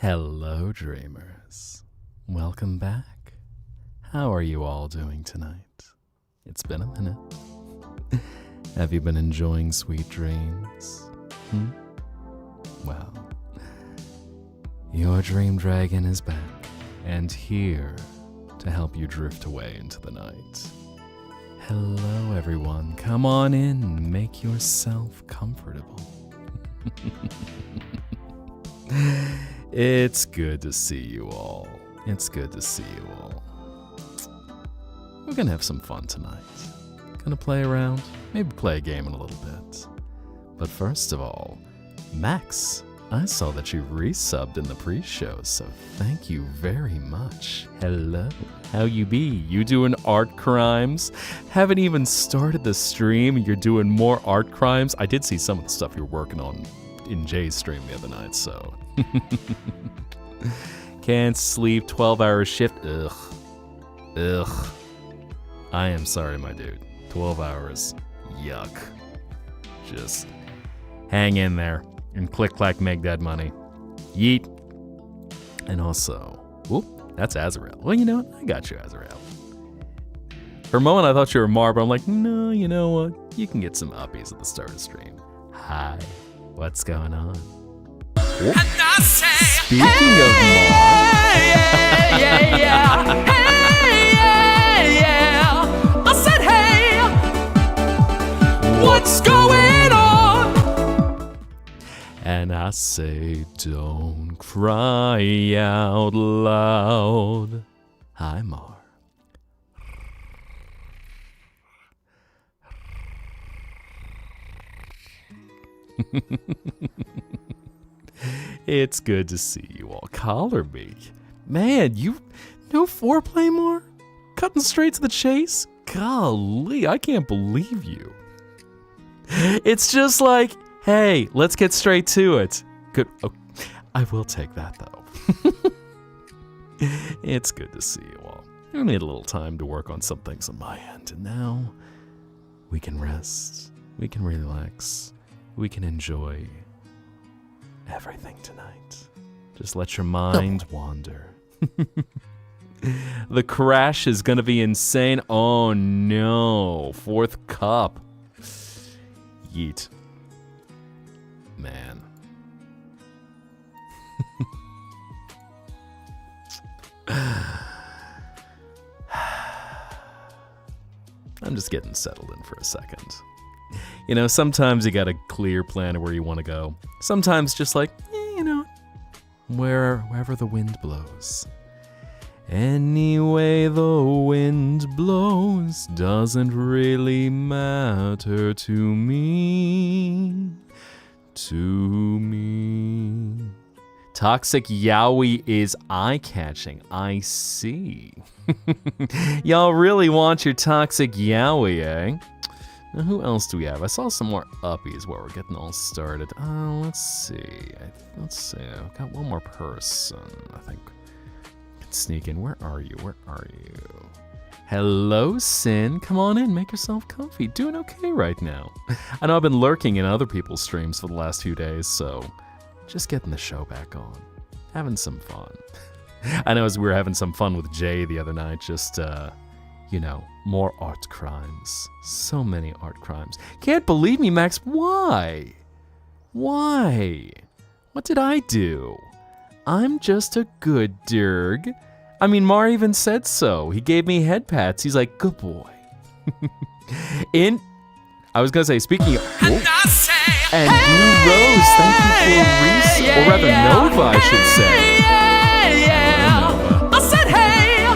Hello, dreamers. Welcome back. How are you all doing tonight? It's been a minute. Have you been enjoying sweet dreams? Well, your dream dragon is back and here to help you drift away into the night. Hello, everyone. Come on in and make yourself comfortable. It's good to see you all. It's good to see you all. We're gonna have some fun tonight. Gonna play around, maybe play a game in a little bit. But first of all, Max, I saw that you resubbed in the pre-show, so thank you very much. Hello, how you be? You doing art crimes? Haven't even started the stream, you're doing more art crimes? I did see some of the stuff you're working on in Jay's stream the other night, so... Can't sleep, 12-hour shift, ugh. I am sorry, my dude. 12 hours, yuck. Just hang in there and click-clack make that money. Yeet. And also, whoop, that's Azrael. Well, you know what? I got you, Azrael. For a moment, I thought you were Mar, but I'm like, no, you know what? You can get some uppies at the start of the stream. Hi, what's going on? Whoop. Speaking of Mar. I said, hey, what's going on? And I say, don't cry out loud. Hi, Mar. It's good to see you all. Collar beak. Man, you no foreplay, Mar? Cutting straight to the chase? Golly, I can't believe you. It's just like, hey, let's get straight to it. Good. Oh, I will take that, though. It's good to see you all. I need a little time to work on some things on my end, and now we can rest, we can relax, we can enjoy everything tonight. Just let your mind wander. The crash is gonna be insane. Oh no. Fourth cup. Yeet. Man. I'm just getting settled in for a second. You know, sometimes you got a clear plan of where you want to go. Sometimes just like, you know, wherever the wind blows. Any way the wind blows doesn't really matter to me. Toxic yaoi is eye-catching. I see. Y'all really want your toxic yaoi, eh? Now, who else do we have? I saw some more uppies while we're getting all started. Let's see. I've got one more person, I think. Can sneak in. Where are you? Hello, Sin. Come on in. Make yourself comfy. Doing okay right now. I know I've been lurking in other people's streams for the last few days, so just getting the show back on. Having some fun. I know as we were having some fun with Jay the other night, just, you know, more art crimes. So many art crimes. Can't believe me, Max. Why? What did I do? I'm just a good dirg. I mean, Mar even said so. He gave me head pats. He's like, good boy. I was gonna say, speaking of... And Blue Rose, thank you for a reset. Or rather, Nova, I should say. I said, hey,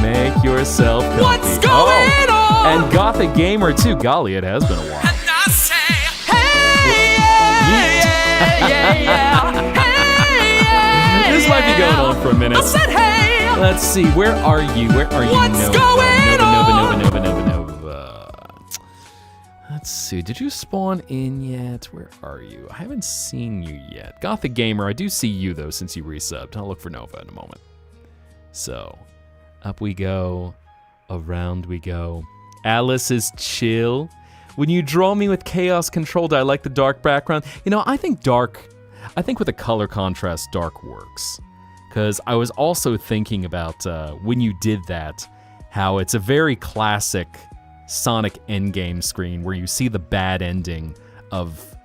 make yourself comfy. What's going on? And Gothic Gamer, too. Golly, it has been a while. And I say, hey, This might be going on for a minute. I said, hey, let's see, where are you? What's going Nova. Let's see, did you spawn in yet? Where are you? I haven't seen you yet. Gothic Gamer, I do see you though since you resubbed. I'll look for Nova in a moment. So, up we go, around we go. Alice is chill. When you draw me with chaos controlled, I like the dark background. You know, I think dark I think with the color contrast, dark works. Because I was also thinking about when you did that, how it's a very classic Sonic endgame screen where you see the bad ending of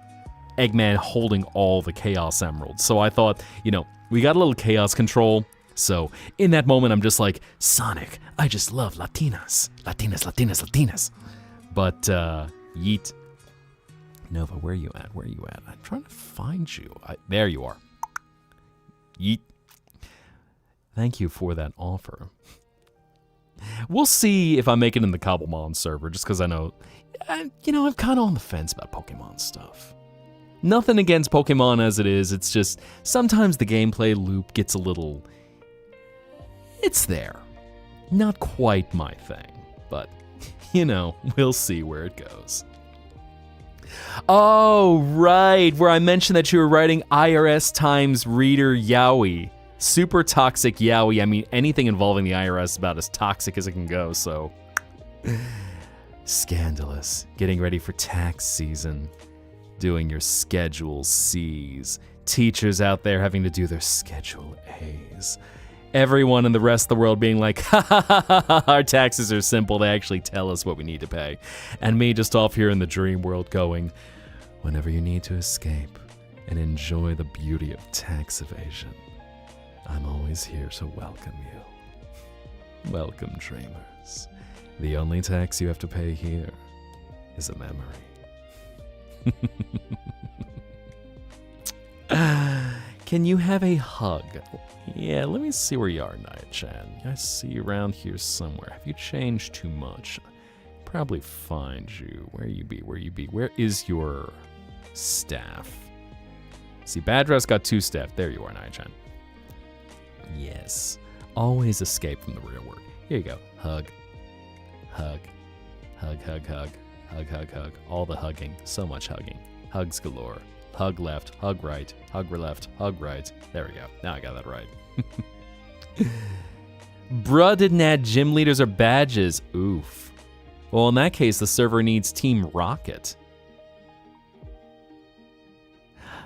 Eggman holding all the Chaos Emeralds. So I thought, we got a little chaos control. So in that moment, I'm just like, Sonic, I just love Latinas. Latinas, Latinas, Latinas. But, yeet. Nova, where are you at? Where are you at? I'm trying to find you. There you are. Yeet. Thank you for that offer. We'll see if I make it in the Cobblemon server, just because I know, I'm kind of on the fence about Pokemon stuff. Nothing against Pokemon as it is, it's just sometimes the gameplay loop gets a little... It's there. Not quite my thing, but, we'll see where it goes. Oh, right, where I mentioned that you were writing IRS Times Reader Yowie. Super toxic Yowie. I mean, anything involving the IRS is about as toxic as it can go, so... Scandalous. Getting ready for tax season. Doing your Schedule C's. Teachers out there having to do their Schedule A's. Everyone in the rest of the world being like, ha ha ha ha ha, our taxes are simple, they actually tell us what we need to pay. And me just off here in the dream world going, whenever you need to escape and enjoy the beauty of tax evasion, I'm always here to welcome you. Welcome, dreamers. The only tax you have to pay here is a memory. Can you have a hug? Yeah, let me see where you are, Naya-chan. I see you around here somewhere. Have you changed too much? Probably find you. Where you be? Where you be? Where is your staff? See, Badras got 2 staff. There you are, Naya-chan. Yes. Always escape from the real world. Here you go. Hug. Hug. Hug, hug, hug. Hug, hug, hug. All the hugging. So much hugging. Hugs galore. Hug left, hug right, hug left, hug right. There we go. Now I got that right. Bruh didn't add gym leaders or badges. Oof. Well, in that case, the server needs Team Rocket.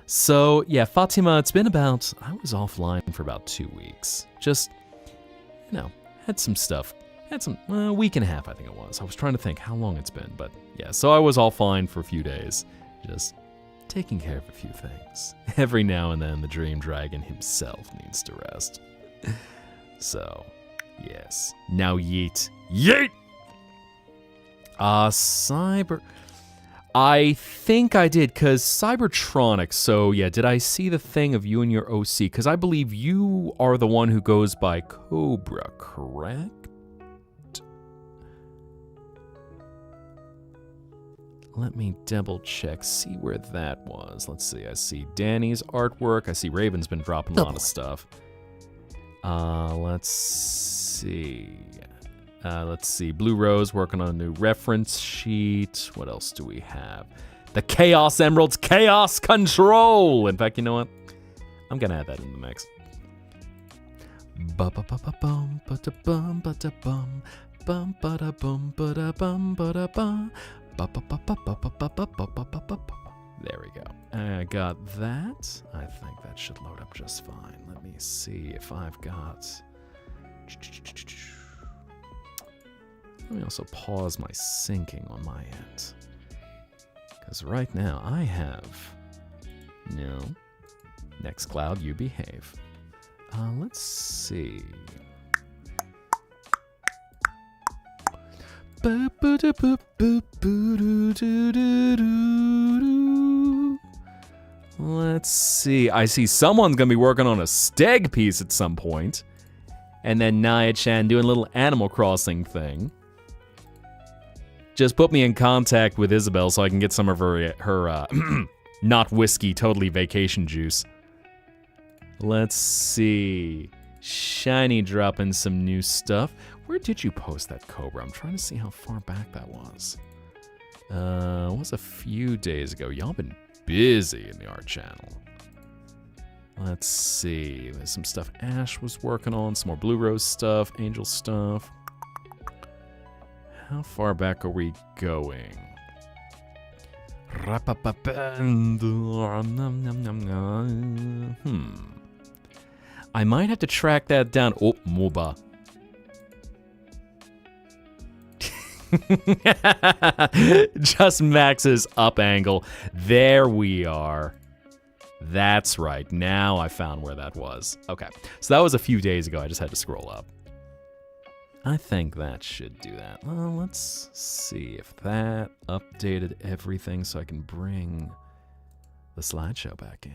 So, yeah, Fatima, it's been about... I was offline for about 2 weeks. Just, had some stuff. Had some... a week and a half, I think it was. I was trying to think how long it's been, but yeah. So I was offline for a few days. Just... taking care of a few things. Every now and then, the Dream Dragon himself needs to rest. So, yes. Now yeet. Yeet! Cyber... I think I did, because Cybertronic, so yeah, did I see the thing of you and your OC? Because I believe you are the one who goes by Cobra, correct? Let me double check, see where that was. Let's see, I see Danny's artwork. I see Raven's been dropping a lot of stuff. Let's see. Blue Rose working on a new reference sheet. What else do we have? The Chaos Emeralds, Chaos Control! In fact, you know what? I'm gonna add that in the mix. Ba-ba-ba-ba-bum, ba-da-bum, ba-da-bum, bum, ba-da-bum, ba-da-bum, ba-da-bum. There we go. I got that. I think that should load up just fine. Let me see if I've got... Let me also pause my syncing on my end. Because right now I have... No. Nextcloud, you behave. Let's see... Let's see. I see someone's gonna be working on a steg piece at some point. And then Naya-chan doing a little Animal Crossing thing. Just put me in contact with Isabel so I can get some of her not whiskey, totally vacation juice. Let's see. Shiny dropping some new stuff. Where did you post that, Cobra? I'm trying to see how far back that was. It was a few days ago. Y'all been busy in the art channel. Let's see. There's some stuff Ash was working on. Some more Blue Rose stuff. Angel stuff. How far back are we going? I might have to track that down. Oh, MOBA. Just Max's up angle. There we are. That's right. Now I found where that was. Okay. So that was a few days ago. I just had to scroll up. I think that should do that. Well, let's see if that updated everything so I can bring the slideshow back in.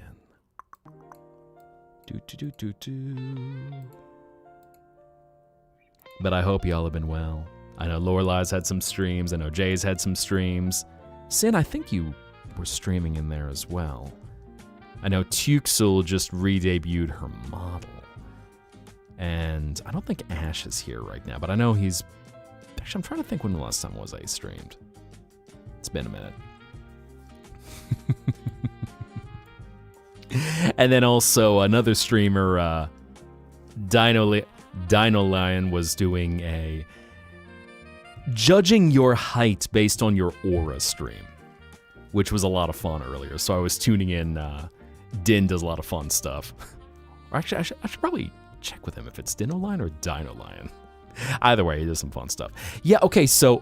But I hope y'all have been well. I know Lorelai's had some streams. I know Jay's had some streams. Sin, I think you were streaming in there as well. I know Tuxel just re-debuted her model. And I don't think Ash is here right now, but I know he's... Actually, I'm trying to think when the last time was I streamed. It's been a minute. And then also another streamer, Dino Lion, was doing a judging your height based on your aura stream, which was a lot of fun earlier. So I was tuning in. Din does a lot of fun stuff. Or actually, I should probably check with him if it's Dino Lion or Dino Lion. Either way, he does some fun stuff. Yeah, okay, so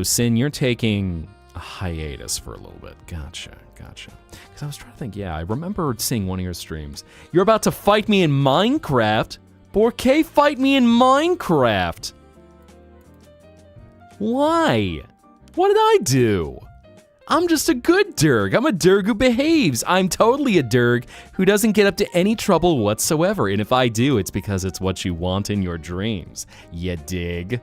Sin, you're taking a hiatus for a little bit. Gotcha. Because I was trying to think, yeah, I remember seeing one of your streams. You're about to fight me in Minecraft? 4K, fight me in Minecraft! Why? What did I do? I'm just a good Durg. I'm a Durg who behaves. I'm totally a Durg who doesn't get up to any trouble whatsoever. And if I do, it's because it's what you want in your dreams. You dig?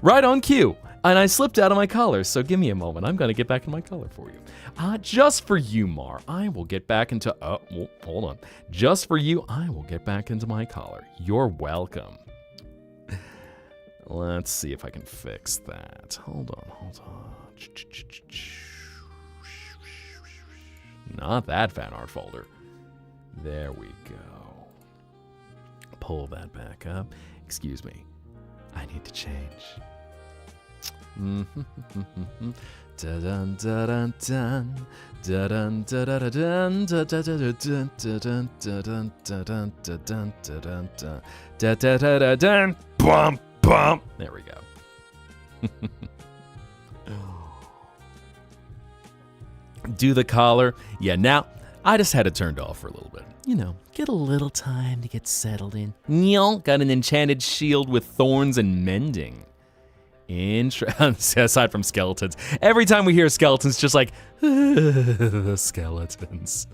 Right on cue. And I slipped out of my collar, so give me a moment. I'm going to get back in my collar for you. Just for you, Mar. I will get back into... Oh, hold on. Just for you, I will get back into my collar. You're welcome. Let's see if I can fix that. Hold on. Not that fan art folder. There we go. Pull that back up. Excuse me. I need to change. Dun dun dun dun dun dun dun dun dun dun dun dun bump bump. There we go. Do the collar. Yeah, now I just had it turned off for a little bit. You know, get a little time to get settled in. Got an enchanted shield with thorns and mending. Aside from skeletons. Every time we hear skeletons, just like, the skeletons.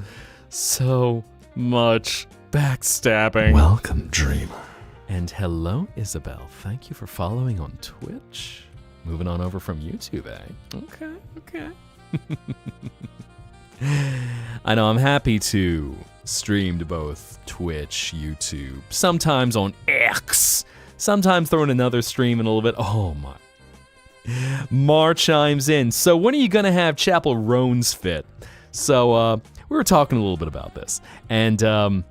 So much backstabbing. Welcome, dreamer. And hello, Isabel. Thank you for following on Twitch. Moving on over from YouTube, eh? Okay. I know I'm happy to stream to both Twitch, YouTube, sometimes on X, sometimes throwing another stream in a little bit. Oh my. Mar chimes in. So when are you going to have Chapel Roan's fit? So we were talking a little bit about this. And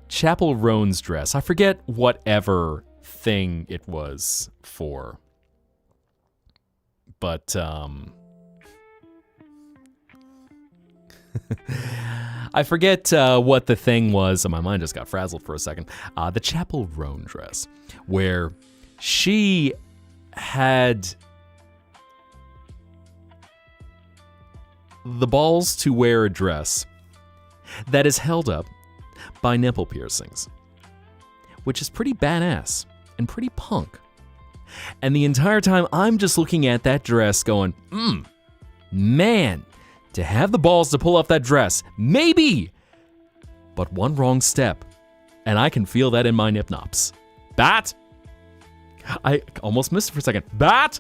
Chapel Roan's dress, I forget whatever thing it was for. But I forget what the thing was. My mind just got frazzled for a second. The Chapel Roan dress, where she had the balls to wear a dress that is held up by nipple piercings, which is pretty badass and pretty punk. And the entire time I'm just looking at that dress going, man, to have the balls to pull off that dress, maybe, but one wrong step, and I can feel that in my nip-nops. Bat! I almost missed it for a second. Bat!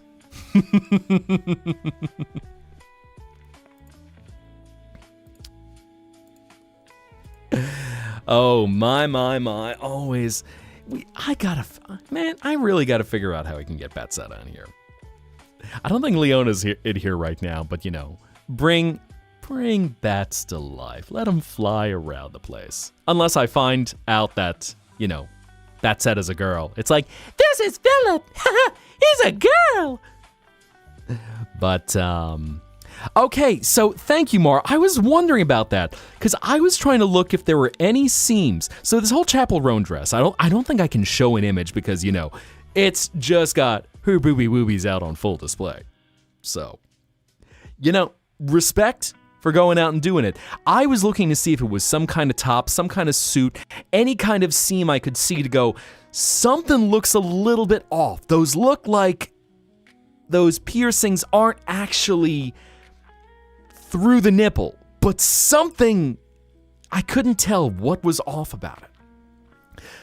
Oh, my. Always. I really gotta figure out how we can get Bat Zetta on here. I don't think Leona's here right now, but you know, bring bats to life. Let them fly around the place. Unless I find out that, you know, Bat Zetta's a girl. It's like, this is Philip. He's a girl. But, okay, so thank you, Mar. I was wondering about that, because I was trying to look if there were any seams. So this whole Chapel Roan dress, I don't think I can show an image because, it's just got her booby woobies out on full display. So, respect for going out and doing it. I was looking to see if it was some kind of top, some kind of suit, any kind of seam I could see to go, something looks a little bit off. Those look like those piercings aren't actually through the nipple, but something, I couldn't tell what was off about it.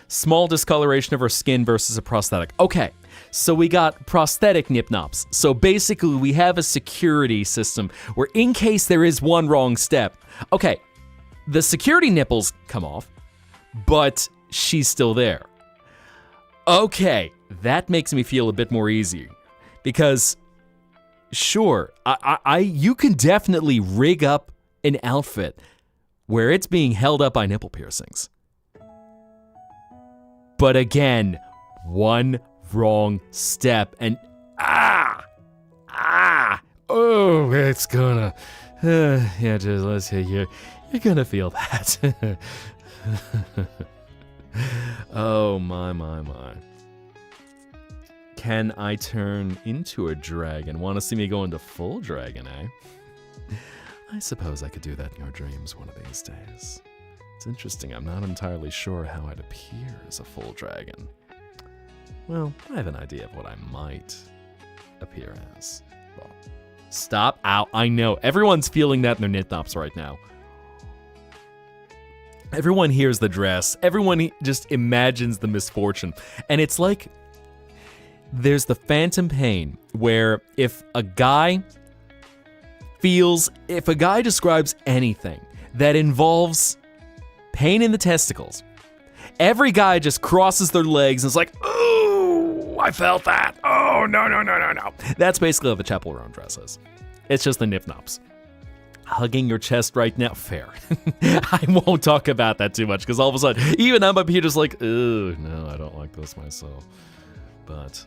Small discoloration of her skin versus a prosthetic. Okay, so we got prosthetic nip nops. So basically we have a security system where in case there is one wrong step, okay, the security nipples come off, but she's still there. Okay, that makes me feel a bit more easy because sure, you can definitely rig up an outfit where it's being held up by nipple piercings. But again, one wrong step and oh, it's gonna, you're gonna feel that. Oh my. Can I turn into a dragon? Want to see me go into full dragon, eh? I suppose I could do that in your dreams one of these days. It's interesting, I'm not entirely sure how I'd appear as a full dragon. Well, I have an idea of what I might appear as. Well, stop. Ow, I know. Everyone's feeling that in their knit knops right now. Everyone hears the dress. Everyone just imagines the misfortune. And it's like there's the phantom pain where if a guy describes anything that involves pain in the testicles, every guy just crosses their legs and is like, ooh, I felt that. Oh, no. That's basically how the Chapel Roan dress is. It's just the nip nops. Hugging your chest right now, fair. I won't talk about that too much because all of a sudden, even I'm up here just like, ooh, no, I don't like this myself. But,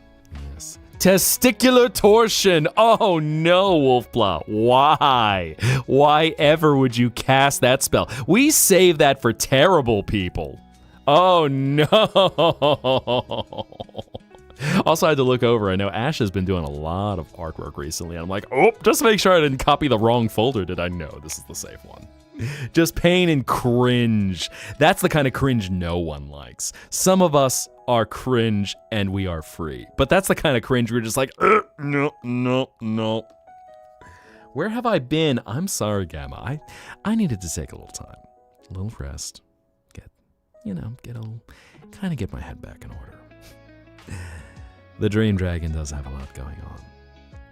yes. Testicular torsion. Oh no, Wolfblaw. Why? Why ever would you cast that spell? We save that for terrible people. Oh no. Also, I had to look over. I know Ash has been doing a lot of artwork recently. And I'm like, oh, just to make sure I didn't copy the wrong folder, did I know this is the safe one? Just pain and cringe. That's the kind of cringe no one likes. Some of us are cringe and we are free. But that's the kind of cringe we're just like, no. Where have I been? I'm sorry, Gamma. I needed to take a little time. A little rest. Get my head back in order. The Dream Dragon does have a lot going on.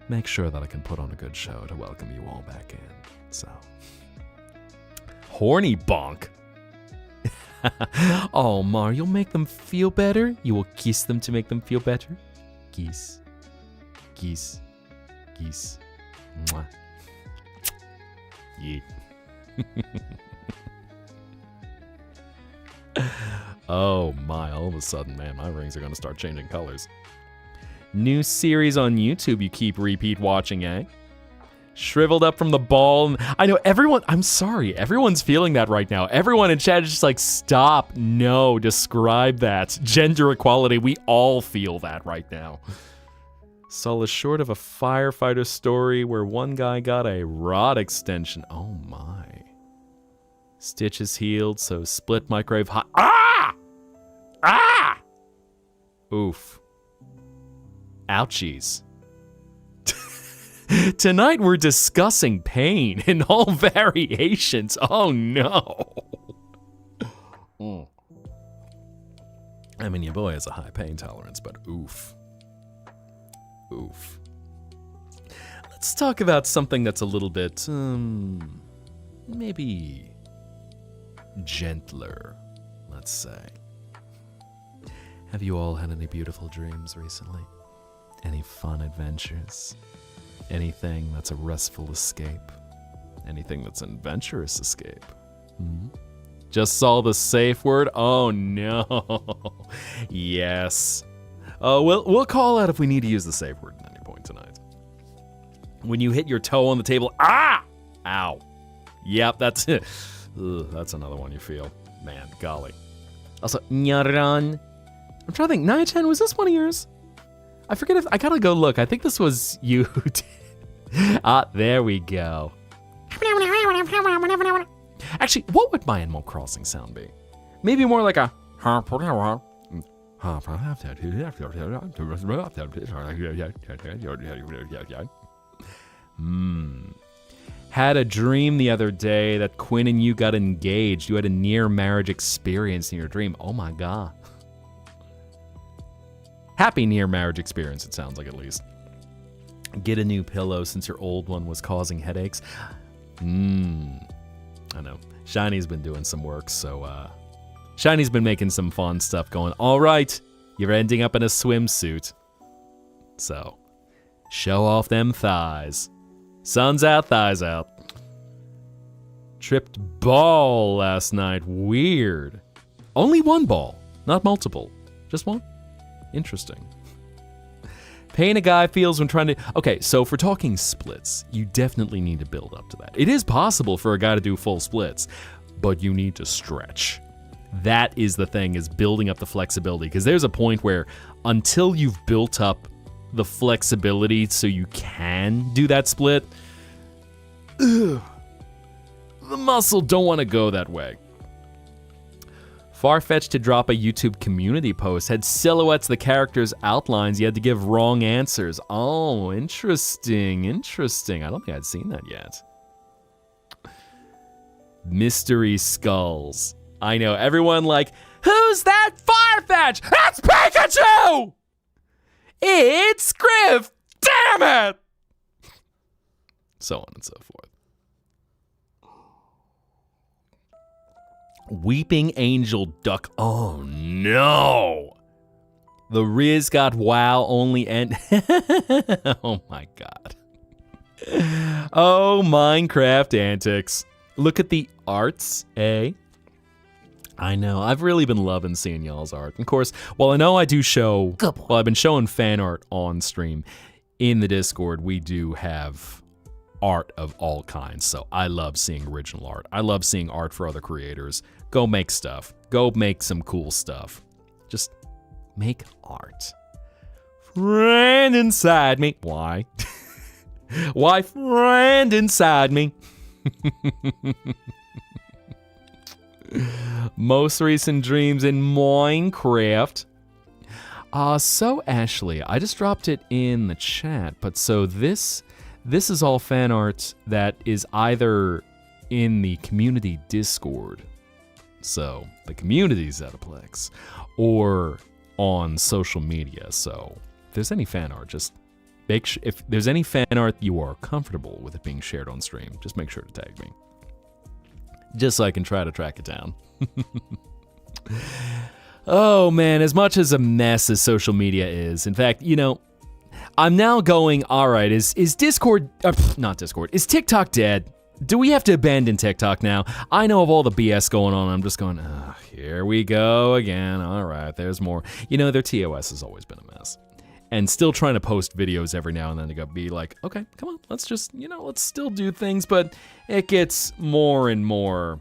Make sure that I can put on a good show to welcome you all back in. So, horny bonk. Oh, Mar, you'll make them feel better? You will kiss them to make them feel better? Kiss. Mwah. Yeet. Oh my, all of a sudden, man, my rings are gonna start changing colors. New series on YouTube you keep repeat watching, eh? Shriveled up from the ball. I know everyone's feeling that right now. Everyone in chat is just like, stop, no, describe that. Gender equality, we all feel that right now. Saw short of a firefighter story where one guy got a rod extension. Oh my. Stitch is healed, so split microwave hot. Ah! Oof. Ouchies. Tonight we're discussing pain in all variations. Oh no. I mean, your boy has a high pain tolerance, but oof. Let's talk about something that's a little bit, maybe gentler, let's say. Have you all had any beautiful dreams recently? Any fun adventures? Anything that's a restful escape? Anything that's an adventurous escape? Just saw the safe word? Oh no. Yes. We'll call out if we need to use the safe word at any point tonight. When you hit your toe on the table, ah! Ow. Yep, that's it. That's another one you feel. Man, golly. Also, Nyaran. I'm trying to think, Naya-chan, was this one of yours? I forget if, I gotta go look. I think this was you who did. Ah, there we go. Actually, what would my Animal Crossing sound be? Maybe more like a... Had a dream the other day that Quinn and you got engaged. You had a near marriage experience in your dream. Oh my god. Happy near marriage experience, it sounds like, at least. Get a new pillow since your old one was causing headaches. I know. Shiny's been doing some work, so Shiny's been making some fun stuff going. All right, you're ending up in a swimsuit. So, show off them thighs. Sun's out, thighs out. Tripped ball last night. Weird. Only one ball, not multiple. Just one? Interesting. Pain a guy feels when trying to... Okay, so if we're talking splits, you definitely need to build up to that. It is possible for a guy to do full splits, but you need to stretch. That is the thing, is building up the flexibility, because there's a point where until you've built up the flexibility so you can do that split, the muscle don't want to go that way. Far-fetched to drop a YouTube community post. Had silhouettes the characters' outlines. You had to give wrong answers. Oh, interesting. I don't think I'd seen that yet. Mystery skulls. I know, everyone like, who's that Farfetch? That's Pikachu! It's Griff! Damn it! So on and so forth. Weeping Angel Duck. Oh no! The Riz got WoW only and oh my god. Oh, Minecraft antics. Look at the arts, eh? I know, I've really been loving seeing y'all's art. Of course, while I know I do show, well, I've been showing fan art on stream. In the Discord, we do have art of all kinds, so I love seeing original art. I love seeing art for other creators. Go make stuff. Go make some cool stuff. Just make art. Friend inside me. Why? Why friend inside me? Most recent dreams in Minecraft. So Ashley, I just dropped it in the chat, but so this is all fan art that is either in the community Discord, so the community's Zettaplex, or on social media. So if there's any fan art, just if there's any fan art you are comfortable with it being shared on stream, just make sure to tag me, just so I can try to track it down. Oh man, as much as a mess as social media is, in fact, you know, I'm now going, all right, is Discord, not Discord, is TikTok dead? Do we have to abandon TikTok now? I know of all the BS going on, I'm just going, here we go again. All right, there's more. You know, their TOS has always been a mess. And still trying to post videos every now and then to go be like, okay, come on, let's just, you know, let's still do things, but it gets more and more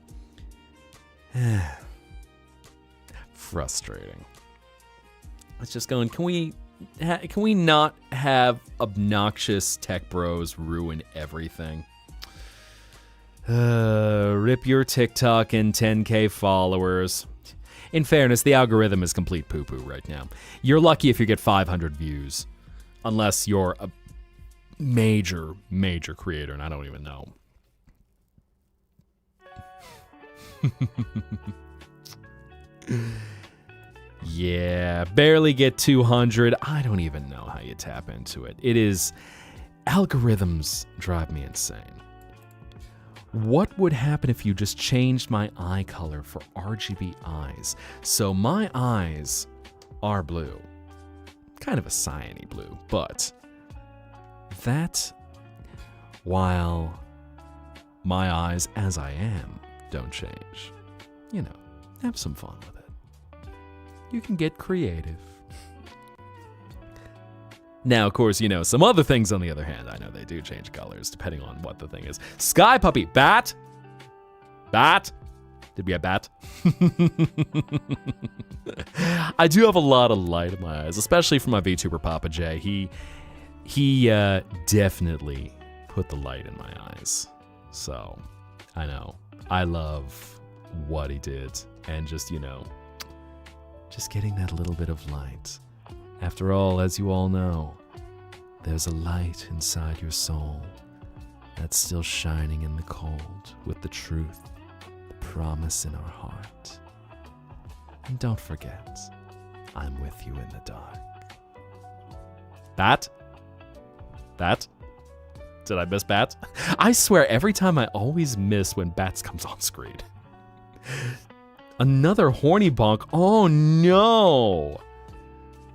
frustrating. It's just going, can we not have obnoxious tech bros ruin everything? Rip your TikTok and 10K followers. In fairness, the algorithm is complete poo-poo right now. You're lucky if you get 500 views, unless you're a major creator, and I don't even know. Yeah, barely get 200. I don't even know how you tap into it. Algorithms drive me insane. What would happen if you just changed my eye color for RGB eyes? So my eyes are blue. Kind of a cyany blue, but that, while my eyes as I am don't change, you know, have some fun with it. You can get creative. Now, of course, you know, some other things on the other hand, I know they do change colors depending on what the thing is. Sky puppy, bat. Bat. Did we have bat? I do have a lot of light in my eyes, especially for my VTuber Papa J. He definitely put the light in my eyes. So, I know. I love what he did. And just, you know, just getting that little bit of light. After all, as you all know, there's a light inside your soul that's still shining in the cold with the truth, the promise in our heart. And don't forget, I'm with you in the dark. Bat? Bat? Did I miss Bats? I swear, every time I always miss when Bats comes on screen. Another horny bonk. Oh no!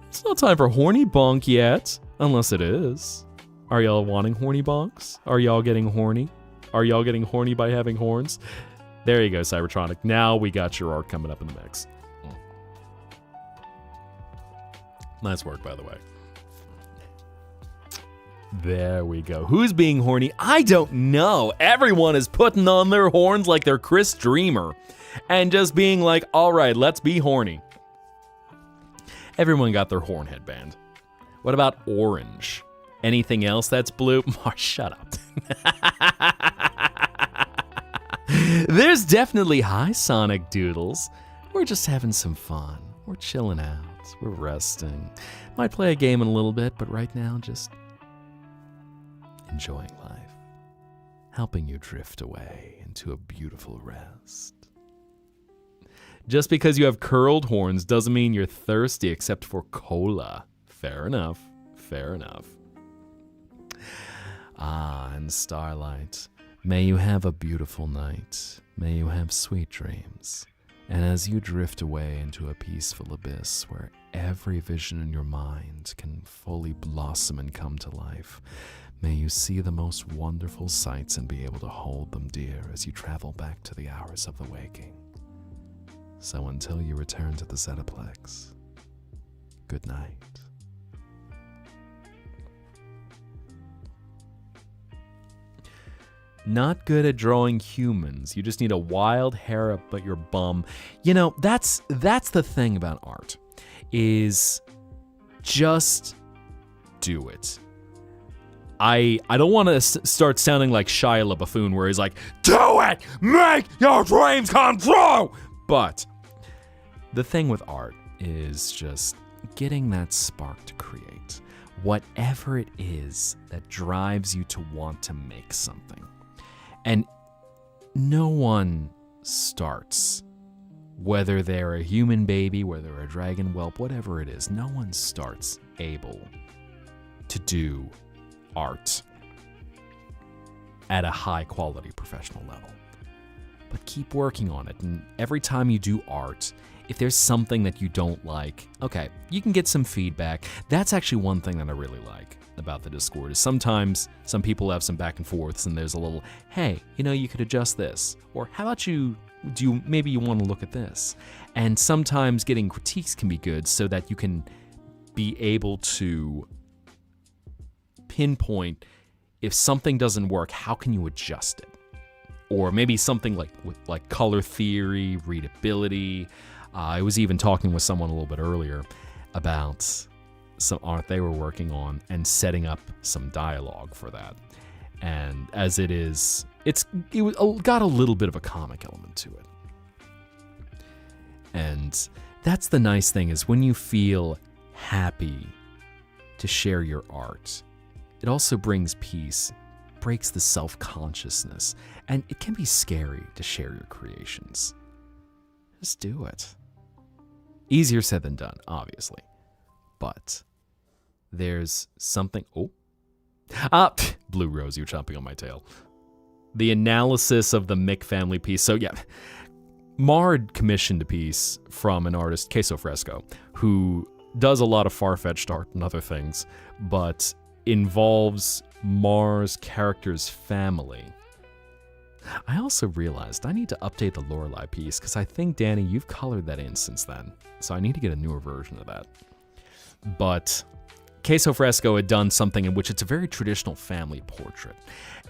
It's not time for horny bonk yet. Unless it is. Are y'all wanting horny bonks? Are y'all getting horny? Are y'all getting horny by having horns? There you go, Cybertronic. Now we got your art coming up in the mix. Nice work, by the way. There we go. Who's being horny? I don't know. Everyone is putting on their horns like they're Chris Dreamer. And just being like, all right, let's be horny. Everyone got their horn headband. What about orange? Anything else that's blue? Mars, shut up. There's definitely high Sonic Doodles. We're just having some fun. We're chilling out. We're resting. Might play a game in a little bit, but right now, just enjoying life. Helping you drift away into a beautiful rest. Just because you have curled horns doesn't mean you're thirsty except for cola. Fair enough. Fair enough. Ah, and Starlight. May you have a beautiful night. May you have sweet dreams. And as you drift away into a peaceful abyss where every vision in your mind can fully blossom and come to life, may you see the most wonderful sights and be able to hold them dear as you travel back to the hours of the waking. So until you return to the Zettaplex, good night. Not good at drawing humans. You just need a wild hair up but your bum. You know, that's the thing about art, is just do it. I don't want to start sounding like Shia LaBeouf where he's like, do it! Make your dreams come true! But the thing with art is just getting that spark to create. Whatever it is that drives you to want to make something. And no one starts, whether they're a human baby, whether they're a dragon whelp, whatever it is, no one starts able to do art at a high quality professional level. But keep working on it, and every time you do art, if there's something that you don't like, okay, you can get some feedback. That's actually one thing that I really like about the Discord, is sometimes some people have some back and forths and there's a little, hey, you know, you could adjust this, or how about maybe you want to look at this. And sometimes getting critiques can be good so that you can be able to pinpoint if something doesn't work, how can you adjust it? Or maybe something like color theory, readability. I was even talking with someone a little bit earlier about some art they were working on and setting up some dialogue for that. And as it is, it got a little bit of a comic element to it. And that's the nice thing, is when you feel happy to share your art, it also brings peace, breaks the self-consciousness, and it can be scary to share your creations. Just do it. Easier said than done, obviously. But there's something... Blue Rose, you're chomping on my tail. The analysis of the Mick family piece. So yeah, Mard commissioned a piece from an artist, Queso Fresco, who does a lot of far-fetched art and other things, but involves Mar's character's family. I also realized I need to update the Lorelei piece, because I think, Danny, you've colored that in since then. So I need to get a newer version of that. But Queso Fresco had done something in which it's a very traditional family portrait.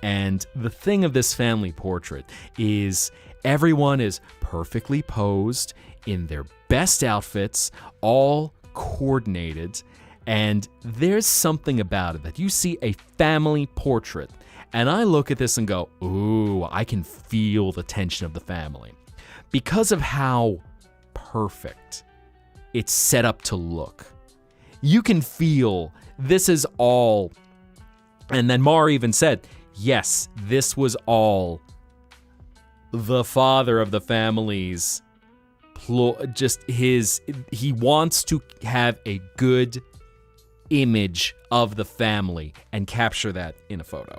And the thing of this family portrait is everyone is perfectly posed in their best outfits, all coordinated. And there's something about it that you see a family portrait. And I look at this and go, ooh, I can feel the tension of the family. Because of how perfect it's set up to look. You can feel this is all. And then Mar even said, yes, this was all the father of the family's, he wants to have a good image of the family and capture that in a photo.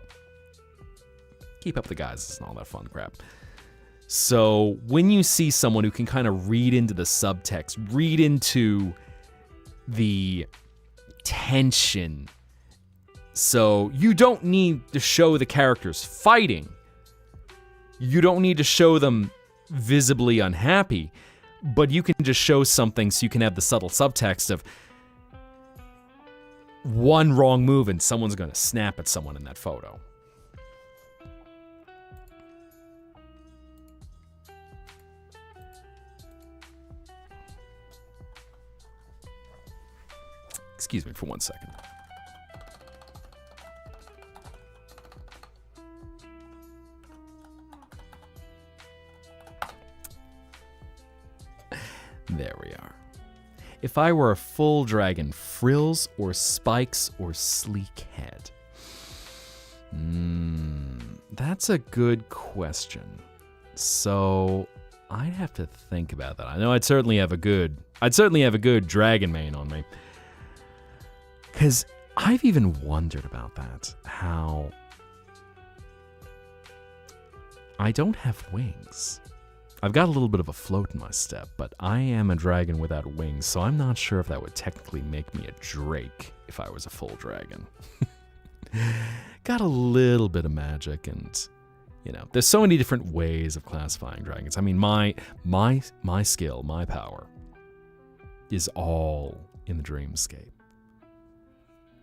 Keep up the guys and all that fun crap. So when you see someone who can kind of read into the subtext, read into the tension, so you don't need to show the characters fighting. You don't need to show them visibly unhappy, but you can just show something so you can have the subtle subtext of one wrong move and someone's going to snap at someone in that photo. Excuse me for 1 second. There we are. If I were a full dragon, frills or spikes or sleek head? That's a good question. So I'd have to think about that. I know I'd certainly have a good dragon mane on me. Because I've even wondered about that. How I don't have wings. I've got a little bit of a float in my step, but I am a dragon without wings, so I'm not sure if that would technically make me a drake if I was a full dragon. Got a little bit of magic, and there's so many different ways of classifying dragons. I mean, my skill, my power is all in the dreamscape.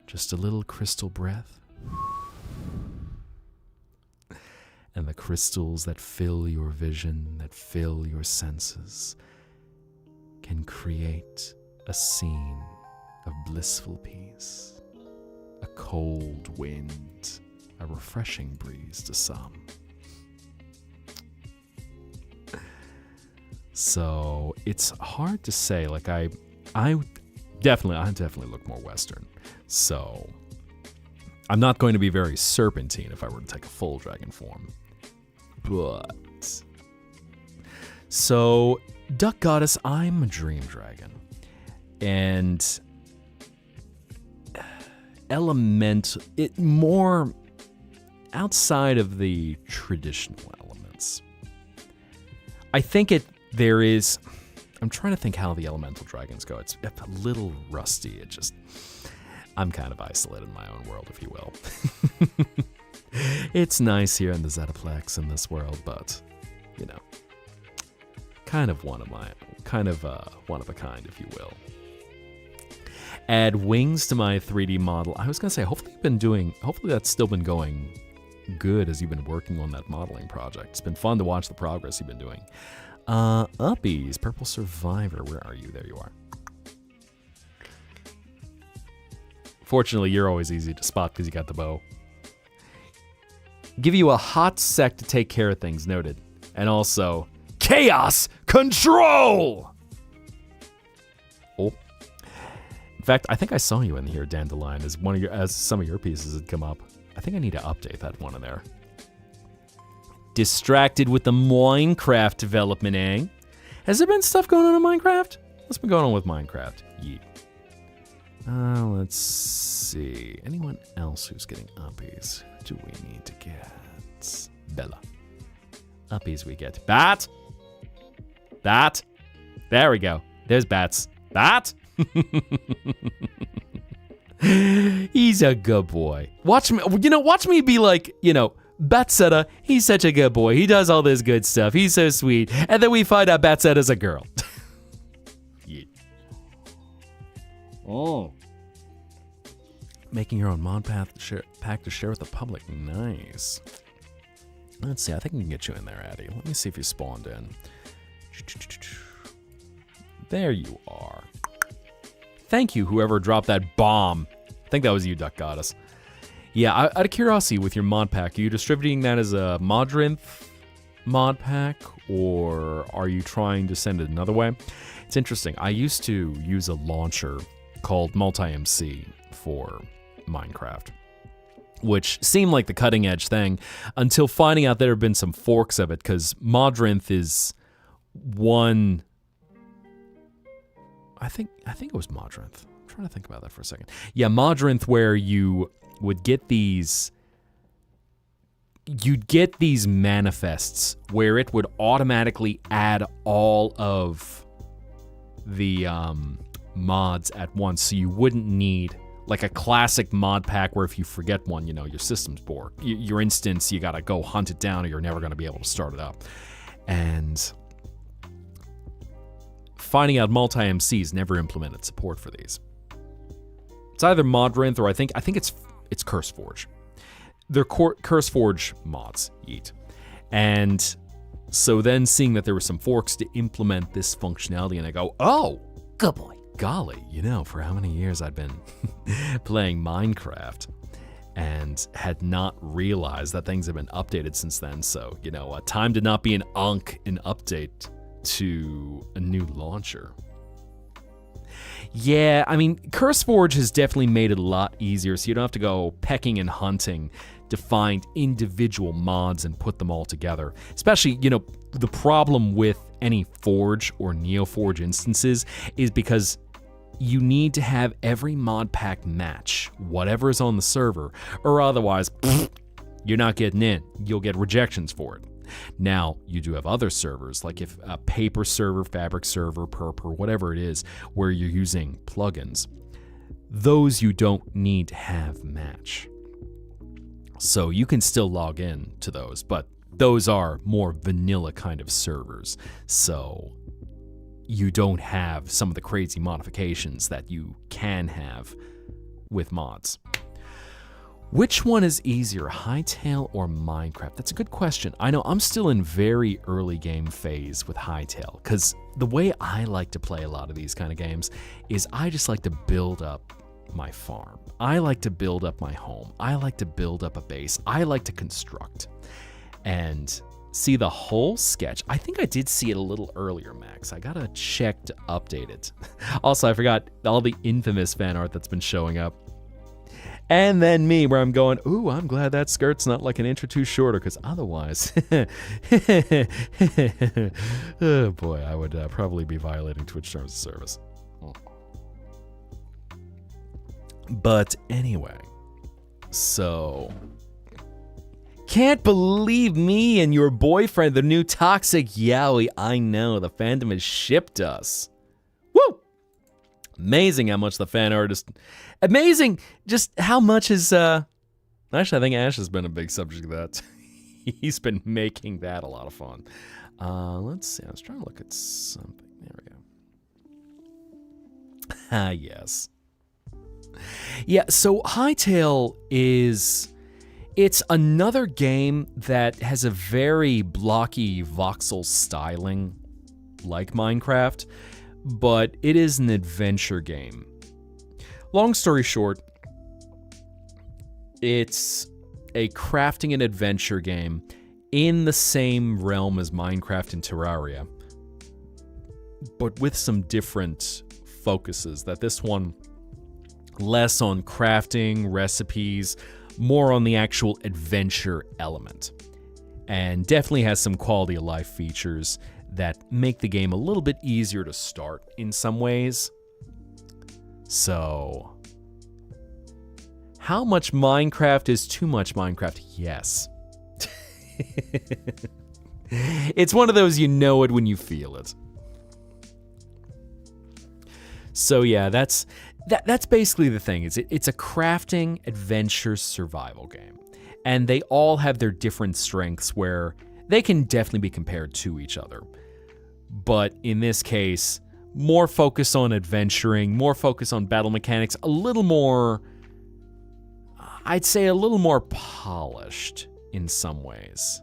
Just a little crystal breath. And the crystals that fill your vision, that fill your senses, can create a scene of blissful peace. A cold wind, a refreshing breeze to some. So it's hard to say. Like I definitely look more Western. So I'm not going to be very serpentine if I were to take a full dragon form. But so Duck Goddess, I'm a dream dragon. And it more outside of the traditional elements. I think there is. I'm trying to think how the elemental dragons go. It's a little rusty. I'm kind of isolated in my own world, if you will. It's nice here in the Zettaplex in this world, but kind of one of a kind, if you will. Add wings to my 3D model. I was gonna say, hopefully that's still been going good as you've been working on that modeling project. It's been fun to watch the progress you've been doing. Uppies, Purple Survivor, where are you? There you are. Fortunately, you're always easy to spot because you got the bow. Give you a hot sec to take care of things, noted. And also, chaos control! Oh. In fact, I think I saw you in here, Dandelion, as some of your pieces had come up. I think I need to update that one in there. Distracted with the Minecraft development, eh? Has there been stuff going on in Minecraft? What's been going on with Minecraft? Yeet. Let's see. Anyone else who's getting uppies? Who do we need to get? Bella. Uppies we get. Bat! Bat! There we go. There's Bats. Bat! He's a good boy. Watch me be like, Zetta, he's such a good boy. He does all this good stuff. He's so sweet. And then we find out Zetta's a girl. Yeah. Oh. Making your own mod pack to share with the public. Nice. Let's see. I think we can get you in there, Addy. Let me see if you spawned in. There you are. Thank you, whoever dropped that bomb. I think that was you, Duck Goddess. Yeah, out of curiosity, with your mod pack, are you distributing that as a Modrinth mod pack, or are you trying to send it another way? It's interesting. I used to use a launcher called Multi-MC for Minecraft, which seemed like the cutting edge thing until finding out there have been some forks of it, because Modrinth is one... I think it was Modrinth. I'm trying to think about that for a second. Yeah, Modrinth, where you would get these... You'd get these manifests where it would automatically add all of the mods at once, so you wouldn't need like a classic mod pack where if you forget one, you know, your system's bored. Your instance, you gotta go hunt it down or you're never gonna be able to start it up. And finding out Multi-MC's never implemented support for these. It's either Modrinth or I think it's CurseForge. They're CurseForge mods, yeet. And so then seeing that there were some forks to implement this functionality, and I go, oh, good boy. Golly, you know, for how many years I'd been playing Minecraft and had not realized that things have been updated since then. So, you know, time to not be an update to a new launcher. Yeah, I mean, CurseForge has definitely made it a lot easier, so you don't have to go pecking and hunting to find individual mods and put them all together. Especially, you know, the problem with any Forge or NeoForge instances is because you need to have every mod pack match whatever is on the server, or otherwise, you're not getting in. You'll get rejections for it. Now, you do have other servers, like if a paper server, fabric server, perp, or whatever it is, where you're using plugins. Those you don't need to have match. So you can still log in to those, but those are more vanilla kind of servers. So you don't have some of the crazy modifications that you can have with mods. Which one is easier, Hytale or Minecraft? That's a good question. I know I'm still in very early game phase with Hytale, because the way I like to play a lot of these kind of games is I just like to build up my farm. I like to build up my home. I like to build up a base. I like to construct and see the whole sketch. I think I did see it a little earlier, Max. I gotta check to update it. Also, I forgot all the infamous fan art that's been showing up. And then me, where I'm going, ooh, I'm glad that skirt's not like an inch or two shorter, because otherwise, oh boy, I would probably be violating Twitch terms of service. But anyway, so can't believe me and your boyfriend, the new toxic Yowie. I know, the fandom has shipped us. Woo! Amazing how much the fan artist... Amazing just how much is... Actually, I think Ash has been a big subject of that. He's been making that a lot of fun. Let's see. I was trying to look at something. There we go. Ah, yes. Yeah, so Hytale is... It's another game that has a very blocky voxel styling like Minecraft, but it is an adventure game. Long story short, it's a crafting and adventure game in the same realm as Minecraft and Terraria, but with some different focuses. That this one, less on crafting, recipes, more on the actual adventure element. And definitely has some quality of life features that make the game a little bit easier to start in some ways. So, how much Minecraft is too much Minecraft? Yes. It's one of those, you know it when you feel it. So yeah, that's basically the thing. It's a crafting adventure survival game. And they all have their different strengths where they can definitely be compared to each other. But in this case, more focus on adventuring, more focus on battle mechanics, a little more I'd say a little more polished in some ways.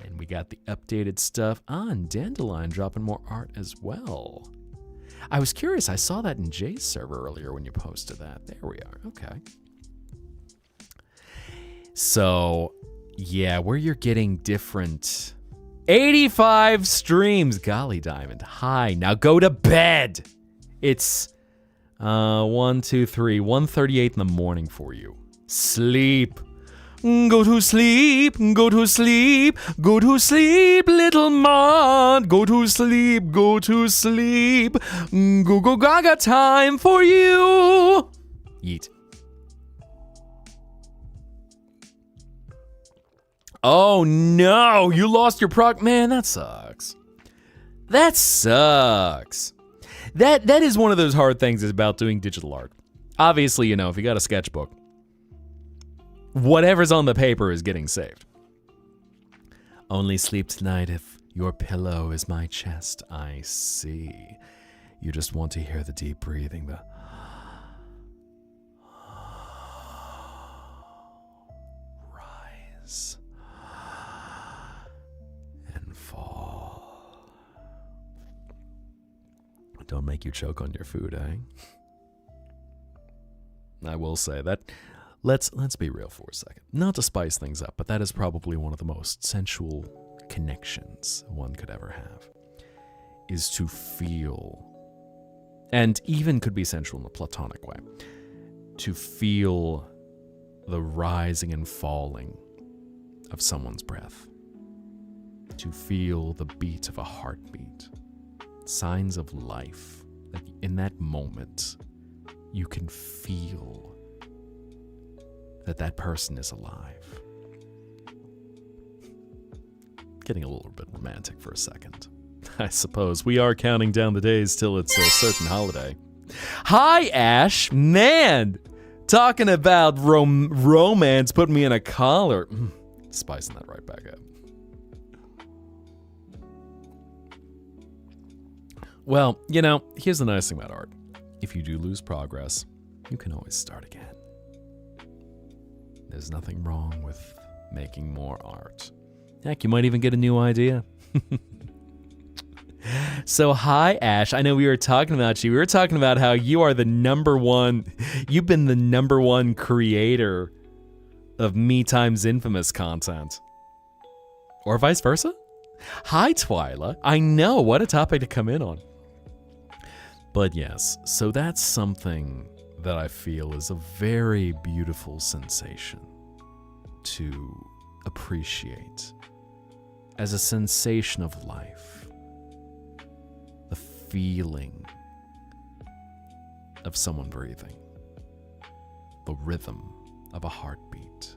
And we got the updated stuff. And Dandelion dropping more art as well. I was curious. I saw that in Jay's server earlier when you posted that. There we are. Okay. So, yeah, where you're getting different... 85 streams. Golly Diamond. Hi. Now go to bed. It's 1:38 in the morning for you. Sleep. Go to sleep. Go to sleep. Go to sleep, little Maud. Go to sleep. Go to sleep. Go go gaga time for you. Yeet. Oh no, you lost your prog. Man, that sucks. That sucks. That is one of those hard things about doing digital art. Obviously, you know, if you got a sketchbook, whatever's on the paper is getting saved. Only sleep tonight if your pillow is my chest. I see. You just want to hear the deep breathing, the rise and fall. Don't make you choke on your food, eh? I will say that. Let's be real for a second. Not to spice things up, but that is probably one of the most sensual connections one could ever have. Is to feel, and even could be sensual in a platonic way, to feel the rising and falling of someone's breath. To feel the beat of a heartbeat. Signs of life. Like in that moment, you can feel that person is alive. Getting a little bit romantic for a second. I suppose we are counting down the days till it's a certain holiday. Hi, Ash. Man, talking about romance put me in a collar. Spicing that right back up. Well, you know, here's the nice thing about art. If you do lose progress, you can always start again. There's nothing wrong with making more art. Heck, you might even get a new idea. So, hi, Ash. I know we were talking about you. We were talking about how you are the number one, you've been the number one creator of Me Times Infamous content. Or vice versa? Hi, Twyla. I know, what a topic to come in on. But yes, so that's something that I feel is a very beautiful sensation to appreciate as a sensation of life. The feeling of someone breathing. The rhythm of a heartbeat.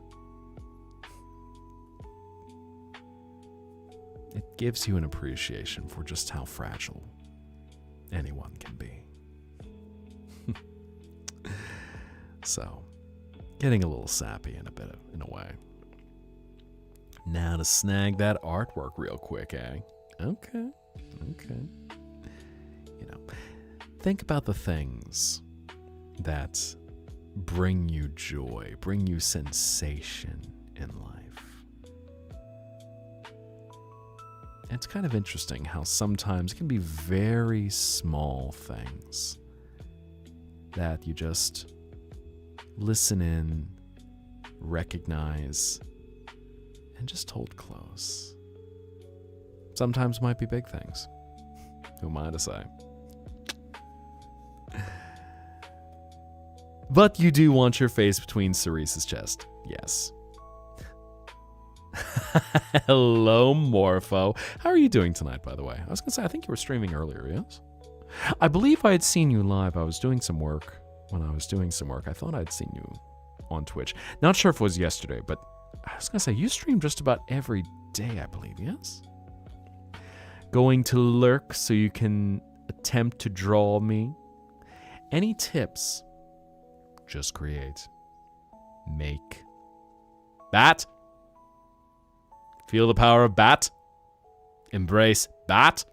It gives you an appreciation for just how fragile anyone can be. So, getting a little sappy in a way. Now to snag that artwork real quick, eh? Okay. You know, think about the things that bring you joy, bring you sensation in life. It's kind of interesting how sometimes it can be very small things that you just listen in, recognize, and just hold close. Sometimes might be big things. Who am I to say? But you do want your face between Cerise's chest. Yes. Hello, Morpho. How are you doing tonight, by the way? I was going to say, I think you were streaming earlier, yes? I believe I had seen you live. I was doing some work. When I was doing some work, I thought I'd seen you on Twitch. Not sure if it was yesterday, but I was going to say, you stream just about every day, I believe, yes? Going to lurk so you can attempt to draw me. Any tips? Just create. Make. Bat. Feel the power of bat. Embrace bat.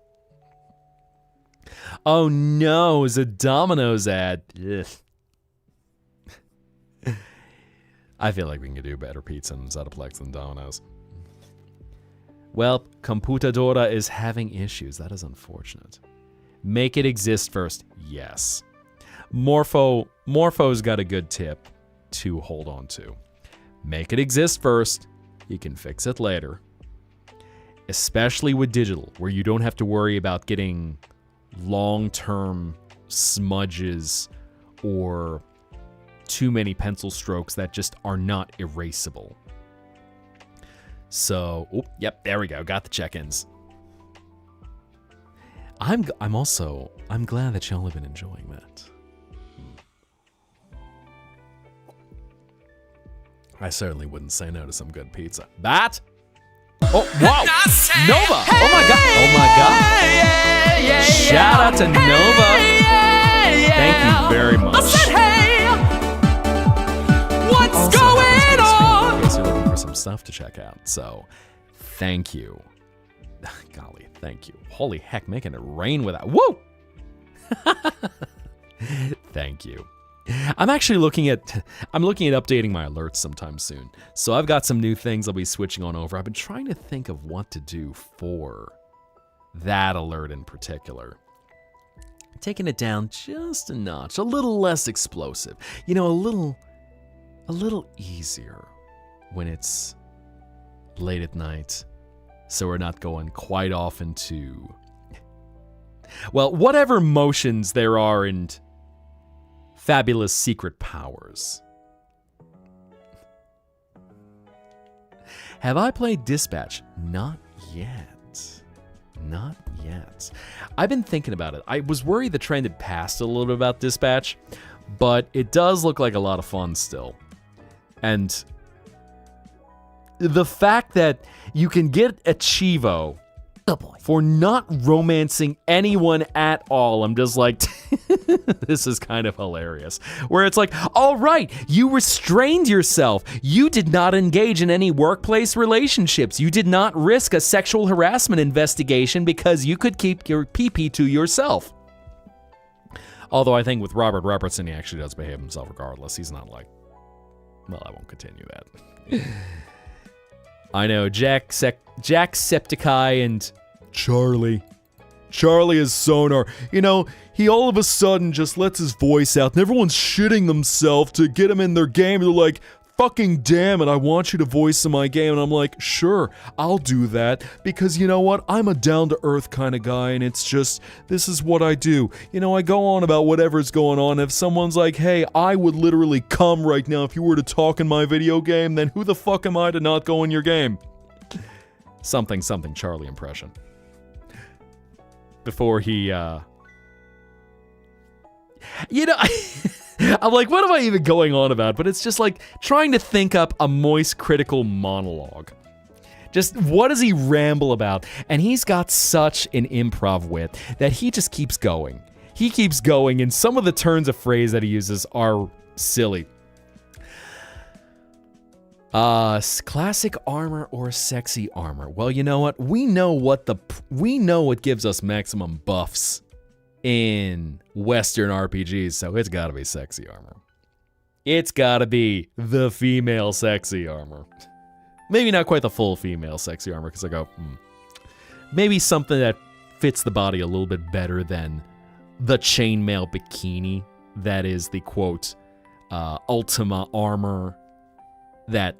Oh no, it's a Domino's ad. Ugh. I feel like we can do better pizza and Zettaplex than Domino's. Well, Computadora is having issues. That is unfortunate. Make it exist first. Yes. Morpho's got a good tip to hold on to. Make it exist first. You can fix it later. Especially with digital, where you don't have to worry about getting long-term smudges or too many pencil strokes that just are not erasable. So, yep, there we go. Got the check-ins. I'm glad that y'all have been enjoying that. I certainly wouldn't say no to some good pizza. That? Oh, wow! Nova! Oh my god! Oh my god! Shout out to Nova! Thank you very much. I said, hey, what's Also, going on? in case you're looking for some stuff to check out. So, thank you. Golly, thank you. Holy heck, making it rain without. Woo! Thank you. I'm looking at updating my alerts sometime soon. So I've got some new things I'll be switching on over. I've been trying to think of what to do for that alert in particular. Taking it down just a notch, a little less explosive. You know, a little easier when it's late at night. So we're not going quite off into, well, whatever motions there are in Fabulous Secret Powers. Have I played Dispatch? Not yet. Not yet. I've been thinking about it. I was worried the trend had passed a little bit about Dispatch, but it does look like a lot of fun still. And the fact that you can get a Chivo for not romancing anyone at all, I'm just like, this is kind of hilarious. Where it's like, all right, you restrained yourself. You did not engage in any workplace relationships. You did not risk a sexual harassment investigation because you could keep your pee-pee to yourself. Although I think with Robert Robertson, he actually does behave himself regardless. He's not like, well, I won't continue that. I know, Jacksepticeye and Charlie is Sonar. You know, he all of a sudden just lets his voice out and everyone's shitting themselves to get him in their game. They're like, fucking damn it, I want you to voice in my game. And I'm like, sure, I'll do that. Because you know what? I'm a down-to-earth kind of guy, and it's just, this is what I do. You know, I go on about whatever's going on. If someone's like, hey, I would literally come right now if you were to talk in my video game, then who the fuck am I to not go in your game? Something Charlie impression. Before he, you know, I'm like, what am I even going on about? But it's just like trying to think up a moist, critical monologue. Just what does he ramble about? And he's got such an improv wit that he just keeps going. He keeps going, and some of the turns of phrase that he uses are silly. Classic armor or sexy armor? Well, you know what? We know what gives us maximum buffs in Western RPGs, so it's gotta be sexy armor. It's gotta be the female sexy armor. Maybe not quite the full female sexy armor, because I go, maybe something that fits the body a little bit better than the chainmail bikini that is the, quote, Ultima armor that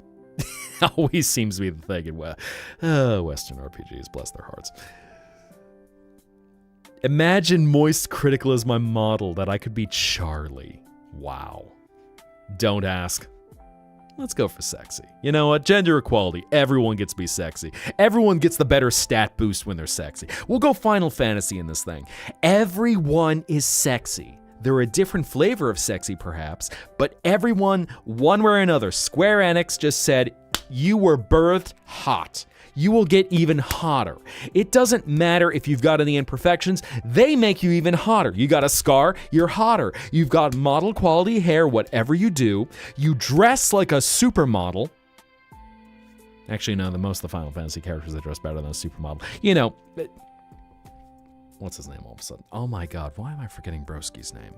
always seems to be the thing in Western RPGs, bless their hearts. Imagine moist critical as my model, that I could be Charlie. Wow. Don't ask. Let's go for sexy. You know what? Gender equality. Everyone gets to be sexy. Everyone gets the better stat boost when they're sexy. We'll go Final Fantasy in this thing. Everyone is sexy. They're a different flavor of sexy, perhaps, but everyone, one way or another, Square Enix just said, you were birthed hot. You will get even hotter. It doesn't matter if you've got any imperfections, they make you even hotter. You got a scar, you're hotter. You've got model quality hair, whatever you do. You dress like a supermodel. Actually, no, most of the Final Fantasy characters, they dress better than a supermodel. You know, what's his name all of a sudden? Oh my god, why am I forgetting Broski's name?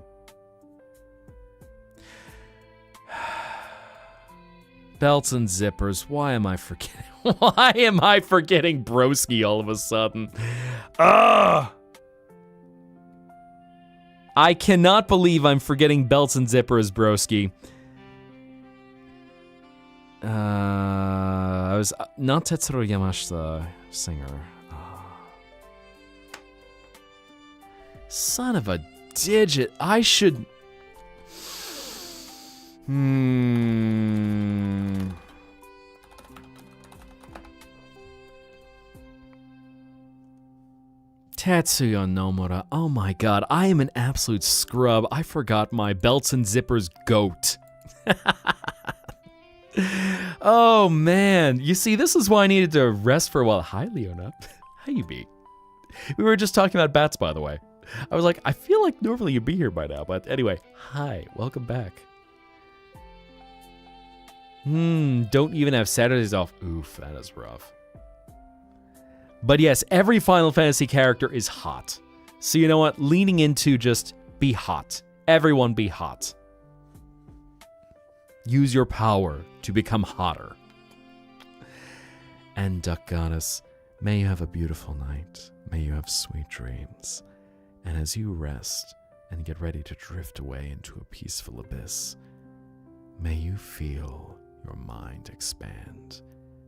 Belts and zippers. Why am I forgetting? Why am I forgetting broski all of a sudden? Ugh! I cannot believe I'm forgetting belts and zippers, broski. I was not Tetsuro Yamashita, singer. Son of a digit. I should... Tetsuya Nomura. Oh my god, I am an absolute scrub. I forgot my belts and zippers goat. Oh man, you see, this is why I needed to rest for a while. Hi, Leona. How you be? We were just talking about bats, by the way. I was like, I feel like normally you'd be here by now, but anyway, hi, welcome back. Don't even have Saturdays off. Oof, that is rough. But yes, every Final Fantasy character is hot. So you know what? Leaning into just be hot. Everyone be hot. Use your power to become hotter. And Duck Goddess, may you have a beautiful night. May you have sweet dreams. And as you rest and get ready to drift away into a peaceful abyss, may you feel your mind expand.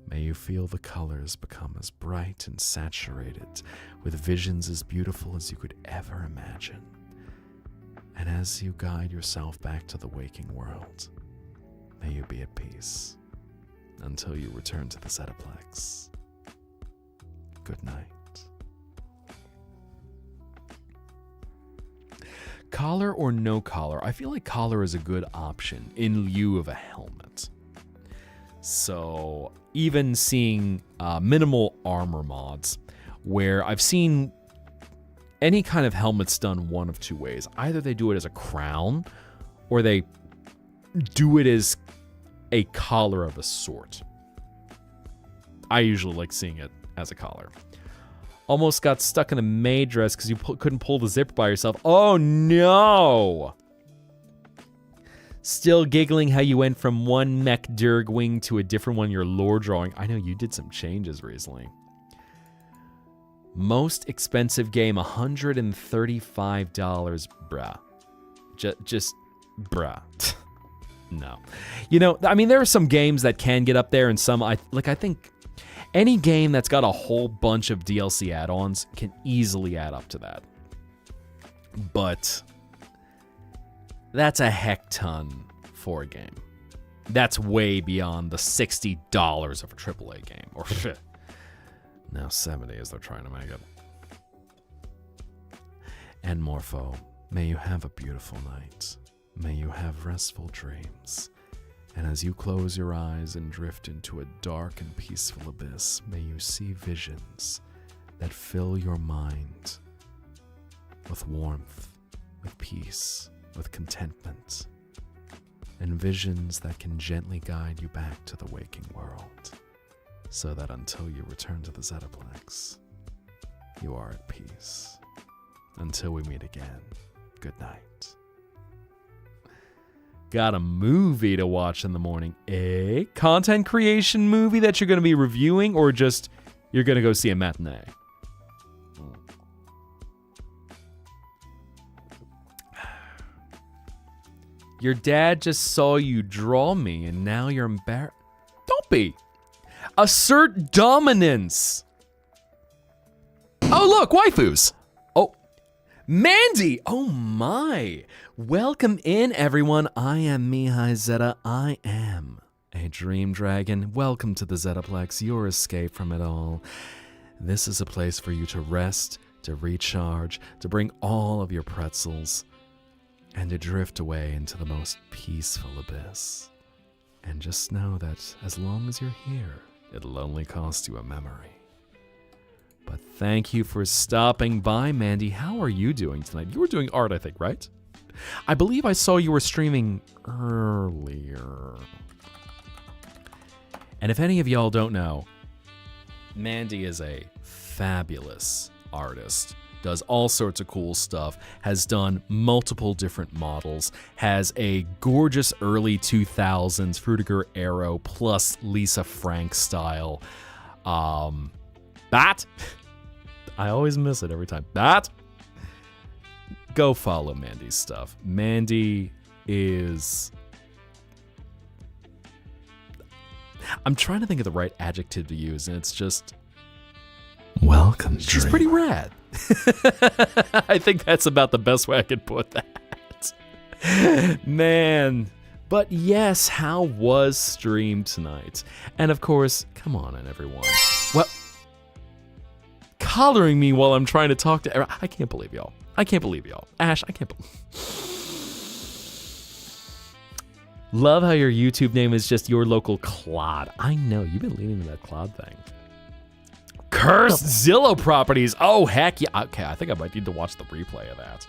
May you feel the colors become as bright and saturated with visions as beautiful as you could ever imagine. And as you guide yourself back to the waking world, may you be at peace until you return to the Zettaplex. Good night. Collar or no collar? I feel like collar is a good option in lieu of a helmet. So even seeing minimal armor mods where I've seen any kind of helmets done one of two ways. Either they do it as a crown or they do it as a collar of a sort. I usually like seeing it as a collar. Almost got stuck in a maid dress because you couldn't pull the zipper by yourself. Oh no! Still giggling how you went from one mech Durg wing to a different one in your lore drawing. I know you did some changes recently. Most expensive game, $135, bruh. Just bruh. No. You know, I mean, there are some games that can get up there and some, I think any game that's got a whole bunch of DLC add-ons can easily add up to that. But that's a heck ton for a game. That's way beyond the $60 of a AAA game. Or now 70 as they're trying to make it. And Morpho, may you have a beautiful night. May you have restful dreams. And as you close your eyes and drift into a dark and peaceful abyss, may you see visions that fill your mind with warmth, with peace, with contentment, and visions that can gently guide you back to the waking world, so that until you return to the Zettaplex, you are at peace. Until we meet again, good night. Got a movie to watch in the morning. A content creation movie that you're going to be reviewing, or just you're going to go see a matinee? Your dad just saw you draw me and now you're embarrassed. Don't be. Assert dominance. Oh, look, waifus. Oh, Mandy. Oh, my. Welcome in, everyone. I am Mihai Zetta. I am a dream dragon. Welcome to the Zettaplex, your escape from it all. This is a place for you to rest, to recharge, to bring all of your pretzels, and to drift away into the most peaceful abyss. And just know that as long as you're here, it'll only cost you a memory. But thank you for stopping by, Mandy. How are you doing tonight? You were doing art, I think, right? I believe I saw you were streaming earlier. And if any of y'all don't know, Mandy is a fabulous artist. does all sorts of cool stuff, has done multiple different models, has a gorgeous early 2000s Frutiger Aero plus Lisa Frank style. Bat! I always miss it every time. Bat! Go follow Mandy's stuff. Mandy is... I'm trying to think of the right adjective to use, and it's just... Welcome, She's dreamer. pretty rad. I think that's about the best way I could put that. Man. But yes, how was stream tonight? And of course, come on in, everyone. Well, collaring me while I'm trying to talk to... I can't believe y'all. I can't believe y'all. Ash, I can't believe... Love how your YouTube name is just your local Clod. I know, you've been leaning to that Clod thing. Cursed Zillow properties. Oh, heck yeah. Okay, I think I might need to watch the replay of that.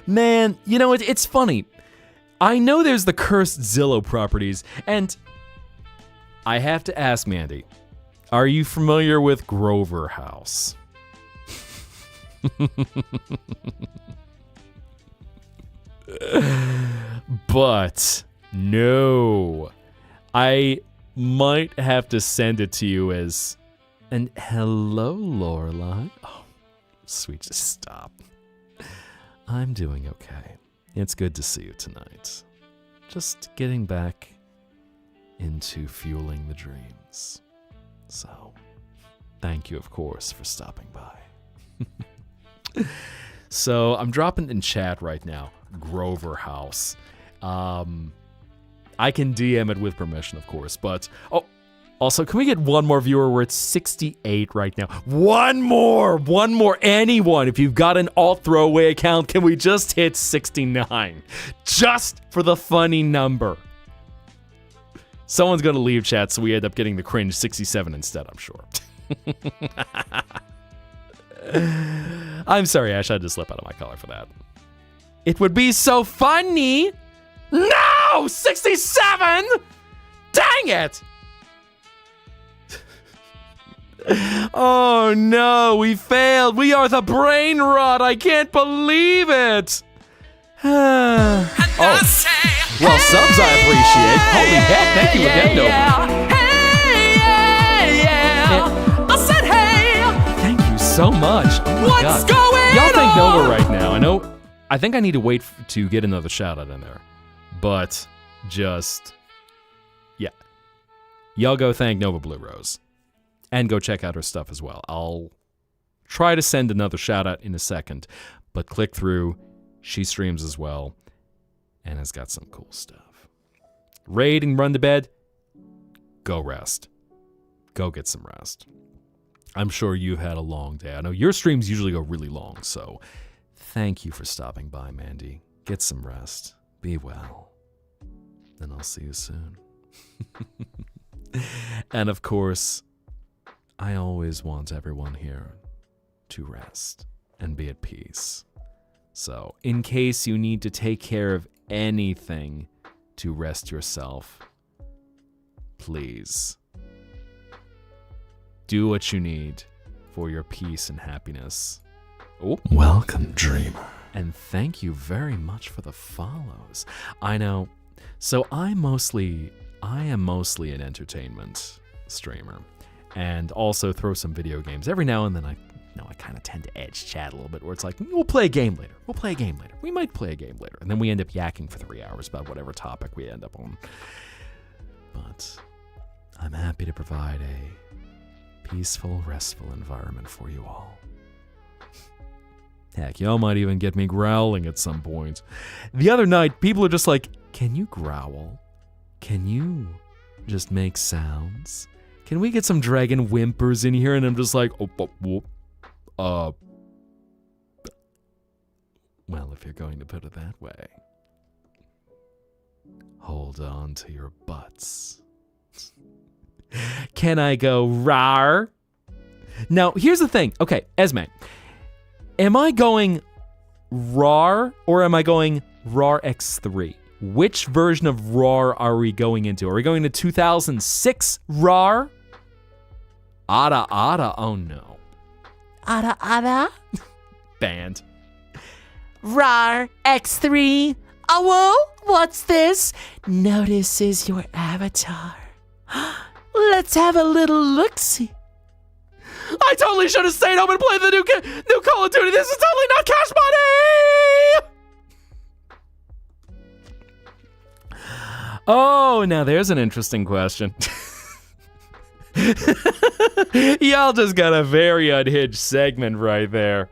Man, you know, it's funny. I know there's the cursed Zillow properties, and I have to ask Mandy, are you familiar with Grover House? But no, I might have to send it to you as an hello, Lorelai. Oh, sweet, just stop. I'm doing okay. It's good to see you tonight. Just getting back into fueling the dreams. So, thank you, of course, for stopping by. So, I'm dropping in chat right now, Grover House. I can DM it with permission, of course, but... Oh, also, can we get one more viewer? We're at 68 right now. One more! Anyone, if you've got an alt throwaway account, can we just hit 69? Just for the funny number. Someone's gonna leave chat, so we end up getting the cringe 67 instead, I'm sure. I'm sorry, Ash, I had to slip out of my color for that. It would be so funny. No! 67! Dang it! Oh no, we failed. We are the brain rot. I can't believe it. Oh, well, subs I appreciate. Holy heck, thank you again, Nova. I said hey. Thank you so much. Oh my What's God. going Y'all thank on? Nova right now. I think I need to wait to get another shout out in there. But just, yeah. Y'all go thank Nova Blue Rose. And go check out her stuff as well. I'll try to send another shout out in a second. But click through. She streams as well. And has got some cool stuff. Raid and run to bed. Go rest. Go get some rest. I'm sure you've had a long day. I know your streams usually go really long. So thank you for stopping by, Mandy. Get some rest. Be well. And I'll see you soon. And of course, I always want everyone here to rest and be at peace. So, in case you need to take care of anything to rest yourself, please do what you need for your peace and happiness. Oh. Welcome, dreamer. And thank you very much for the follows. I know. So I am mostly an entertainment streamer. And also throw some video games. Every now and then I kind of tend to edge chat a little bit where it's like, we'll play a game later. We might play a game later. And then we end up yakking for 3 hours about whatever topic we end up on. But I'm happy to provide a peaceful, restful environment for you all. Heck, y'all might even get me growling at some point. The other night, people are just like, can you growl? Can you just make sounds? Can we get some dragon whimpers in here? And I'm just like, well, if you're going to put it that way, hold on to your butts. Can I go rar? Now, here's the thing. Okay, Esme, am I going rar or am I going rar X3? Which version of RAR are we going into? Are we going to 2006 RAR? Ada, oh no. Ada. band. Rar X3. Oh, whoa, what's this? Notices your avatar. Let's have a little look-see. I totally should have stayed home and played the new Call of Duty. This is totally not cash money! Oh, now there's an interesting question. Y'all just got a very unhinged segment right there.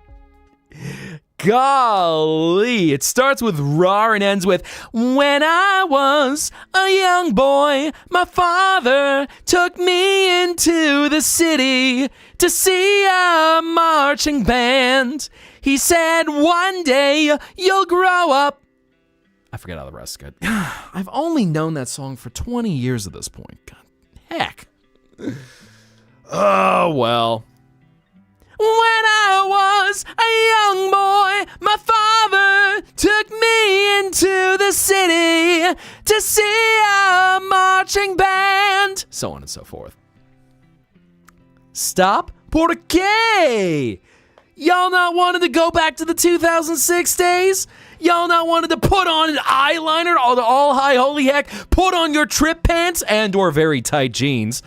Golly, it starts with rar and ends with, when I was a young boy, my father took me into the city to see a marching band. He said, one day you'll grow up. I forget how the rest is good. I've only known that song for 20 years at this point. God, heck. Oh, well. When I was a young boy, my father took me into the city to see a marching band. So on and so forth. Stop. ¿Por qué? Y'all not wanted to go back to the 2006 days? Y'all not wanted to put on an eyeliner, all high holy heck, put on your trip pants and or very tight jeans.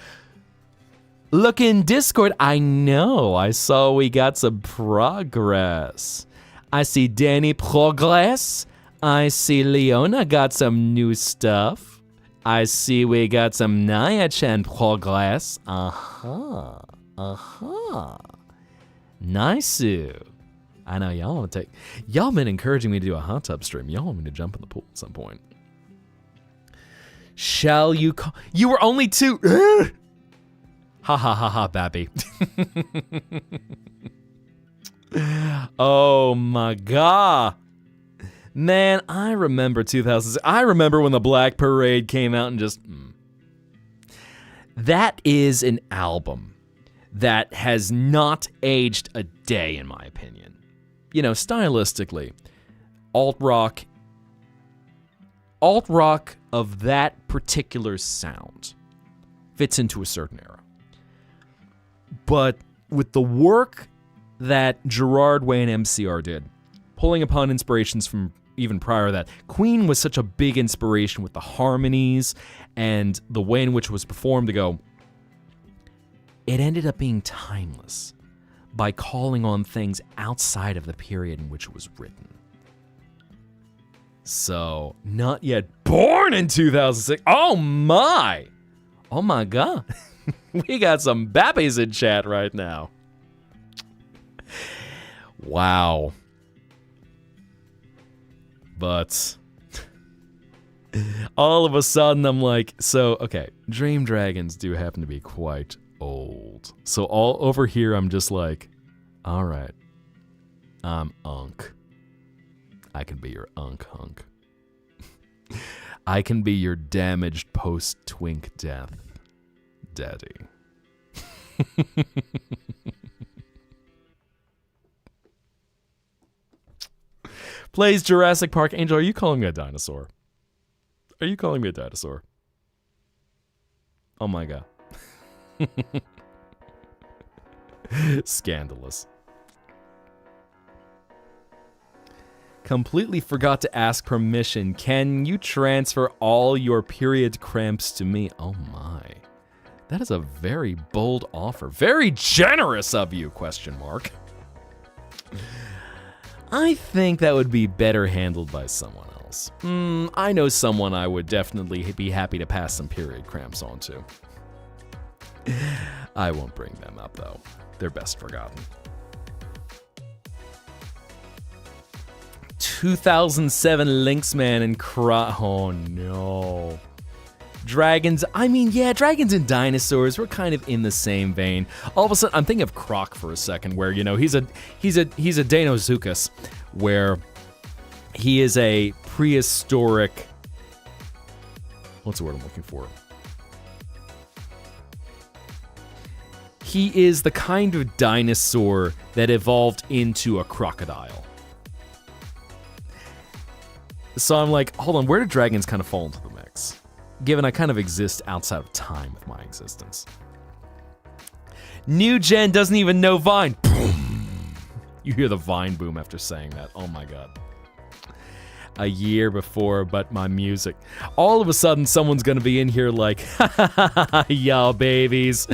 Look in Discord. I know. I saw we got some progress. I see Danny progress. I see Leona got some new stuff. I see we got some Naya-chan progress. Uh-huh. Nice. I know y'all want to take... Y'all been encouraging me to do a hot tub stream. Y'all want me to jump in the pool at some point. Shall you call... You were only 2... Ha ha ha ha, Babby. Oh my god. Man, I remember 2006. I remember when the Black Parade came out and just... That is an album that has not aged a day, in my opinion. You know, stylistically, alt-rock of that particular sound fits into a certain era. But with the work that Gerard Way and MCR did, pulling upon inspirations from even prior to that, Queen was such a big inspiration with the harmonies and the way in which it was performed to go, it ended up being timeless by calling on things outside of the period in which it was written. So, not yet born in 2006. Oh my god. We got some babbies in chat right now. Wow. But all of a sudden I'm like, so, okay, Dream Dragons do happen to be quite old. So all over here I'm just like, all right, I'm Unk. I can be your Unk hunk. I can be your damaged post-twink death. Daddy. Plays Jurassic Park. Angel, are you calling me a dinosaur? Are you calling me a dinosaur? Oh my god. Scandalous. Completely forgot to ask permission. Can you transfer all your period cramps to me? Oh my. That is a very bold offer. Very generous of you, question mark. I think that would be better handled by someone else. I know someone I would definitely be happy to pass some period cramps on to. I won't bring them up, though. They're best forgotten. 2007 Lynxman and oh no. Dragons, I mean, yeah, dragons and dinosaurs were kind of in the same vein. All of a sudden, I'm thinking of Croc for a second, where, you know, he's a Deinosuchus, where he is a prehistoric, what's the word I'm looking for? He is the kind of dinosaur that evolved into a crocodile. So I'm like, hold on, where do dragons kind of fall into the mix? Given I kind of exist outside of time with my existence. New Gen doesn't even know Vine. Boom. You hear the Vine boom after saying that. Oh my god. A year before, but my music. All of a sudden, someone's gonna be in here like, ha ha ha ha, yo, babies.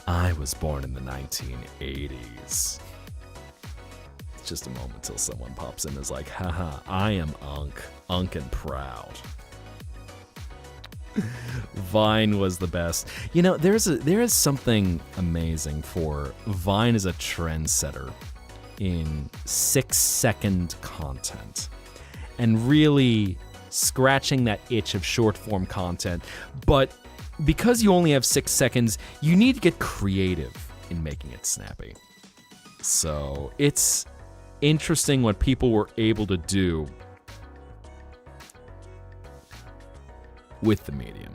I was born in the 1980s. It's just a moment till someone pops in and is like, haha, I am Unk and proud. Vine was the best. You know, there is something amazing for Vine is a trendsetter in 6-second content and really scratching that itch of short form content. But because you only have 6 seconds, you need to get creative in making it snappy. So it's interesting what people were able to do with the medium.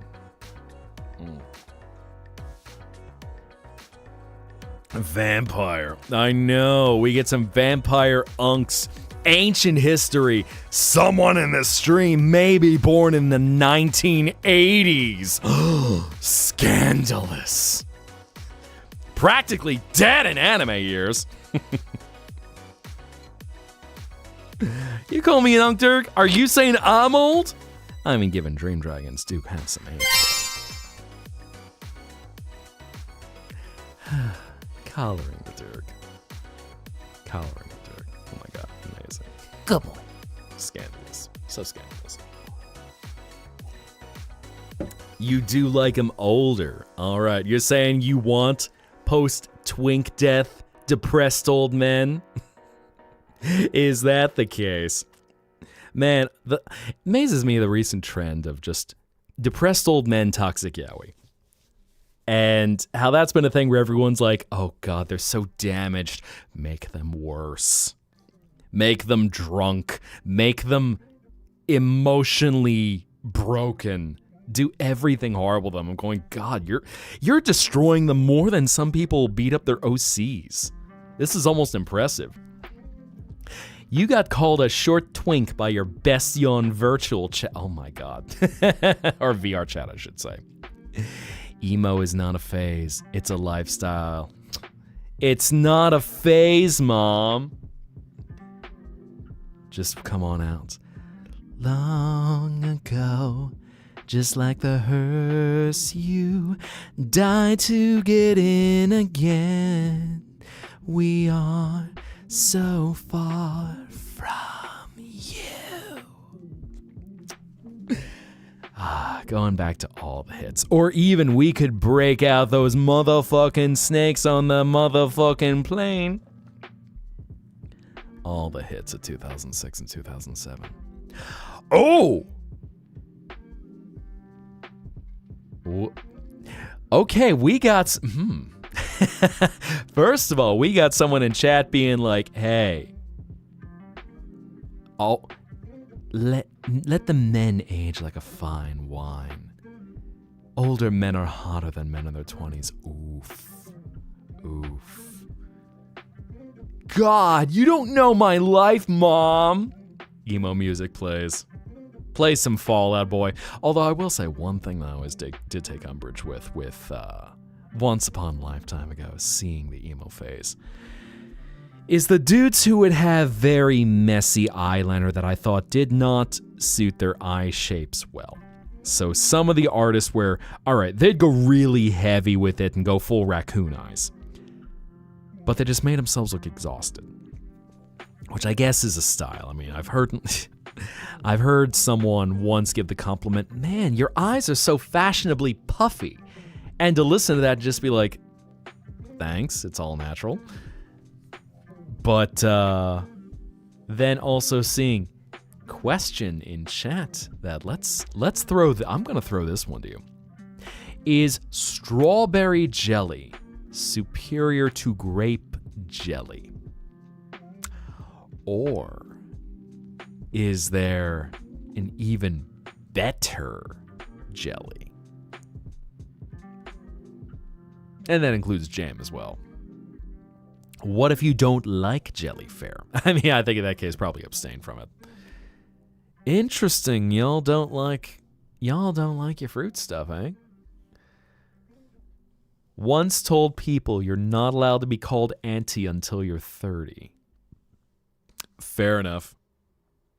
Vampire. I know. We get some vampire unks. Ancient history. Someone in this stream may be born in the 1980s. Scandalous. Practically dead in anime years. You call me an unk, Dirk? Are you saying I'm old? I mean, given Dream Dragons do have some age. Collaring the Dirk. Collaring the Dirk. Oh my god, amazing. Good boy. Scandalous. So scandalous. You do like him older. Alright, you're saying you want post-twink death, depressed old men? Is that the case? Man, it amazes me the recent trend of just depressed old men, toxic yaoi. And how that's been a thing where everyone's like, oh god, they're so damaged. Make them worse. Make them drunk. Make them emotionally broken. Do everything horrible to them. I'm going, god, you're destroying them more than some people beat up their OCs. This is almost impressive. You got called a short twink by your bestie on virtual chat. Oh my god. Or VR chat, I should say. Emo is not a phase. It's a lifestyle. It's not a phase, Mom. Just come on out. Long ago, just like the hearse, you died to get in again. We are so far from you. Going back to all the hits. Or even we could break out those motherfucking snakes on the motherfucking plane. All the hits of 2006 and 2007. Oh! Okay, we got... First of all, we got someone in chat being like, hey, let the men age like a fine wine. Older men are hotter than men in their 20s. Oof. Oof. God, you don't know my life, Mom. Emo music plays. Play some Fallout Boy. Although I will say one thing that I always did take umbrage with Once Upon a Lifetime ago, seeing the emo phase, is the dudes who would have very messy eyeliner that I thought did not suit their eye shapes well. So some of the artists where, alright, they'd go really heavy with it and go full raccoon eyes. But they just made themselves look exhausted. Which I guess is a style. I mean, I've heard someone once give the compliment, man, your eyes are so fashionably puffy. And to listen to that and just be like, thanks, it's all natural. But then also seeing question in chat that let's throw I'm gonna throw this one to you. Is strawberry jelly superior to grape jelly? Or is there an even better jelly? And that includes jam as well. What if you don't like jelly fare? I mean, I think in that case, probably abstain from it. Interesting, y'all don't like your fruit stuff, eh? Once told people you're not allowed to be called auntie until you're 30. Fair enough.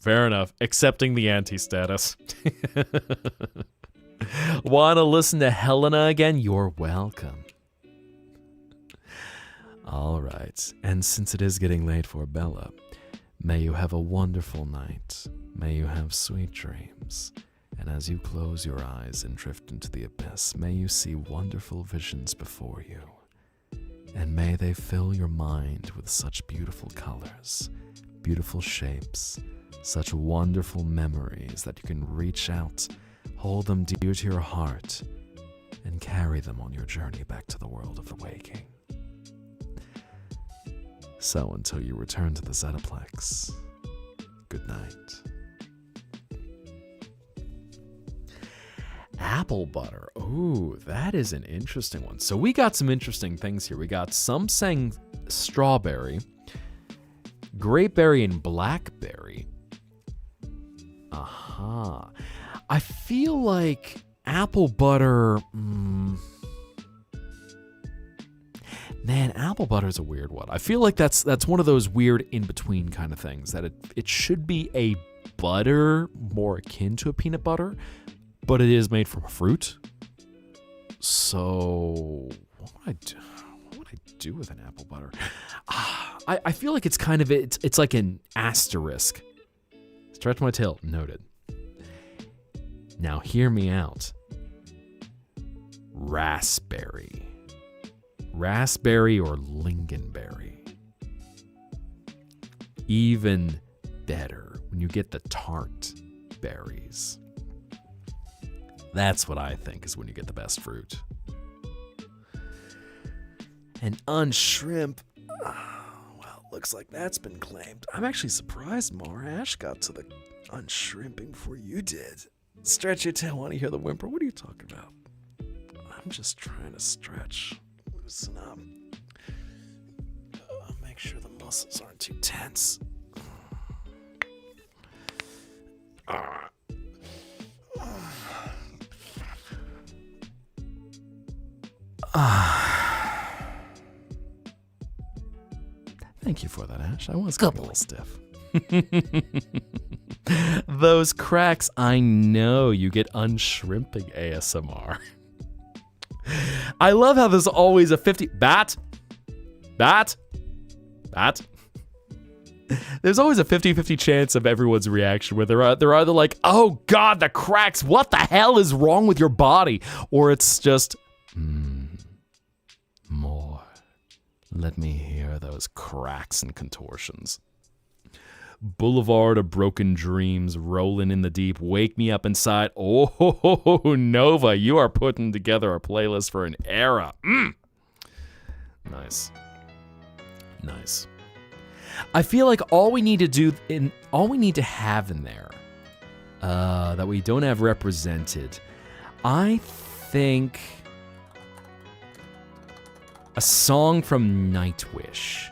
Fair enough. Accepting the auntie status. Want to listen to Helena again? You're welcome. All right. And since it is getting late for Bella, may you have a wonderful night. May you have sweet dreams. And as you close your eyes and drift into the abyss, may you see wonderful visions before you. And may they fill your mind with such beautiful colors, beautiful shapes, such wonderful memories that you can reach out, hold them dear to your heart, and carry them on your journey back to the world of the waking. So until you return to the Zettaplex, good night. Apple butter. Ooh, that is an interesting one. So we got some interesting things here. We got some saying strawberry, grapeberry, and blackberry. Aha. I feel like apple butter... Man, apple butter is a weird one. I feel like that's one of those weird in-between kind of things, that it should be a butter more akin to a peanut butter, but it is made from a fruit. So, what would I do with an apple butter? I feel like it's kind of, it's like an asterisk. Stretch my tail, noted. Now hear me out. Raspberry. Raspberry or lingonberry. Even better when you get the tart berries. That's what I think is when you get the best fruit. And unshrimp. Well, looks like that's been claimed. I'm actually surprised Mar Ash got to the unshrimping before you did. Stretch your tail. Want to hear the whimper? What are you talking about? I'm just trying to stretch. Loosen up. Make sure the muscles aren't too tense. Thank you for that, Ash. I was getting a little stiff. Those cracks, I know you get unshrimping ASMR. I love how there's always a 50... Bat. There's always a 50-50 chance of everyone's reaction where they're either like, oh God, the cracks, what the hell is wrong with your body? Or it's just, more. Let me hear those cracks and contortions. Boulevard of Broken Dreams, rolling in the deep, wake me up inside. Oh, Nova, you are putting together a playlist for an era. Nice. I feel like all we need to have in there, that we don't have represented, I think a song from Nightwish.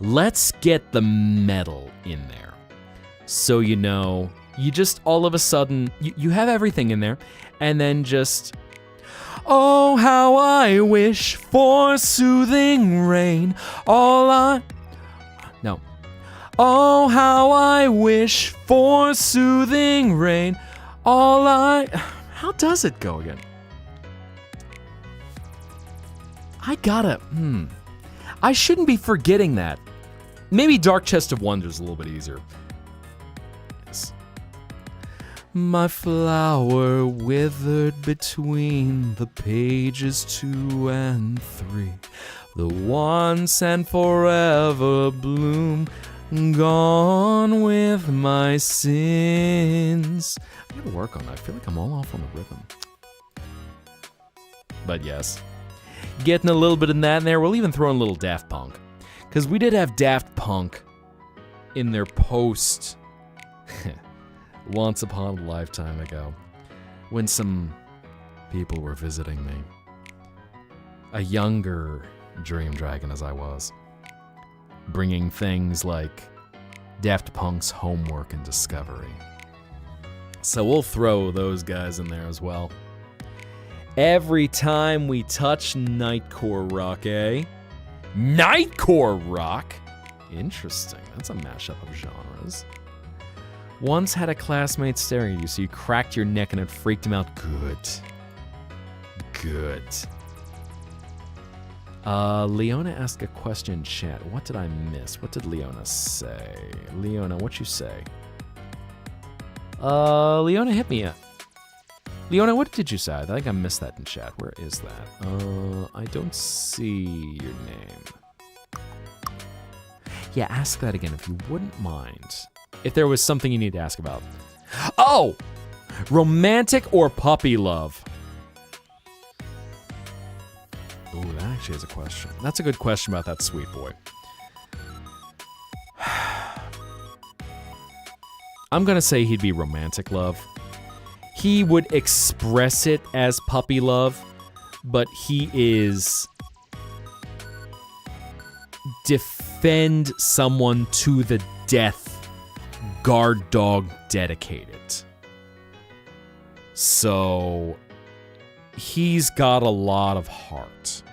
Let's get the metal in there. So, you just all of a sudden, you have everything in there, and then just, oh, how I wish for soothing rain. Oh, how I wish for soothing rain. How does it go again? I shouldn't be forgetting that. Maybe Dark Chest of Wonders is a little bit easier. Yes. My flower withered between the pages 2 and 3. The once and forever bloom, gone with my sins. I gotta work on that. I feel like I'm all off on the rhythm. But yes. Getting a little bit of that in there. We'll even throw in a little Daft Punk. Because we did have Daft Punk in their post once upon a lifetime ago, when some people were visiting me. A younger Dream Dragon as I was. Bringing things like Daft Punk's Homework and Discovery. So we'll throw those guys in there as well. Every time we touch Nightcore rock, eh? Nightcore rock? Interesting. That's a mashup of genres. Once had a classmate staring at you, so you cracked your neck and it freaked him out. Good. Leona asked a question in chat. What did I miss? What did Leona say? Leona, what you say? Leona, hit me up. Leona, what did you say? I think I missed that in chat. Where is that? I don't see your name. Yeah, ask that again if you wouldn't mind. If there was something you need to ask about. Oh! Romantic or puppy love? Ooh, that actually is a question. That's a good question about that sweet boy. I'm gonna say he'd be romantic love. He would express it as puppy love, but he is defend someone to the death, guard dog dedicated. So he's got a lot of heart,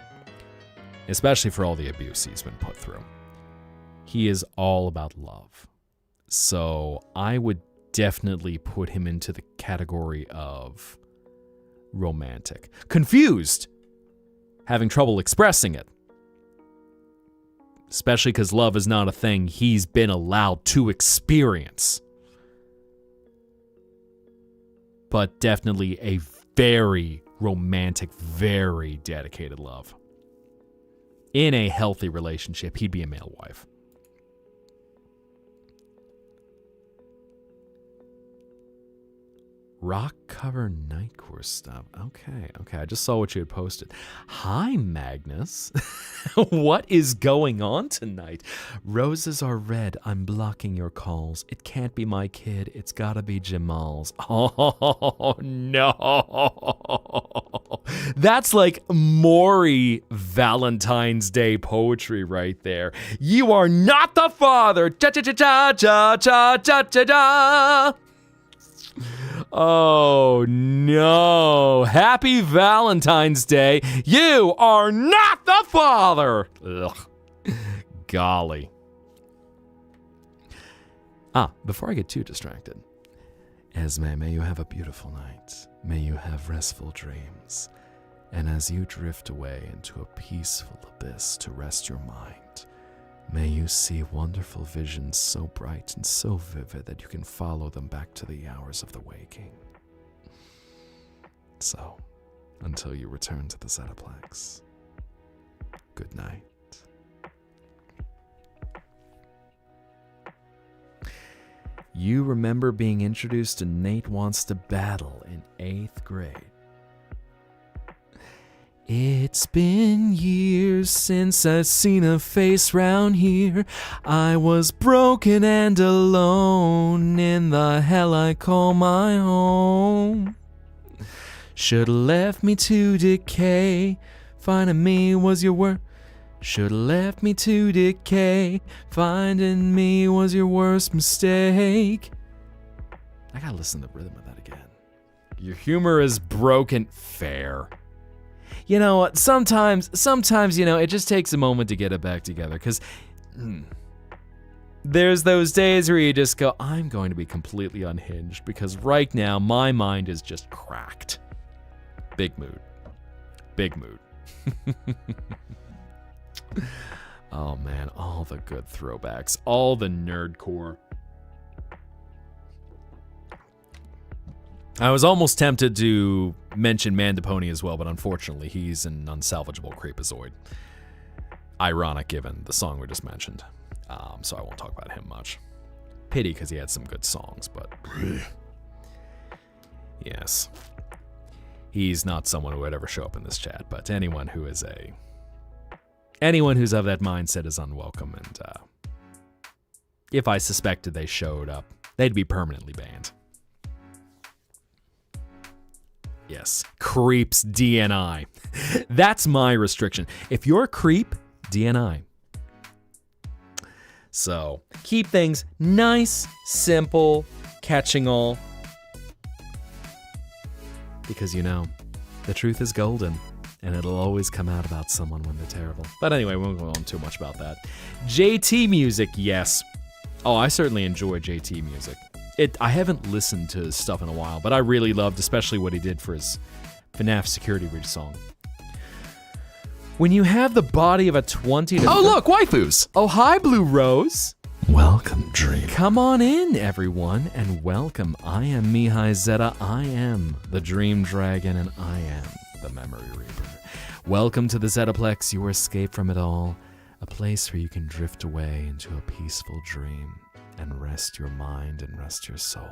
especially for all the abuse he's been put through. He is all about love. So I would definitely put him into the category of romantic. Confused, having trouble expressing it. Especially because love is not a thing he's been allowed to experience. But definitely a very romantic, very dedicated love. In a healthy relationship, he'd be a male wife. Rock cover Nightcore stuff. Okay. I just saw what you had posted. Hi, Magnus. What is going on tonight? Roses are red. I'm blocking your calls. It can't be my kid. It's gotta be Jamal's. Oh, no. That's like Maury Valentine's Day poetry right there. You are not the father. Cha-cha-cha-cha-cha-cha-cha-cha. Oh no. Happy Valentine's Day. You are not the father. Ugh. Golly. Before I get too distracted. Esme, may you have a beautiful night. May you have restful dreams. And as you drift away into a peaceful abyss to rest your mind, may you see wonderful visions so bright and so vivid that you can follow them back to the hours of the waking. So, until you return to the Zetaplex, good night. You remember being introduced to Nate Wants to Battle in 8th grade. It's been years since I've seen a face round here. I was broken and alone in the hell I call my home. Should've left me to decay. Finding me was your worst. Should've left me to decay. Finding me was your worst mistake. I gotta listen to the rhythm of that again. Your humor is broken. Fair. You know, sometimes, it just takes a moment to get it back together, because there's those days where you just go, I'm going to be completely unhinged, because right now, my mind is just cracked. Big mood. Oh man, all the good throwbacks, all the nerdcore. I was almost tempted to mention Mandapony as well, but unfortunately he's an unsalvageable creepazoid. Ironic given the song we just mentioned. So I won't talk about him much. Pity, because he had some good songs, but yes. He's not someone who would ever show up in this chat, but anyone who's of that mindset is unwelcome, and if I suspected they showed up, they'd be permanently banned. Yes, creeps DNI. That's my restriction. If you're a creep, DNI. So, keep things nice, simple, catching all. Because The truth is golden, and it'll always come out about someone when they're terrible. But anyway, we won't go on too much about that. JT music, yes. Oh, I certainly enjoy JT music. I haven't listened to his stuff in a while, but I really loved especially what he did for his FNAF Security Breach song. When you have the body of a 20 to... Oh, look, waifus! Oh, hi, Blue Rose. Welcome, dreamer. Come on in, everyone, and welcome. I am Mihai Zetta. I am the Dream Dragon, and I am the Memory Reaper. Welcome to the Zettaplex, your escape from it all. A place where you can drift away into a peaceful dream and rest your mind and rest your soul.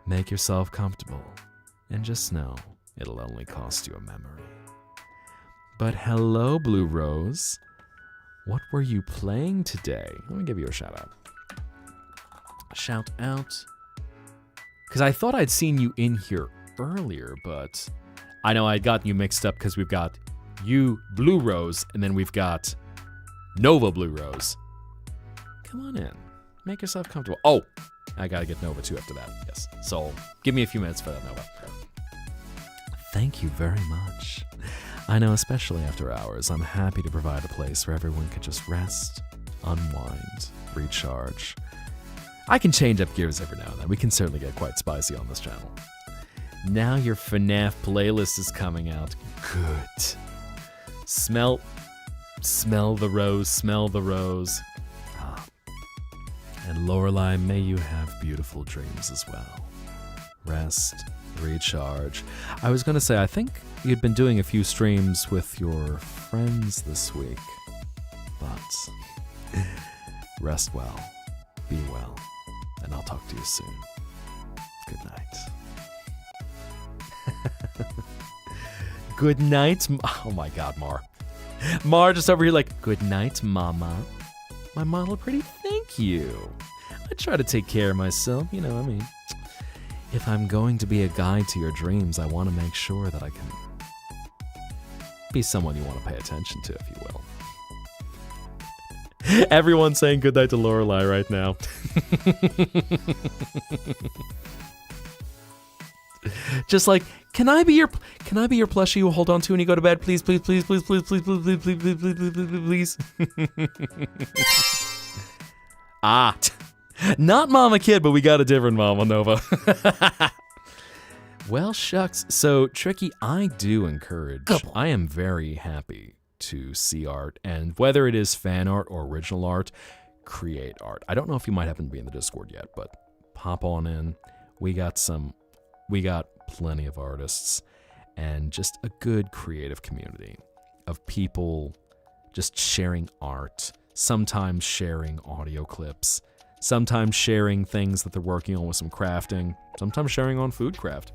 Make yourself comfortable, and just know it'll only cost you a memory. But hello, Blue Rose. What were you playing today? Let me give you a shout out. Shout out. Because I thought I'd seen you in here earlier, but I know I'd gotten you mixed up because we've got you, Blue Rose, and then we've got Nova Blue Rose. Come on in. Make yourself comfortable. Oh, I gotta get Nova too after that. Yes. So give me a few minutes for that, Nova. Thank you very much. I know, especially after hours, I'm happy to provide a place where everyone can just rest, unwind, recharge. I can change up gears every now and then. We can certainly get quite spicy on this channel. Now your FNAF playlist is coming out. Good. Smell the rose, smell the rose. Ah. And Lorelei, may you have beautiful dreams as well. Rest, recharge. I was going to say, I think you'd been doing a few streams with your friends this week, but rest well, be well, and I'll talk to you soon. Good night. Good night. Oh my God, Mar. Mar just over here like, good night, Mama. My model pretty, thank you. I try to take care of myself, you know, I mean, if I'm going to be a guide to your dreams, I want to make sure that I can be someone you want to pay attention to, if you will. Everyone's saying goodnight to Lorelei right now. Just like, can I be your plushie you hold on to when you go to bed? Please, please, please, please, please, please, please, please, please, please, please, please. Ah, not Mama Kid, but we got a different Mama Nova. Well, shucks. So, Tricky, I do encourage. I am very happy to see art, and whether it is fan art or original art, create art. I don't know if you might happen to be in the Discord yet, but pop on in. We got plenty of artists, and just a good creative community of people just sharing art, sometimes sharing audio clips, sometimes sharing things that they're working on with some crafting, sometimes sharing on food craft.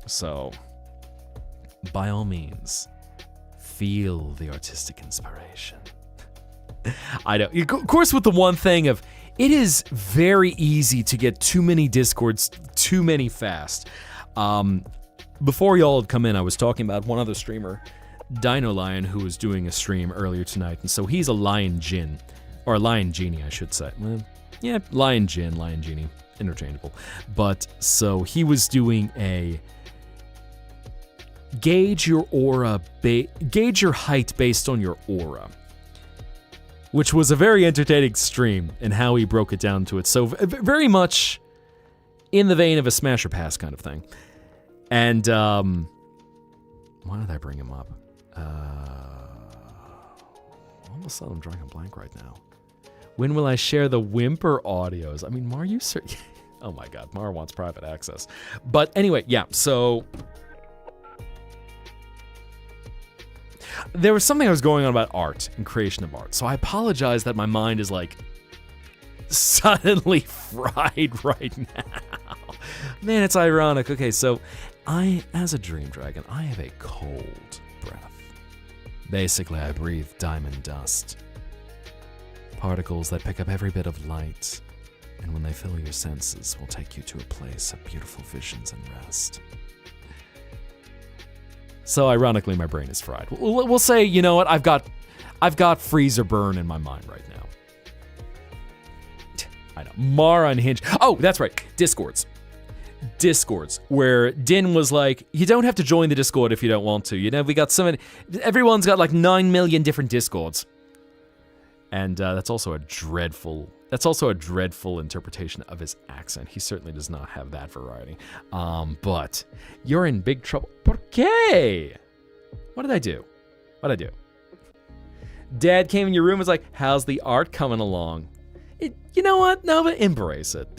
So, by all means, feel the artistic inspiration. I know, of course, with the one thing of, it is very easy to get too many Discords, too many fast. Before y'all had come in, I was talking about one other streamer, Dino Lion, who was doing a stream earlier tonight, and so he's a Lion Jin, or a Lion Genie, I should say. Well, yeah, Lion Jin, Lion Genie, interchangeable. But, so he was doing a gauge your height based on your aura, which was a very entertaining stream in how he broke it down to it. So very much in the vein of a Smash or Pass kind of thing. And why did I bring him up? All of a sudden I'm drawing a blank right now. When will I share the Whimper audios? I mean, Mar, you oh my God, Mar wants private access. But anyway, yeah, so there was something that was going on about art and creation of art. So I apologize that my mind is like suddenly fried right now. Man, it's ironic. Okay, so I, as a Dream Dragon, I have a cold breath. Basically, I breathe diamond dust. Particles that pick up every bit of light, and when they fill your senses, will take you to a place of beautiful visions and rest. So ironically, my brain is fried. We'll say, you know what? I've got freezer burn in my mind right now. I know. Mar unhinged. Oh, that's right. Discords. Discords where Din was like, you don't have to join the Discord if you don't want to. You know, we got everyone's got like 9 million different Discords. And that's also a dreadful interpretation of his accent. He certainly does not have that variety. But you're in big trouble. ¿Por qué? What did I do? Dad came in your room and was like, how's the art coming along? You know what? No, but embrace it.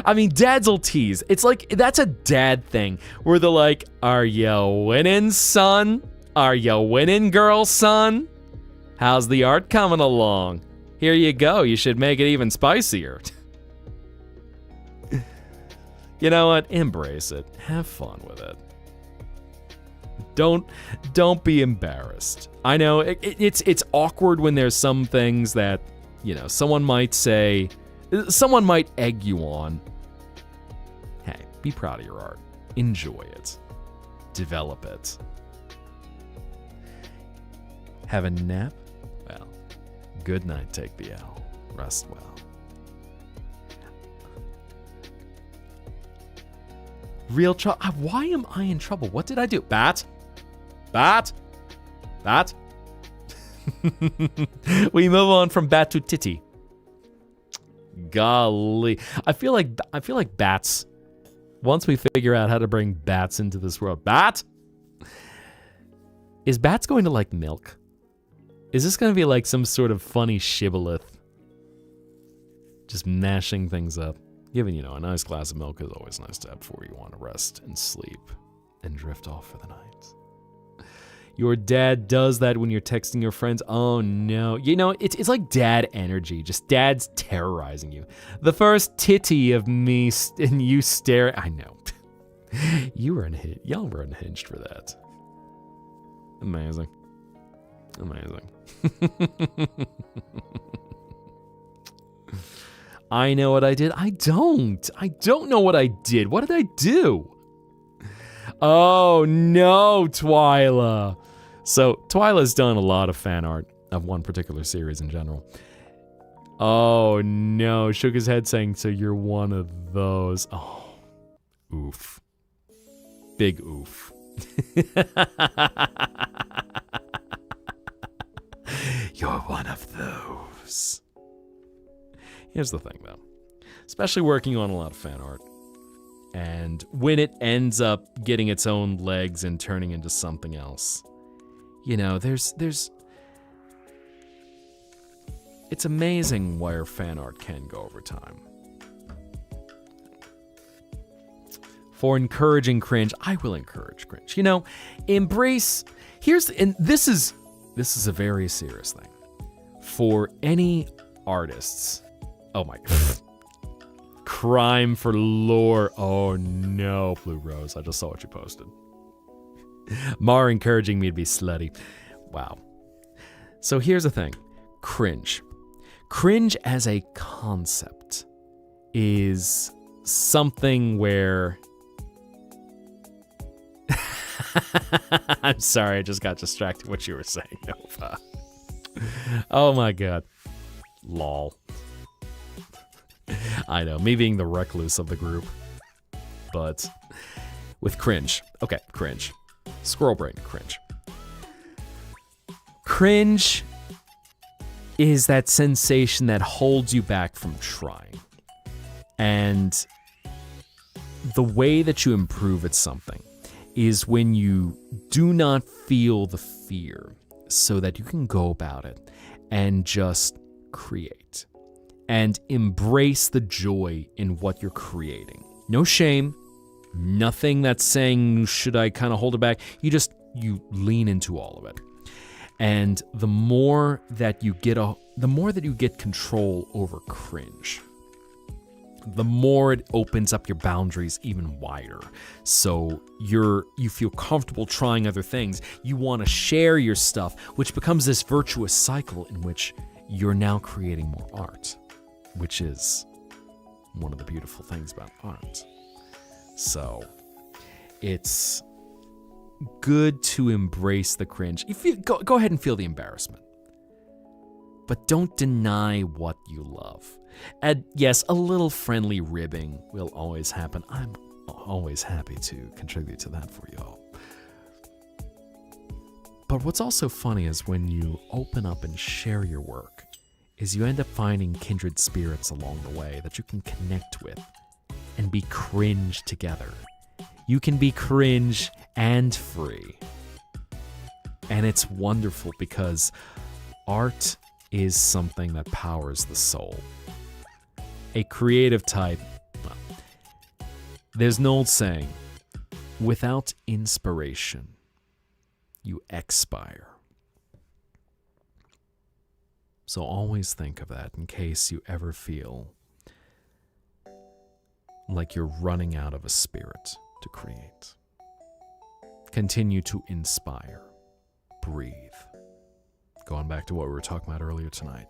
I mean, dads will tease. It's like, that's a dad thing where they're like, are you winning, son? Are you winning, girl, son? How's the art coming along? Here you go. You should make it even spicier. You know what? Embrace it. Have fun with it. Don't be embarrassed. I know it's awkward when there's some things that, you know, someone might egg you on. Hey, be proud of your art. Enjoy it. Develop it. Have a nap? Well, good night, take the L. Rest well. Real trouble. Why am I in trouble? What did I do? Bat? We move on from bat to titty. Golly. I feel like bats. Once we figure out how to bring bats into this world. Bat? Is bats going to like milk? Is this going to be like some sort of funny shibboleth? Just mashing things up. Given, you know, a nice glass of milk is always nice to have before you want to rest and sleep and drift off for the night. Your dad does that when you're texting your friends. Oh no. You know, it's like dad energy. Just dad's terrorizing you. The first titty of me and you stare. I know. Y'all were unhinged for that. Amazing. I know what I did. I don't know what I did. What did I do? Oh no, Twyla. So Twyla's done a lot of fan art of one particular series in general. Oh no, shook his head saying, so you're one of those. Oh, oof. Big oof. You're one of those. Here's the thing, though. Especially working on a lot of fan art, and when it ends up getting its own legs and turning into something else, you know, there's it's amazing where fan art can go over time. For encouraging cringe, I will encourage cringe. You know, embrace. This is a very serious thing. For any artists. Oh my god. Crime for lore. Oh no, Blue Rose. I just saw what you posted. Mar encouraging me to be slutty. Wow. So here's the thing. Cringe. Cringe as a concept is something where... I'm sorry, I just got distracted what you were saying, Nova. Oh my god. Lol. I know, me being the recluse of the group. But with cringe. Okay, cringe. Squirrel brain, cringe. Cringe is that sensation that holds you back from trying. And the way that you improve at something is when you do not feel the fear so that you can go about it and just create and embrace the joy in what you're creating. No shame, nothing that's saying, should I kind of hold it back? You lean into all of it. And the more that you get control over cringe, the more it opens up your boundaries even wider. So you feel comfortable trying other things. You want to share your stuff, which becomes this virtuous cycle in which you're now creating more art, which is one of the beautiful things about art. So it's good to embrace the cringe. Go ahead and feel the embarrassment, but don't deny what you love. And yes, a little friendly ribbing will always happen. I'm always happy to contribute to that for y'all. But what's also funny is when you open up and share your work, is you end up finding kindred spirits along the way that you can connect with and be cringe together. You can be cringe and free. And it's wonderful because art is something that powers the soul. A creative type, well, there's an old saying, without inspiration, you expire. So always think of that in case you ever feel like you're running out of a spirit to create. Continue to inspire. Breathe. Going back to what we were talking about earlier tonight.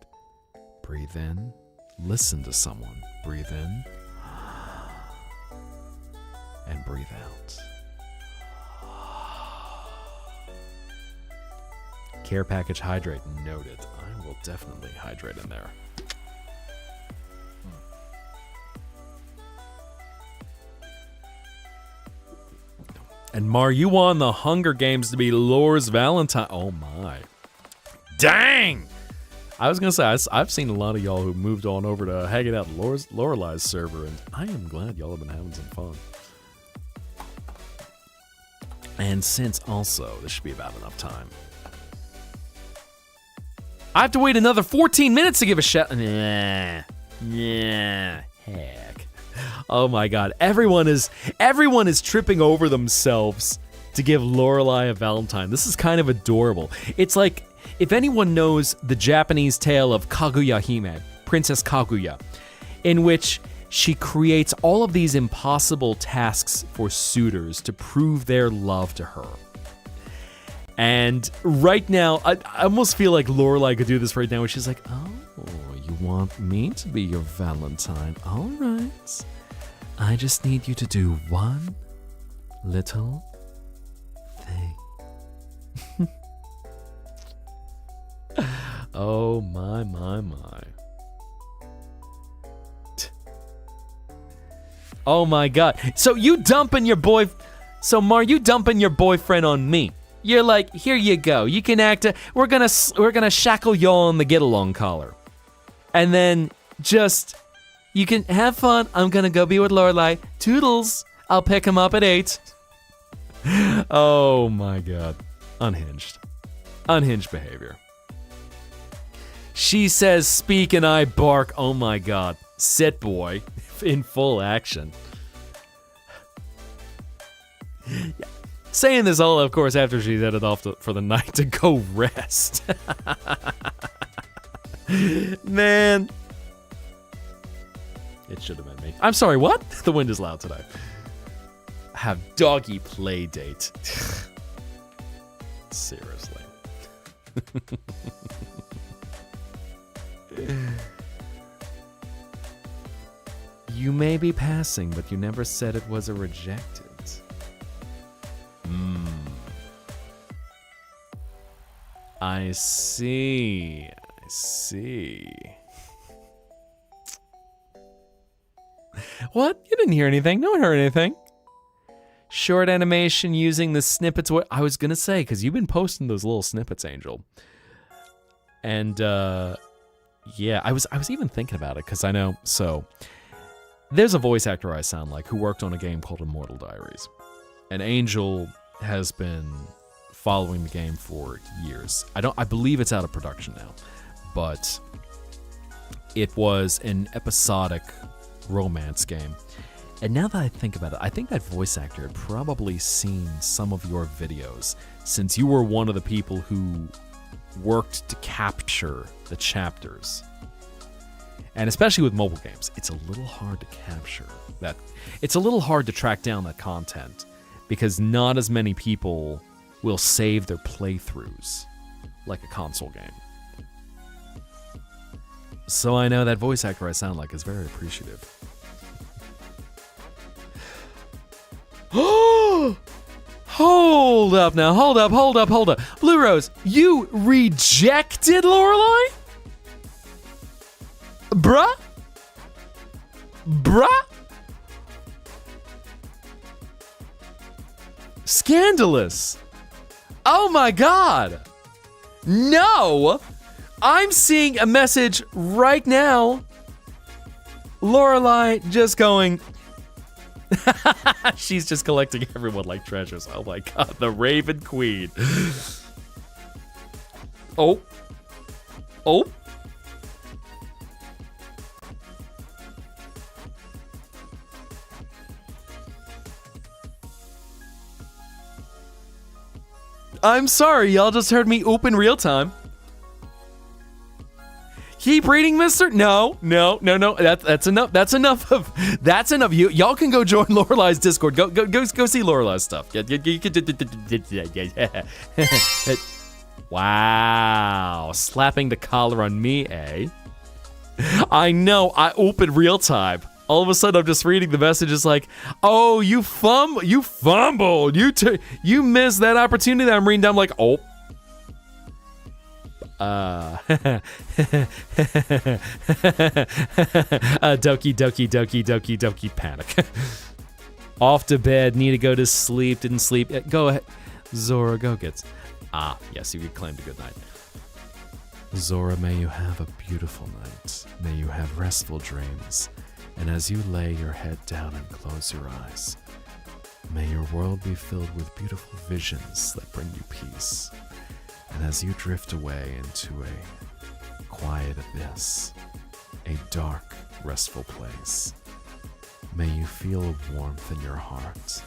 Breathe in. Listen to someone. Breathe in. And breathe out. Care package hydrate. Noted. I will definitely hydrate in there. And Mar, you won the Hunger Games to be Lore's Valentine. Oh my. Dang! I was going to say, I've seen a lot of y'all who moved on over to hanging out Lorelei's server, and I am glad y'all have been having some fun. And since also, this should be about enough time. I have to wait another 14 minutes to give a shout. Nah, heck. Oh my god, everyone is tripping over themselves to give Lorelei a Valentine. This is kind of adorable. It's like, if anyone knows the Japanese tale of Kaguya Hime, Princess Kaguya, in which she creates all of these impossible tasks for suitors to prove their love to her. And right now, I almost feel like Lorelei could do this right now, where she's like, oh, you want me to be your Valentine? All right. I just need you to do one little thing. Oh, my. Oh, my God. So you dumping your Mar, you dumping your boyfriend on me. You're like, here you go. You can act. We're gonna shackle y'all on the get along collar, and then just you can have fun. I'm gonna go be with Lorelei. Toodles. I'll pick him up at 8. Oh my god, unhinged behavior. She says, "Speak and I bark." Oh my god, sit boy, in full action. Yeah. Saying this all, of course, after she's headed off for the night to go rest. Man. It should have been me. I'm sorry, what? The wind is loud today. Have doggy play date. Seriously. You may be passing, but you never said it was a rejected. I see. What? You didn't hear anything. No one heard anything. Short animation using the snippets. What I was gonna say, because you've been posting those little snippets, Angel. And yeah, I was even thinking about it, because I know. So there's a voice actor I sound like who worked on a game called Immortal Diaries, and Angel has been following the game for years. I believe it's out of production now, but it was an episodic romance game. And now that I think about it, I think that voice actor had probably seen some of your videos, since you were one of the people who worked to capture the chapters. And especially with mobile games, it's a little hard to capture that. It's a little hard to track down that content, because not as many people will save their playthroughs like a console game. So I know that voice actor I sound like is very appreciative. Hold up now, hold up. Blue Rose, you rejected Lorelei? Bruh? Scandalous. Oh my god. No. I'm seeing a message right now. Lorelai just going. She's just collecting everyone like treasures. Oh my god, the Raven Queen. Oh. Oh. I'm sorry, y'all just heard me oop in real time. Keep reading, mister? No. That's enough. That's enough. Y'all can go join Lorelai's Discord. Go see Lorelai's stuff. Wow. Slapping the collar on me, eh? I know. I opened real time. All of a sudden, I'm just reading the messages like, oh, you fumbled. You missed that opportunity. I'm reading down like, oh. Doki panic. Off to bed, need to go to sleep, didn't sleep. Go ahead. Zora, go get. Yes, you claimed a good night. Zora, may you have a beautiful night. May you have restful dreams. And as you lay your head down and close your eyes, may your world be filled with beautiful visions that bring you peace. And as you drift away into a quiet abyss, a dark, restful place, may you feel a warmth in your heart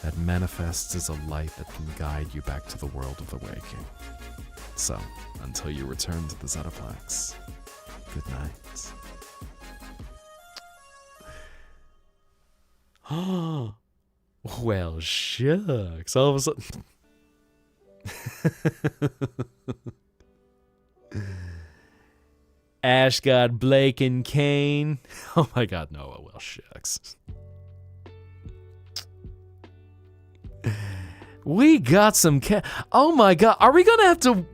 that manifests as a light that can guide you back to the world of the waking. So, until you return to the Zetaplex, good night. Oh, well, shucks. All of a sudden. Ash got Blake and Kane. Oh my god, no. Oh, well, shucks. We got some oh my god. Are we gonna have to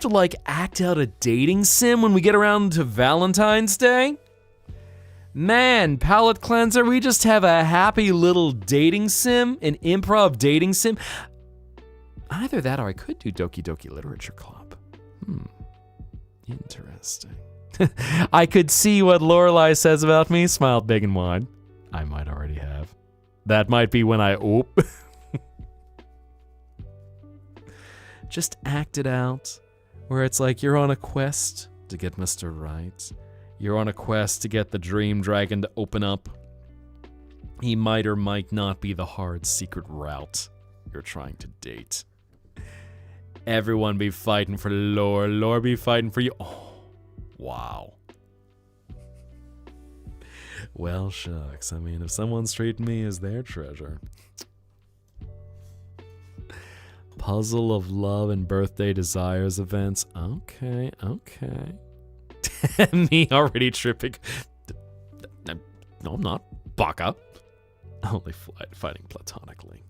like act out a dating sim when we get around to Valentine's Day? Man, palate cleanser, we just have a happy little dating sim, an improv dating sim. Either that or I could do Doki Doki Literature Club. Interesting. I could see what Lorelai says about me, smiled big and wide. I might already have. That might be when I oop. Just act it out, where it's like you're on a quest to get Mr. Right. You're on a quest to get the dream dragon to open up. He might or might not be the hard secret route you're trying to date. Everyone be fighting for Lore. Lore be fighting for you. Oh, wow. Well, shucks. I mean, if someone's treating me as their treasure. Puzzle of Love and Birthday Desires events. Okay. Me already tripping. No, I'm not. Baka. Only fighting platonically.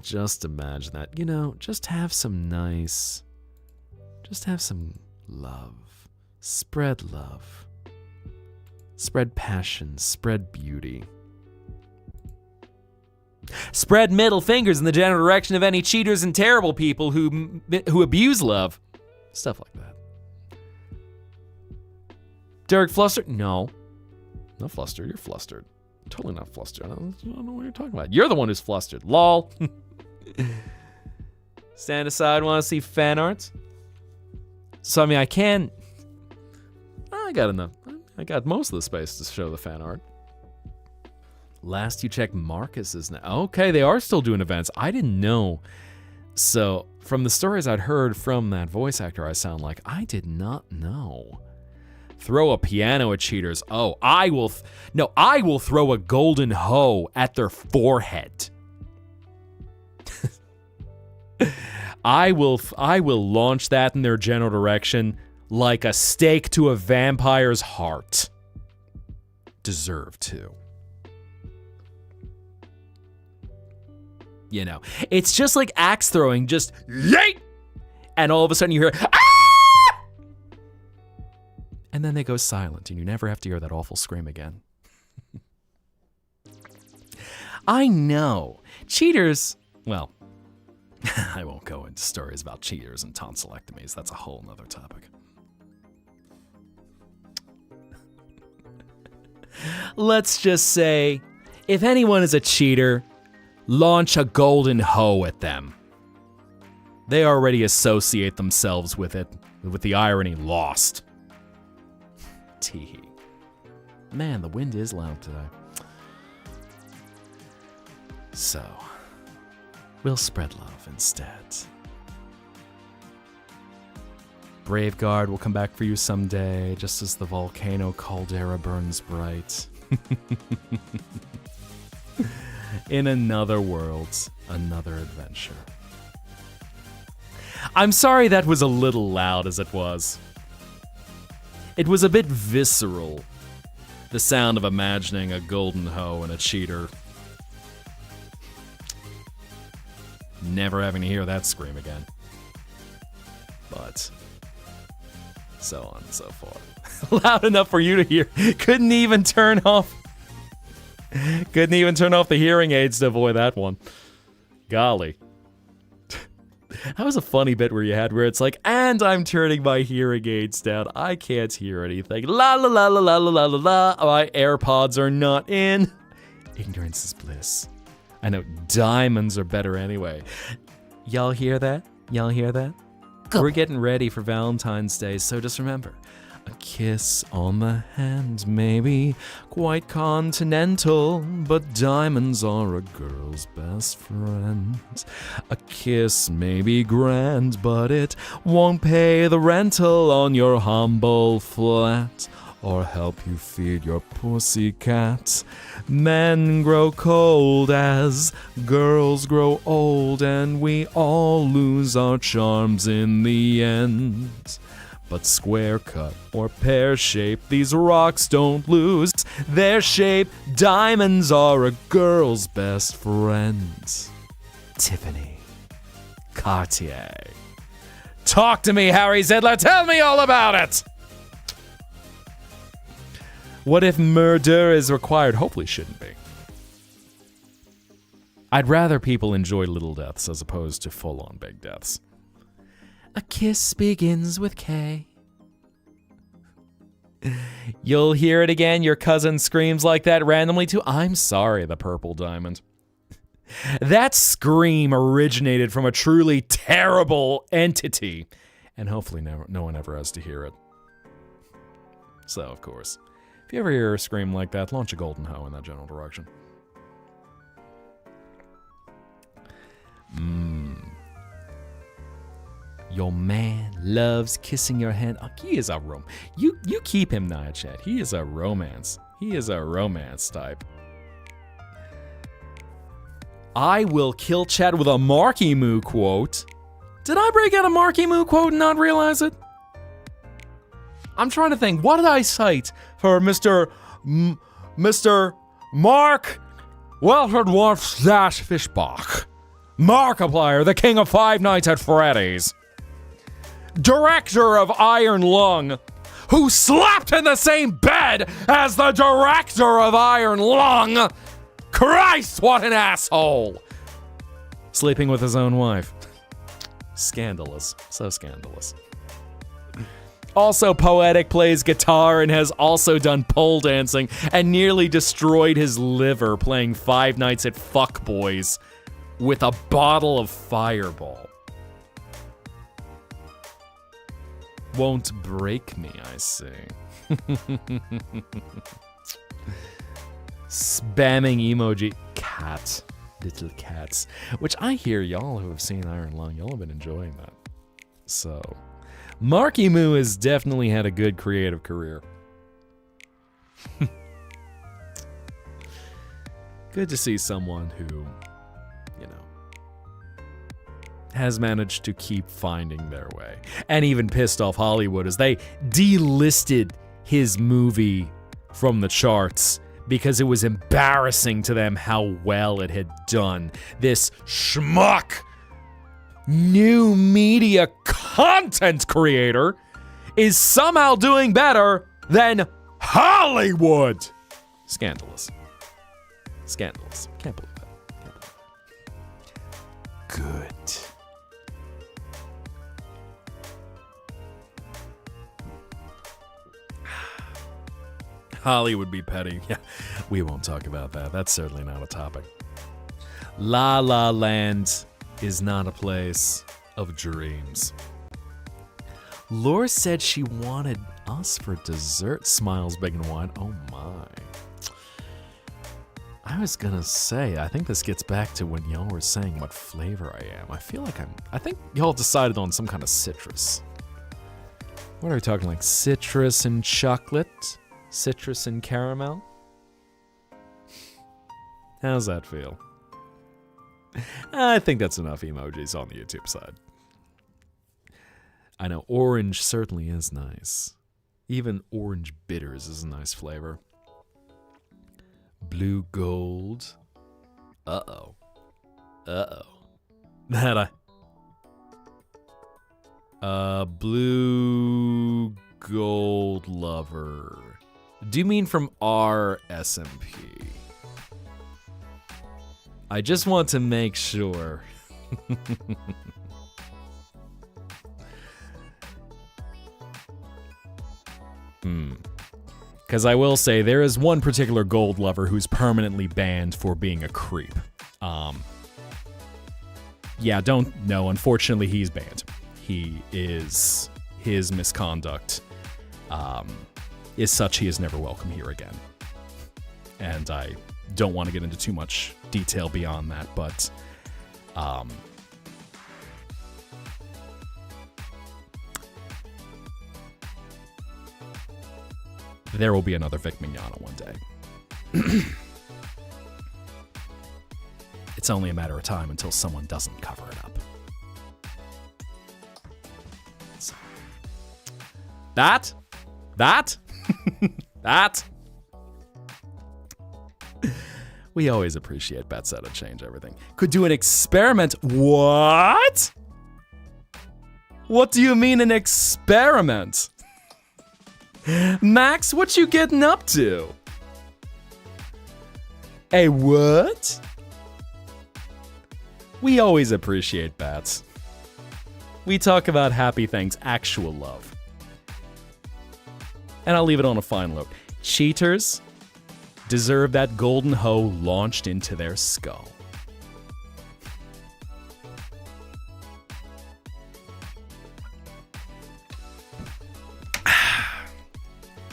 Just imagine that. You know, just have some love. Spread love. Spread passion. Spread beauty. Spread middle fingers in the general direction of any cheaters and terrible people who abuse love. Stuff like that. Derek flustered? No. Not flustered. You're flustered. Totally not flustered. I don't know what you're talking about. You're the one who's flustered. Lol. Stand aside. Want to see fan art? So, I mean, I got enough. I got most of the space to show the fan art. Last you checked, Marcus is now. Okay, they are still doing events. I didn't know. So, from the stories I'd heard from that voice actor, I sound like I did not know. Throw a piano at cheaters. Oh, I will throw a golden hoe at their forehead. I will launch that in their general direction like a stake to a vampire's heart. Deserve to. You know, it's just like axe throwing, just yeet! And all of a sudden you hear, ah! And then they go silent, and you never have to hear that awful scream again. I know. Cheaters, well, I won't go into stories about cheaters and tonsillectomies. That's a whole nother topic. Let's just say, if anyone is a cheater, launch a golden hoe at them. They already associate themselves with it, with the irony lost. Tee. Man, the wind is loud today. So, we'll spread love instead. Braveguard will come back for you someday, just as the volcano caldera burns bright. In another world, another adventure. I'm sorry that was a little loud as it was. It was a bit visceral. The sound of imagining a golden hoe and a cheater. Never having to hear that scream again. But so on and so forth. Loud enough for you to hear. Couldn't even turn off the hearing aids to avoid that one. Golly. That was a funny bit where it's like, and I'm turning my hearing aids down. I can't hear anything. La la la la la la la la. My AirPods are not in. Ignorance is bliss. I know diamonds are better anyway. Y'all hear that? Go. We're getting ready for Valentine's Day, so just remember, a kiss on the hand may be quite continental, but diamonds are a girl's best friend. A kiss may be grand, but it won't pay the rental on your humble flat, or help you feed your pussycat. Men grow cold as girls grow old, and we all lose our charms in the end. But square cut or pear shape, these rocks don't lose their shape. Diamonds are a girl's best friend. Tiffany Cartier. Talk to me, Harry Zedler. Tell me all about it. What if murder is required? Hopefully shouldn't be. I'd rather people enjoy little deaths as opposed to full-on big deaths. A kiss begins with K. You'll hear it again. Your cousin screams like that randomly too. I'm sorry, the purple diamond. That scream originated from a truly terrible entity. And hopefully no one ever has to hear it. So, of course, if you ever hear a scream like that, launch a golden hoe in that general direction. Your man loves kissing your hand. Oh, he is a You keep him Nia Chat. He is a romance. He is a romance type. I will kill Chad with a Marky Moo quote. Did I break out a Marky Moo quote and not realize it? I'm trying to think. What did I cite for Mr. Mark Wilfred Wolf-Fischbach? Markiplier, the king of Five Nights at Freddy's. Director of Iron Lung, who slept in the same bed as the director of Iron Lung. Christ, what an asshole! Sleeping with his own wife. Scandalous. So scandalous. Also poetic, plays guitar, and has also done pole dancing and nearly destroyed his liver playing Five Nights at Fuckboys with a bottle of Fireball. Won't break me, I see. Spamming emoji. Cat. Little cats. Which I hear y'all who have seen Iron Lung, y'all have been enjoying that. So, Marky Moo has definitely had a good creative career. Good to see someone who, has managed to keep finding their way. And even pissed off Hollywood as they delisted his movie from the charts because it was embarrassing to them how well it had done. This schmuck new media content creator is somehow doing better than Hollywood. Scandalous. Scandalous. Can't believe that. good. Holly would be petty. Yeah, we won't talk about that. That's certainly not a topic. La La Land is not a place of dreams. Laura said she wanted us for dessert. Smiles big and wide. Oh my. I was gonna say, I think this gets back to when y'all were saying what flavor I am. I think y'all decided on some kind of citrus. What are we talking, like citrus and chocolate? Citrus and caramel? How's that feel? I think that's enough emojis on the YouTube side. I know orange certainly is nice. Even orange bitters is a nice flavor. Blue gold. Uh-oh. That blue gold lover. Do you mean from our SMP? I just want to make sure. Because I will say, there is one particular gold lover who's permanently banned for being a creep. Yeah, don't know. Unfortunately, he's banned. His misconduct is such he is never welcome here again. And I don't want to get into too much detail beyond that, but there will be another Vic Mignogna one day. It's only a matter of time until someone doesn't cover it up. So. That. We always appreciate Zetta change everything. Could do an experiment. What? What do you mean an experiment? Max, what you getting up to? A what? We always appreciate bats. We talk about happy things, actual love. And I'll leave it on a fine note. Cheaters deserve that golden hoe launched into their skull.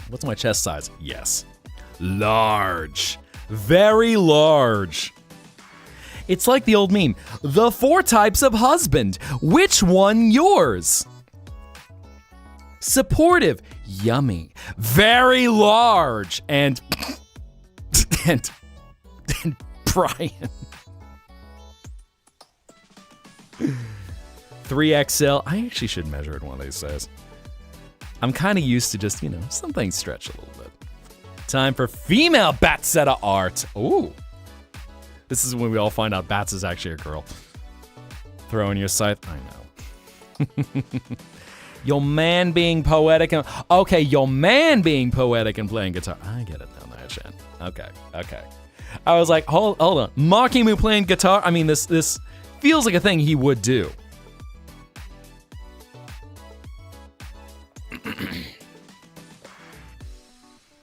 What's my chest size? Yes. Large. Very large. It's like the old meme. The 4 types of husband. Which one yours? Supportive. Yummy. Very large. And Brian. 3XL. I actually should measure it one of these days. I'm kind of used to just, some things stretch a little bit. Time for female Zetta art. Ooh. This is when we all find out Bats is actually a girl. Throw in your scythe. I know. Your man being poetic and... Okay, your man being poetic and playing guitar. I get it now, Shan. Okay. I was like, hold on. Mocking me playing guitar? I mean, this feels like a thing he would do.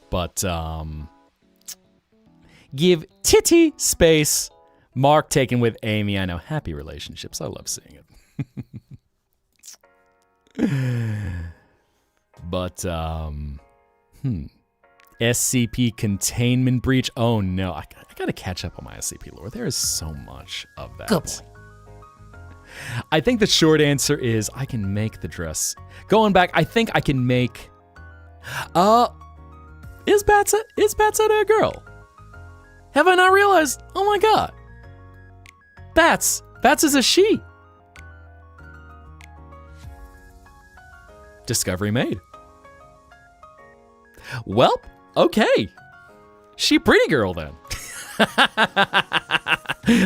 But, give Titty space. Mark taken with Amy. I know. Happy relationships. I love seeing it. But, SCP containment breach. Oh no. I gotta catch up on my SCP lore. There is so much of that. Good boy. I think the short answer is I can make the dress. Going back, I think I can make... Is Zetta a girl? Have I not realized? Oh my god. Bats is a she. Discovery made. Well, okay. She pretty girl then.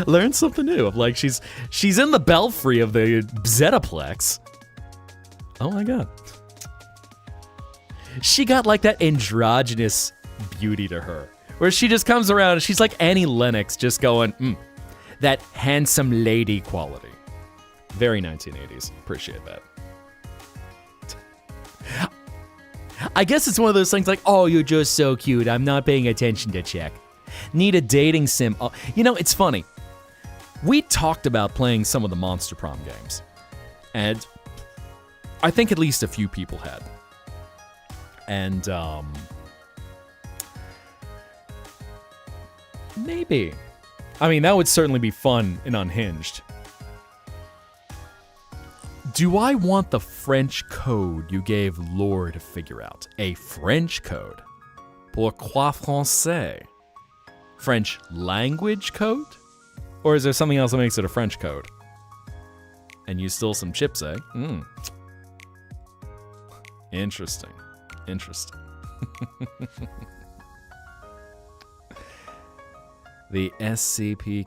Learn something new. I'm like, she's in the belfry of the Zettaplex. Oh my god. She got like that androgynous beauty to her, where she just comes around and she's like Annie Lennox, just going, that handsome lady quality. Very 1980s. Appreciate that. I guess it's one of those things like, oh, you're just so cute. I'm not paying attention to check. Need a dating sim. Oh, it's funny. We talked about playing some of the Monster Prom games. And I think at least a few people had. And, maybe. I mean, that would certainly be fun and unhinged. Do I want the French code you gave Lore to figure out? A French code? Pourquoi français? French language code? Or is there something else that makes it a French code? And you stole some chips, eh? Interesting. The SCP.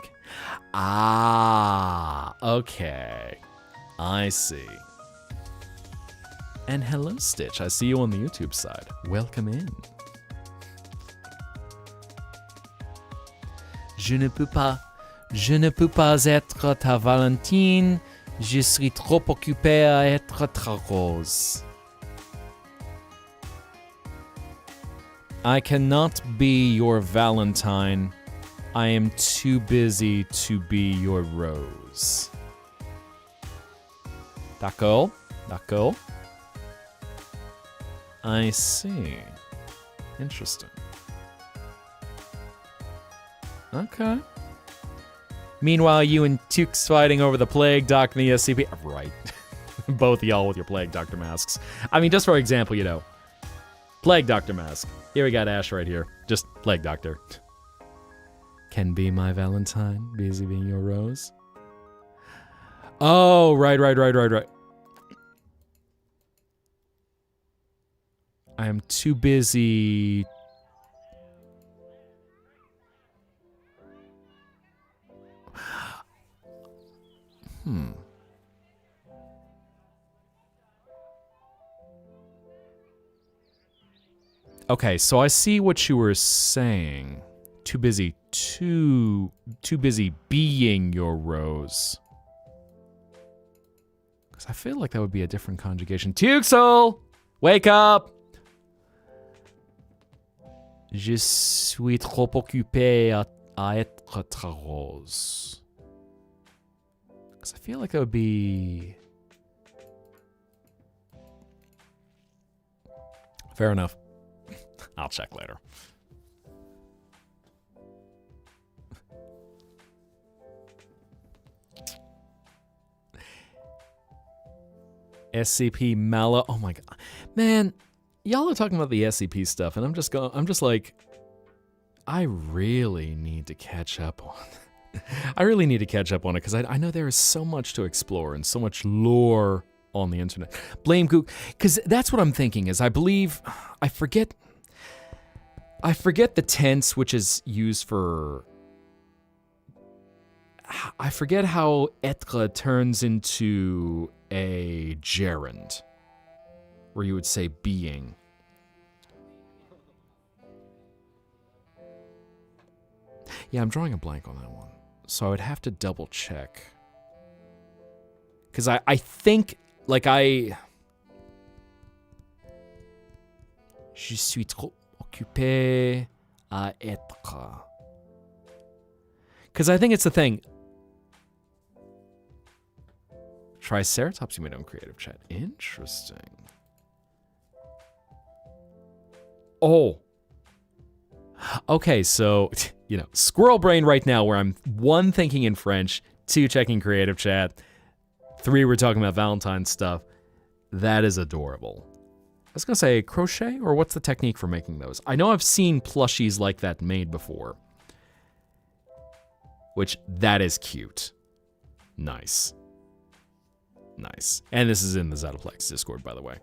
Ah, okay. I see. And hello, Stitch. I see you on the YouTube side. Welcome in. Je ne peux pas être ta Valentine. Je suis trop occupé à être ta rose. I cannot be your Valentine. I am too busy to be your rose. D'accord. I see. Interesting. Okay. Meanwhile, you and Tukes fighting over the Plague Doctor and the SCP. Right. Both of y'all with your Plague Doctor masks. I mean, just for example, Plague Doctor mask. Here we got Ash right here. Just Plague Doctor. Can be my Valentine, busy being your rose. Oh, right. I am too busy. Okay, so I see what you were saying. Too busy being your rose. Because I feel like that would be a different conjugation. Tuxel! Wake up! Je suis trop occupé à être ta rose. Because I feel like that would be... Fair enough. I'll check later. SCP Mala. Oh my god. Man, y'all are talking about the SCP stuff, and I'm just like, I really need to catch up on I really need to catch up on it, because I know there is so much to explore and so much lore on the internet. Blame Gook, because that's what I'm thinking is I forget the tense which is used for, I forget how être turns into a gerund, where you would say being. Yeah, I'm drawing a blank on that one. So I would have to double check. Because I think, like Je suis trop occupé à être. Because I think it's the thing. Triceratops you made on creative chat. Interesting. Oh. Okay, so, squirrel brain right now where I'm 1, thinking in French, 2, checking creative chat, 3, we're talking about Valentine's stuff. That is adorable. I was going to say crochet, or what's the technique for making those? I know I've seen plushies like that made before. Which, that is cute. Nice. Nice. And this is in the Zetaplex Discord, by the way.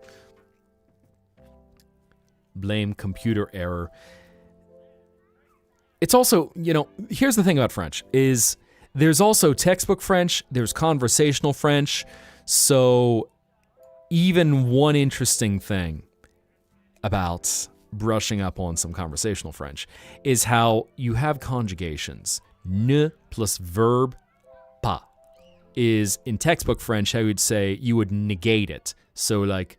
Blame computer error. It's also, here's the thing about French, is there's also textbook French, there's conversational French, so even one interesting thing about brushing up on some conversational French is how you have conjugations. Ne plus verb pas. is in textbook French, I would say you would negate it. So like,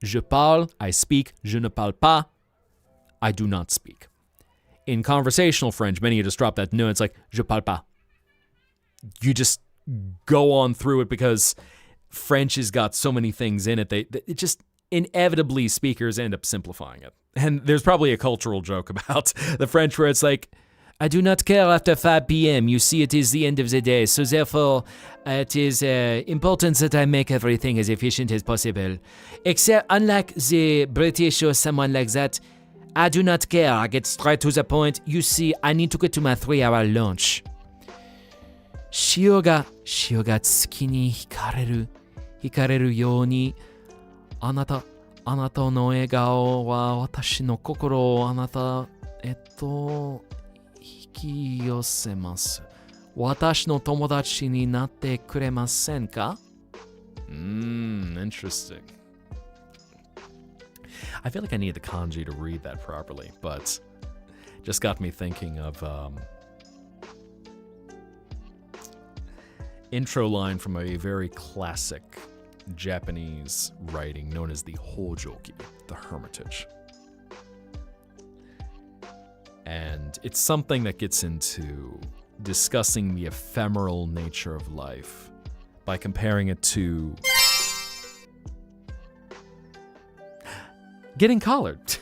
je parle, I speak, je ne parle pas, I do not speak. In conversational French, many of you just drop that no, it's like, je parle pas. You just go on through it because French has got so many things in it. It just inevitably speakers end up simplifying it. And there's probably a cultural joke about the French where it's like, I do not care after 5 p.m. You see, it is the end of the day. So therefore, it is important that I make everything as efficient as possible. Except, unlike the British or someone like that, I do not care. I get straight to the point. You see, I need to get to my 3-hour lunch. 潮が月に惹かれるように、あなたの笑顔は私の心を引き寄せます。私の友達になってくれませんか? Interesting. I feel like I need the kanji to read that properly, but just got me thinking of intro line from a very classic Japanese writing known as the Hojoki, the Hermitage. And it's something that gets into discussing the ephemeral nature of life by comparing it to getting collared.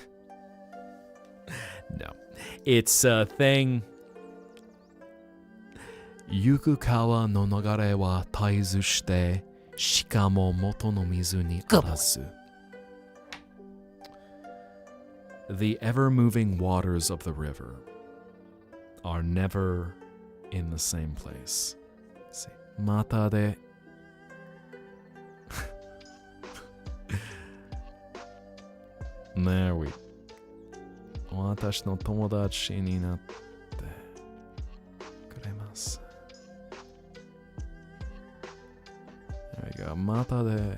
No. It's a thing. 行く川の流れは絶えずして、しかも元の水にあらず。The ever-moving waters of the river are never in the same place. またでThere we 私の友達になってくれます。There we go. またで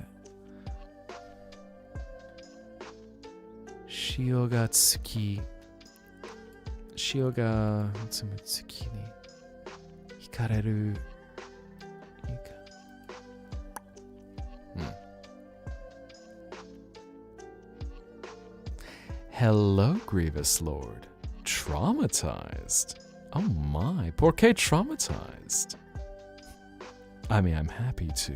潮が月に惹かれる。Hello, Grievous Lord. Traumatized? Oh my, por qué traumatized? I mean, I'm happy to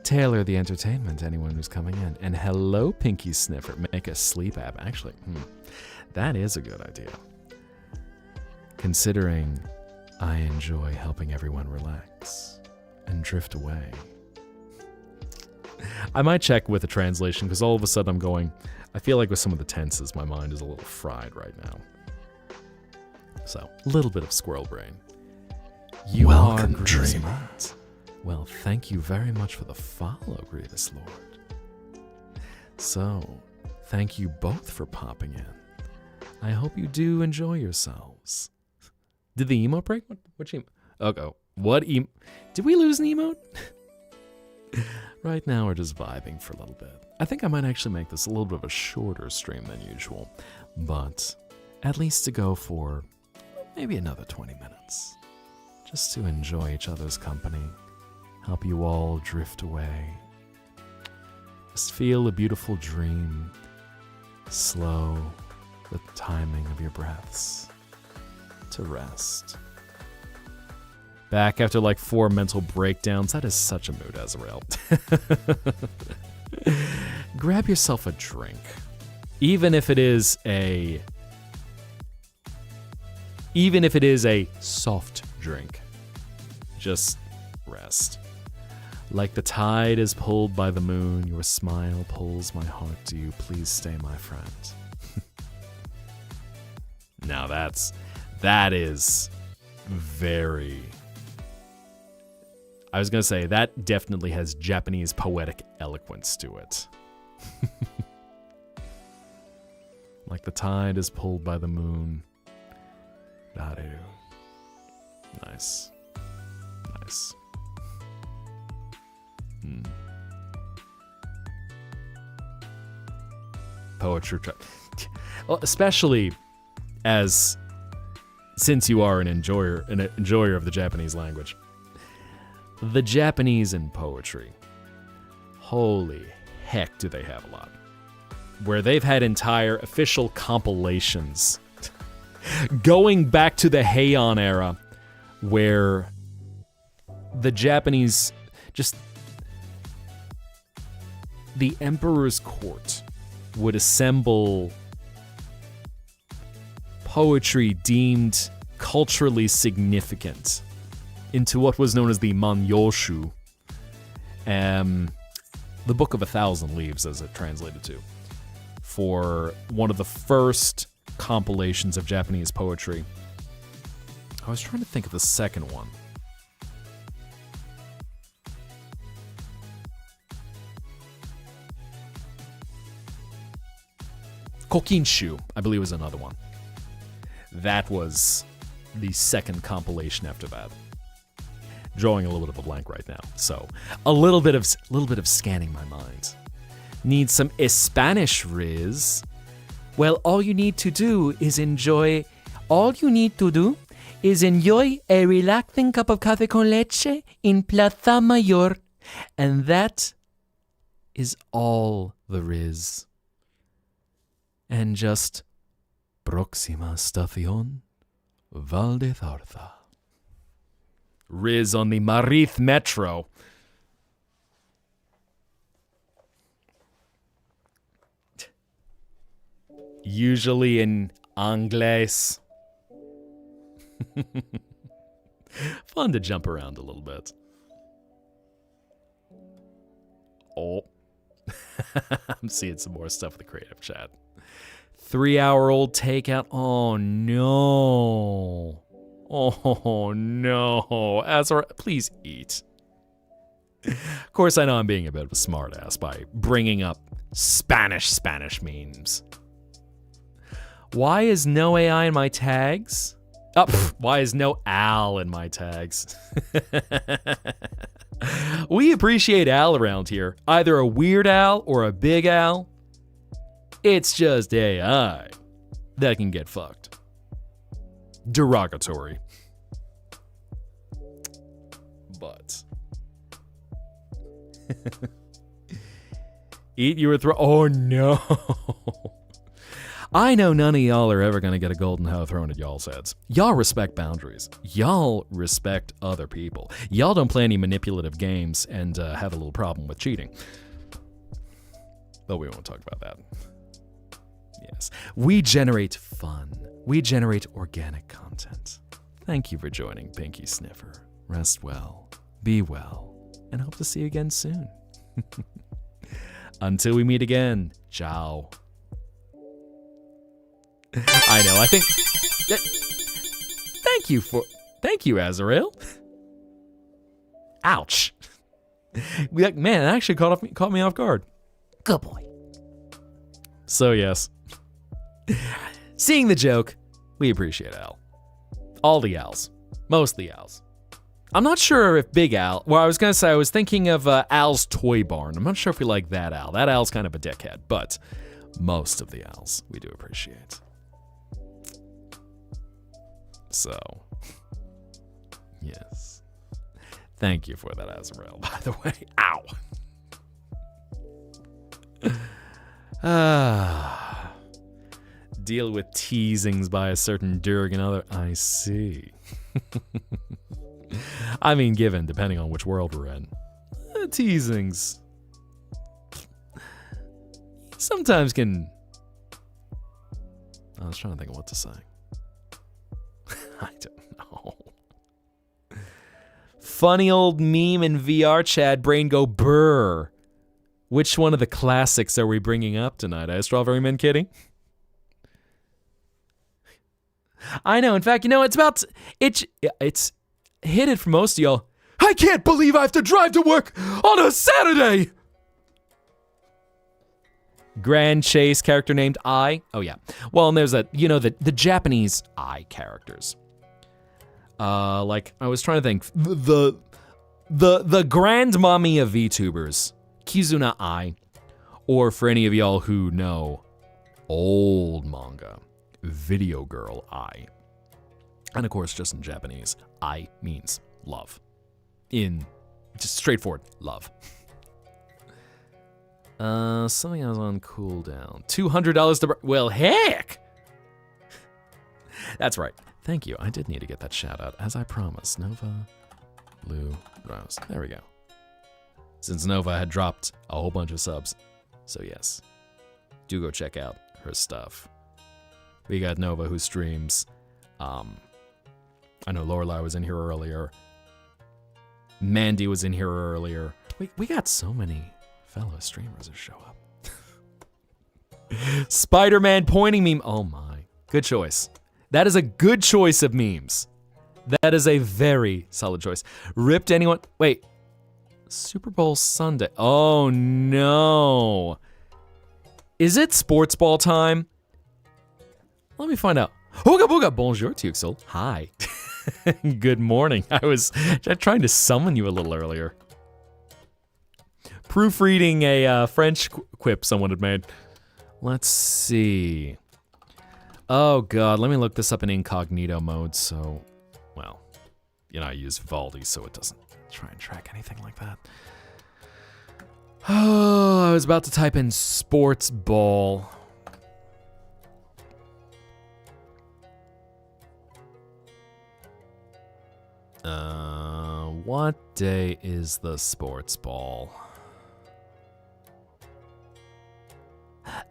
tailor the entertainment to anyone who's coming in. And hello, Pinky Sniffer. Make a sleep app. Actually, that is a good idea. Considering I enjoy helping everyone relax and drift away. I might check with the translation because all of a sudden I'm going, I feel like with some of the tenses, my mind is a little fried right now. So, a little bit of squirrel brain. You Welcome, are dreamer. Well, thank you very much for the follow, Grievous Lord. So, thank you both for popping in. I hope you do enjoy yourselves. Did the emote break? What emote? Okay. What emote? Did we lose an emote? Right now, we're just vibing for a little bit. I think I might actually make this a little bit of a shorter stream than usual, but at least to go for maybe another 20 minutes. Just to enjoy each other's company, help you all drift away. Just feel a beautiful dream, slow the timing of your breaths to rest. Back after like 4 mental breakdowns. That is such a mood, Azrael. Grab yourself a drink. Even if it is a soft drink. Just rest. Like the tide is pulled by the moon, your smile pulls my heart to you. Please stay, my friend. Now that is very... I was going to say, that definitely has Japanese poetic eloquence to it. Like the tide is pulled by the moon. Daru. Nice. Nice. Poetry. Well, especially since you are an enjoyer of the Japanese language. The Japanese in poetry. Holy heck, do they have a lot. Where they've had entire official compilations going back to the Heian era, where the Japanese, just the emperor's court would assemble poetry deemed culturally significant into what was known as the Manyoshu, the Book of 1,000 Leaves, as it translated to, for one of the first compilations of Japanese poetry. I was trying to think of the second one. Kokinshu, I believe, was another one. That was the second compilation after that. Drawing a little bit of a blank right now, so a little bit of scanning my mind. Need some Spanish, Riz? Well, all you need to do is enjoy a relaxing cup of café con leche in Plaza Mayor, and that is all there is. And just próxima estación Valdezarza. Riz on the Marith Metro. Usually in Anglais. Fun to jump around a little bit. Oh. I'm seeing some more stuff in the creative chat. 3-hour-old takeout. Oh no. Oh no. Azra, please eat. Of course, I know I'm being a bit of a smartass by bringing up Spanish memes. Why is no AI in my tags? Why is no Al in my tags? We appreciate Al around here. Either a weird Al or a big Al. It's just AI that can get fucked. Derogatory. But. Eat your throat. Oh no. I know none of y'all are ever gonna get a golden hoe thrown at y'all's heads. Y'all respect boundaries. Y'all respect other people. Y'all don't play any manipulative games and have a little problem with cheating. But we won't talk about that. Yes. We generate fun. We generate organic content. Thank you for joining Pinky Sniffer. Rest well, be well, and hope to see you again soon. Until we meet again, ciao. I know, I think... Thank you, Azrael. Ouch. Man, that actually caught me off guard. Good boy. So yes. Seeing the joke, we appreciate Al. All the Als. Most of the Als. I'm not sure if Big Al... Well, I was going to say, I was thinking of Al's Toy Barn. I'm not sure if we like that Al. That Al's kind of a dickhead, but most of the Als we do appreciate. So, yes. Thank you for that, Azrael, by the way. Ow. Deal with teasings by a certain Durgan other. I see. I mean, given, depending on which world we're in. Teasings sometimes can... I was trying to think of what to say. I don't know. Funny old meme in VR chat, brain go brr. Which one of the classics are we bringing up tonight? Strawberry Man Kitty? I know. In fact, you know, it's hit it for most of y'all. I can't believe I have to drive to work on a Saturday. Grand Chase character named I. Oh yeah. Well, and there's the Japanese I characters. Like I was trying to think the grandmommy of VTubers, Kizuna I, or for any of y'all who know old manga, Video Girl I. And of course, just in Japanese, I means love. In Just straightforward. Love. Something I was on cooldown. $200 to... Well, heck! That's right. Thank you. I did need to get that shout out, as I promised. Nova, Blue, Rose. There we go. Since Nova had dropped a whole bunch of subs. So yes, do go check out her stuff. We got Nova who streams. I know Lorelai was in here earlier. Mandy was in here earlier. We got so many fellow streamers who show up. Spider-Man pointing meme. Oh my. Good choice. That is a good choice of memes. That is a very solid choice. Ripped anyone? Wait. Super Bowl Sunday. Oh no. Is it sports ball time? Let me find out. Hooga booga. Bonjour, Tuxel. Hi. Good morning. I was trying to summon you a little earlier. Proofreading a French quip someone had made. Let's see. Oh god, let me look this up in incognito mode. So, well, you know, I use Vivaldi so it doesn't try and track anything like that. Oh, I was about to type in sports ball. What day is the sports ball?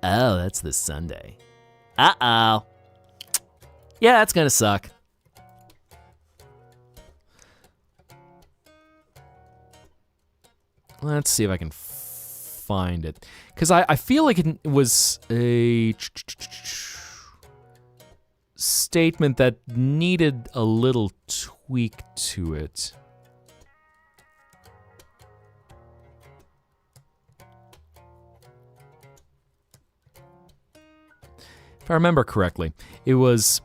Oh, that's the Sunday. Uh-oh. Yeah, that's gonna suck. Let's see if I can find it. Because I feel like it was a statement that needed a little tweak to it. If I remember correctly, it was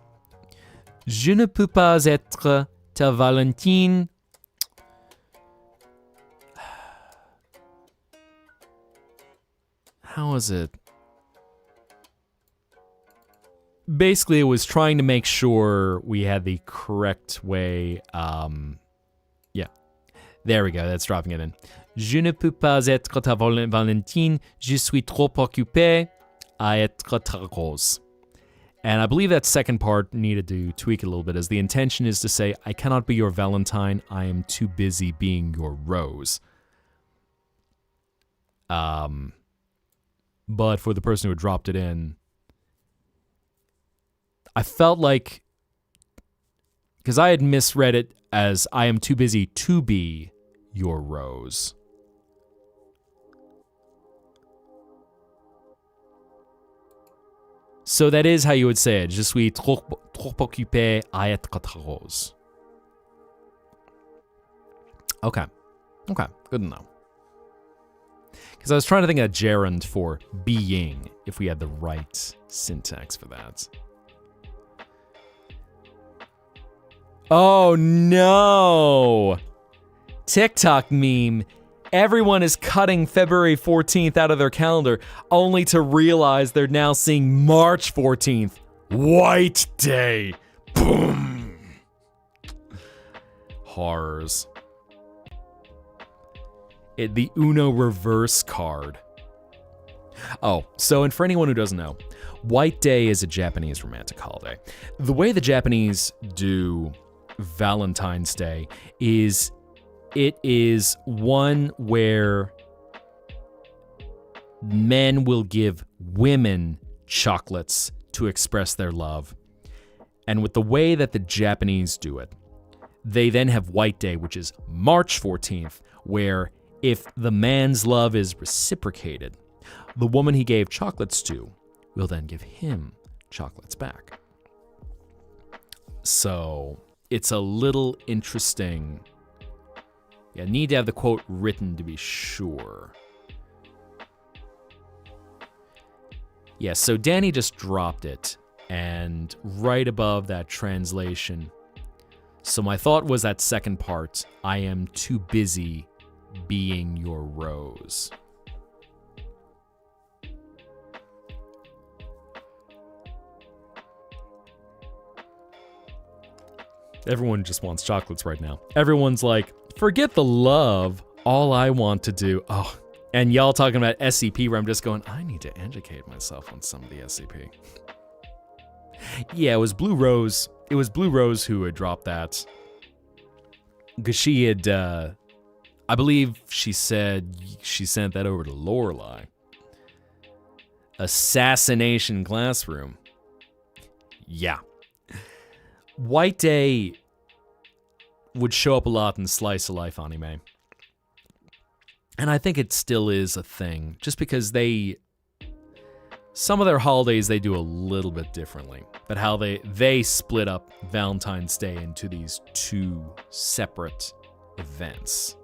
Je ne peux pas être ta Valentine. How was it? Basically, it was trying to make sure we had the correct way. Yeah. There we go. That's dropping it in. Je ne peux pas être ta Valentine. Je suis trop occupé à être ta rose. And I believe that second part needed to tweak it a little bit, as the intention is to say, I cannot be your Valentine, I am too busy being your rose. But for the person who had dropped it in, I felt like, because I had misread it as, I am too busy to be your rose. So that is how you would say it. Je suis trop occupé à être ta rose. Okay. Okay. Good to know. Because I was trying to think of a gerund for being, if we had the right syntax for that. Oh no! TikTok meme. Everyone is cutting February 14th out of their calendar, only to realize they're now seeing March 14th. White Day. Boom. Horrors. The Uno reverse card. Oh, so, and for anyone who doesn't know, White Day is a Japanese romantic holiday. The way the Japanese do Valentine's Day is it is one where men will give women chocolates to express their love. And with the way that the Japanese do it, they then have White Day, which is March 14th, where if the man's love is reciprocated, the woman he gave chocolates to will then give him chocolates back. So it's a little interesting. Yeah, need to have the quote written to be sure. Yeah, so Danny just dropped it, and right above that translation. So my thought was that second part, I am too busy being your rose. Everyone just wants chocolates right now. Everyone's like, forget the love. all I want to do, and y'all talking about SCP where I'm just going, I need to educate myself on some of the SCP. Yeah, it was Blue Rose. It was Blue Rose who had dropped that. Because she had, I believe she said she sent that over to Lorelei. Assassination Classroom. Yeah. White Day would show up a lot in Slice of Life anime. And I think it still is a thing, just because some of their holidays they do a little bit differently. But how they split up Valentine's Day into these two separate events.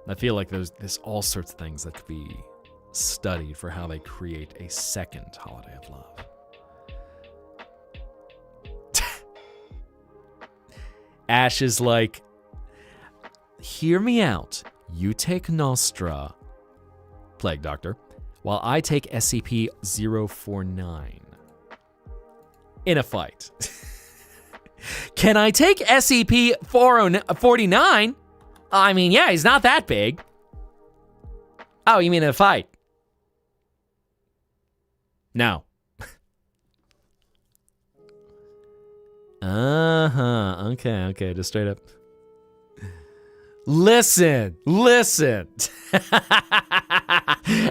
I feel like there's all sorts of things that could be studied for how they create a second holiday of love. Ash is like, hear me out. You take Nostra, Plague Doctor, while I take SCP-049. In a fight. Can I take SCP-49? I mean, yeah, he's not that big. Oh, you mean in a fight? No. Okay, just straight up. Listen.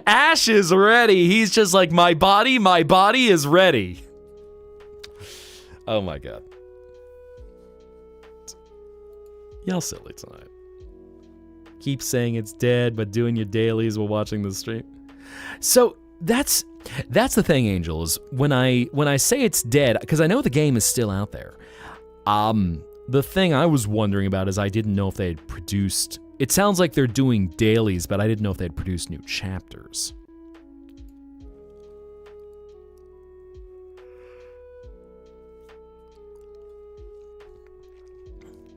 Ash is ready. He's just like, my body is ready. Oh my god. Y'all silly tonight. Keep saying it's dead, but doing your dailies while watching the stream. So that's the thing, Angel, is when I say it's dead, because I know the game is still out there. The thing I was wondering about is I didn't know if they had produced. It sounds like they're doing dailies, but I didn't know if they'd produced new chapters.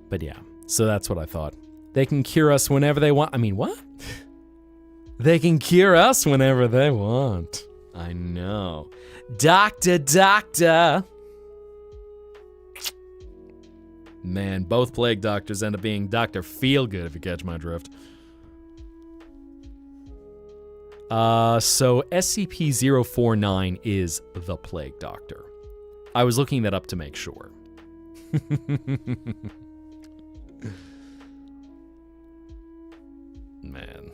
But yeah, so that's what I thought. They can cure us whenever they want. I mean, what? They can cure us whenever they want. I know. Doctor. Man, both Plague Doctors end up being Dr. Feelgood, if you catch my drift. So SCP-049 is the Plague Doctor. I was looking that up to make sure. Man.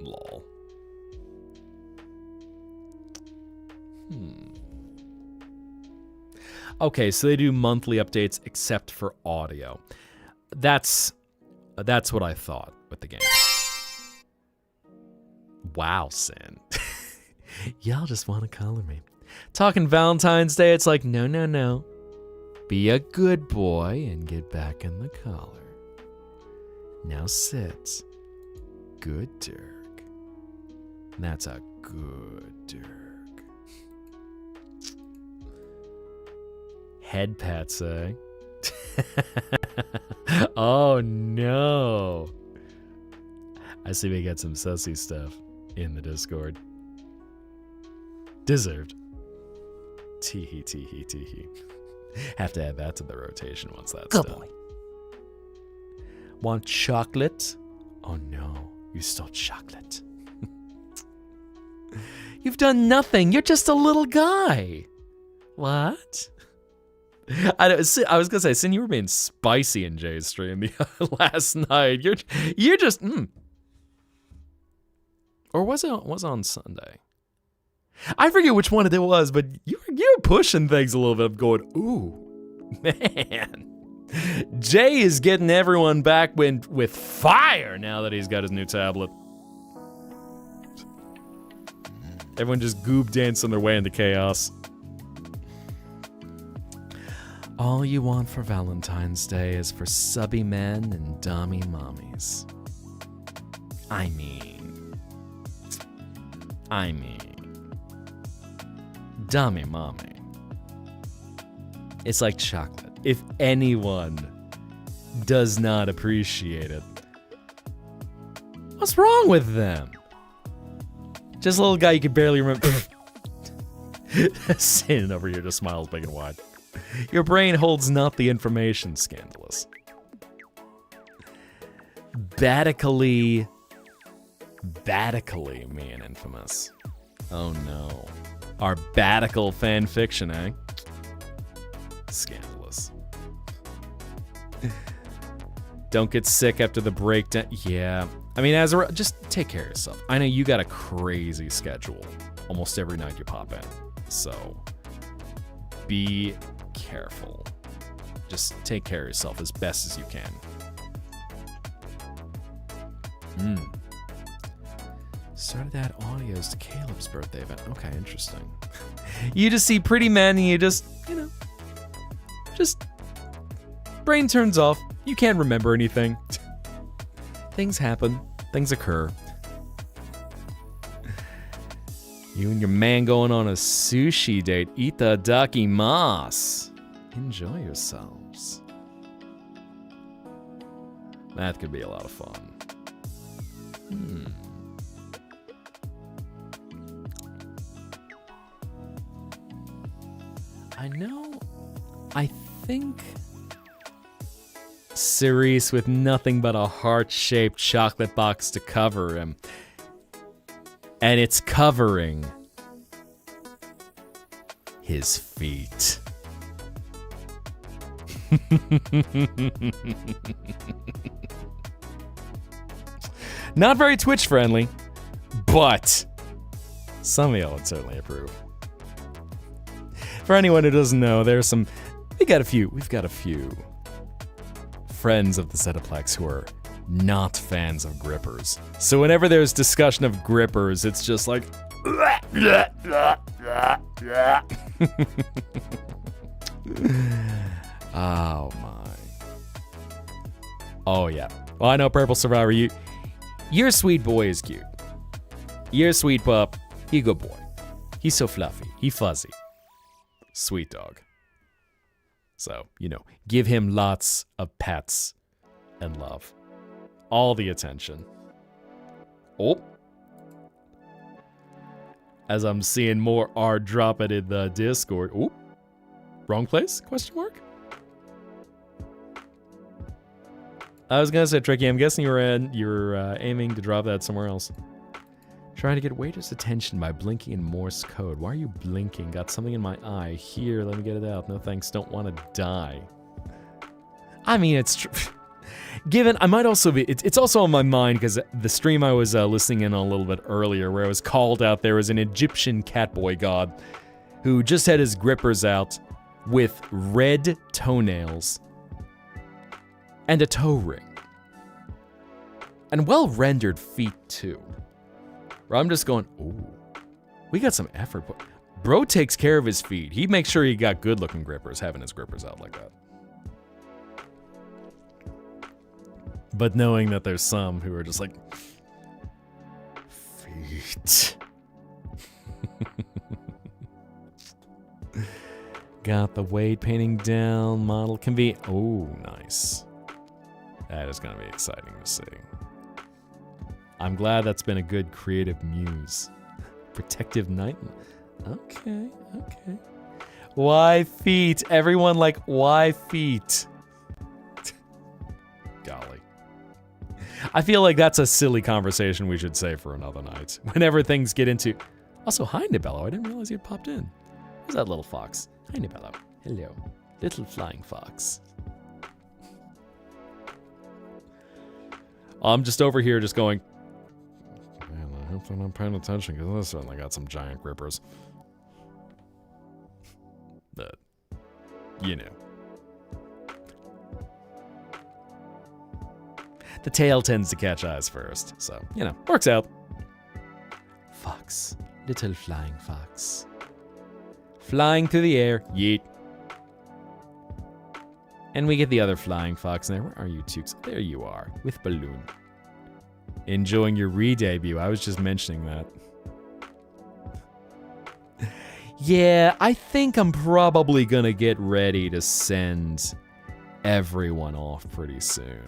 Lol. Okay, so they do monthly updates except for audio. That's what I thought with the game. Wow, Sin. Y'all just want to color me. Talking Valentine's Day, it's like, no. Be a good boy and get back in the collar. Now sit. Good Dirk. That's a good Dirk. Head pats, eh? Oh no. I see we got some sussy stuff in the Discord. Deserved. Tee-hee. Have to add that to the rotation once that's Good done. boy. Want chocolate? Oh no, you stole chocolate. You've done nothing. You're just a little guy. What? I was gonna say, Sin, you were being spicy in Jay's stream the last night. You're just or was it on Sunday? I forget which one it was, but you're pushing things a little bit. I'm going, ooh, man. Jay is getting everyone back with fire now that he's got his new tablet. Everyone just goob dancing their way into chaos. All you want for Valentine's Day is for subby men and dummy mommies. I mean, dummy mommy. It's like chocolate. If anyone does not appreciate it, what's wrong with them? Just a little guy you can barely remember. Sin over here just smiles big and wide. Your brain holds not the information, scandalous. Batically, me and Infamous. Oh no. Our Batical fan fiction, eh? Scandalous. Don't get sick after the breakdown. Yeah. I mean, just take care of yourself. I know you got a crazy schedule. Almost every night you pop in. So, be careful. Just take care of yourself as best as you can. Started that audios to Caleb's birthday event. Okay, interesting. You just see pretty men and you just, just brain turns off. You can't remember anything. Things happen. Things occur. You and your man going on a sushi date. Itadakimasu. Enjoy yourselves. That could be a lot of fun. I think Cerise with nothing but a heart-shaped chocolate box to cover him. And it's covering his feet. Not very Twitch friendly, but some of y'all would certainly approve. For anyone who doesn't know, we've got a few friends of the Zettaplex who are not fans of grippers. So whenever there's discussion of grippers, it's just like oh my. Oh yeah. Well, I know Purple Survivor, your sweet boy is cute. Your sweet pup, he good boy. He's so fluffy. He fuzzy. Sweet dog. So, give him lots of pets and love. All the attention. Oh. As I'm seeing more R drop it in the Discord. Oh. Wrong place? Question mark? I was gonna say, Tricky, I'm guessing you're aiming to drop that somewhere else. Trying to get waiter's attention by blinking in Morse code. Why are you blinking? Got something in my eye. Here, let me get it out. No thanks, don't want to die. I mean, it's true. Given, I might also be, it's also on my mind because the stream I was listening in on a little bit earlier where I was called out there as an Egyptian catboy god who just had his grippers out with red toenails and a toe ring. And well-rendered feet, too. Where I'm just going, ooh, we got some effort. Bro takes care of his feet. He makes sure he got good-looking grippers, having his grippers out like that. But knowing that there's some who are just like, feet. Got the weight painting down. Model can be, oh, nice. That is going to be exciting to see. I'm glad that's been a good creative muse. Protective night. Okay. Why feet? Everyone like, why feet? Golly. I feel like that's a silly conversation we should save for another night. Whenever things get into... Also, hi, Nibello. I didn't realize you had popped in. Who's that little fox? Hi, Nibello. Hello. Little flying fox. I'm just over here just going... Man, I hope I'm not paying attention because I certainly got some giant grippers. But, The tail tends to catch eyes first, so, works out. Fox. Little flying fox. Flying through the air. Yeet. And we get the other flying fox in there. Where are you, Tukes? There you are, with Balloon. Enjoying your re-debut. I was just mentioning that. Yeah, I think I'm probably gonna get ready to send everyone off pretty soon.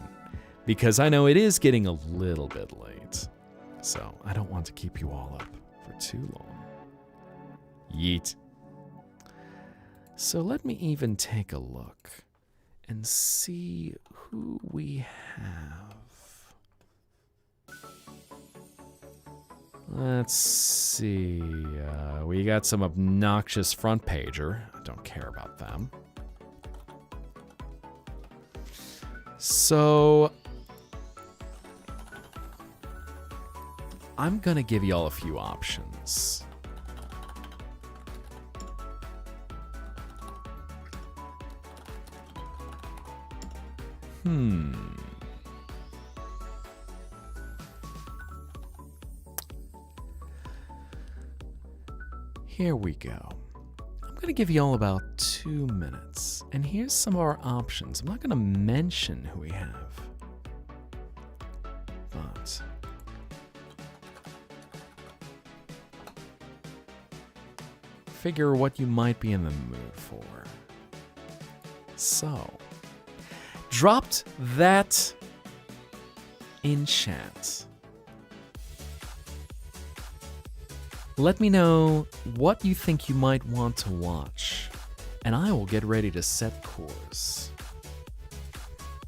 Because I know it is getting a little bit late. So I don't want to keep you all up for too long. Yeet. So let me even take a look and see who we have. Let's see. We got some obnoxious front pager. I don't care about them. So I'm gonna give y'all a few options. Here we go. I'm going to give you all about 2 minutes. And here's some of our options. I'm not going to mention who we have. But figure what you might be in the mood for. So, dropped that in chat. Let me know what you think you might want to watch, and I will get ready to set course.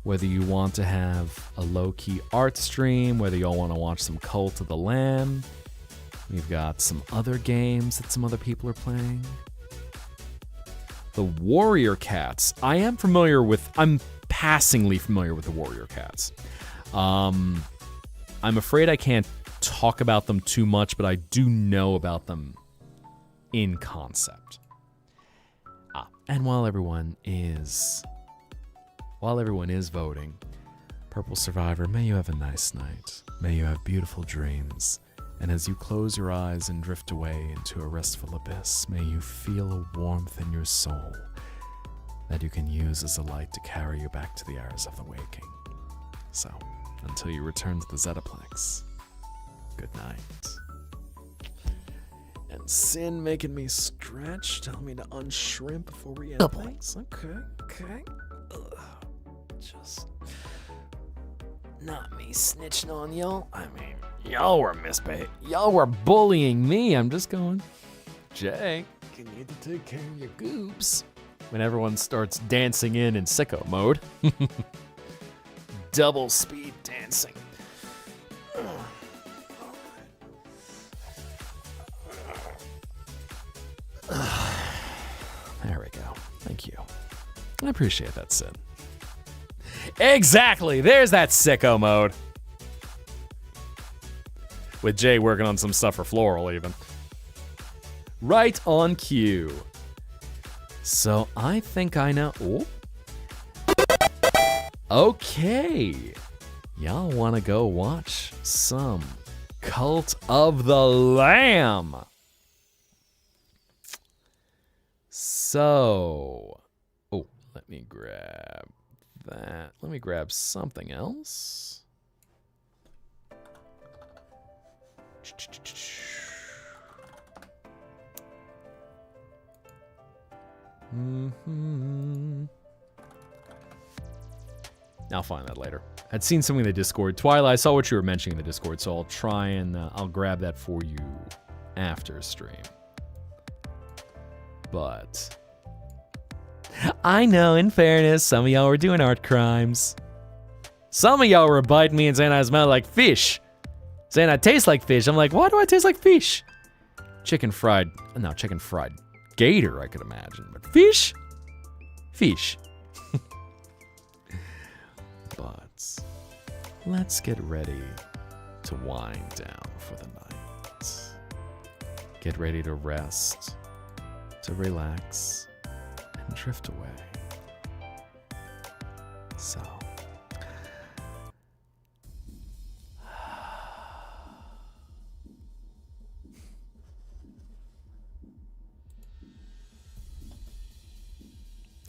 Whether you want to have a low-key art stream, whether y'all want to watch some Cult of the Lamb, we've got some other games that some other people are playing. The Warrior Cats. I'm passingly familiar with the Warrior Cats. I'm afraid I can't talk about them too much, but I do know about them in concept. And while everyone is voting, Purple Survivor, may you have a nice night. May you have beautiful dreams. And as you close your eyes and drift away into a restful abyss, may you feel a warmth in your soul that you can use as a light to carry you back to the hours of the waking. So, until you return to the Zettaplex, good night. And Sin making me stretch, telling me to unshrimp before we end things. Okay. Ugh. Just not me snitching on y'all. I mean, y'all were misbehaving. Y'all were bullying me. I'm just going, Jay, you need to take care of your goobs. When everyone starts dancing in sicko mode. Double speed dancing. There we go. Thank you. I appreciate that, Sid. Exactly! There's that sicko mode. With Jay working on some stuff for Floral, even. Right on cue. So I think I know. Ooh. Okay. Y'all want to go watch some Cult of the Lamb. So, let me grab that. Let me grab something else. I'll find that later. I'd seen something in the Discord. Twilight, I saw what you were mentioning in the Discord, so I'll try and I'll grab that for you after stream. But I know, in fairness, some of y'all were doing art crimes. Some of y'all were biting me and saying I smell like fish. Saying I taste like fish. I'm like, why do I taste like fish? Chicken fried gator, I could imagine. But fish? Fish. But let's get ready to wind down for the night. Get ready to rest, to relax, and drift away. So,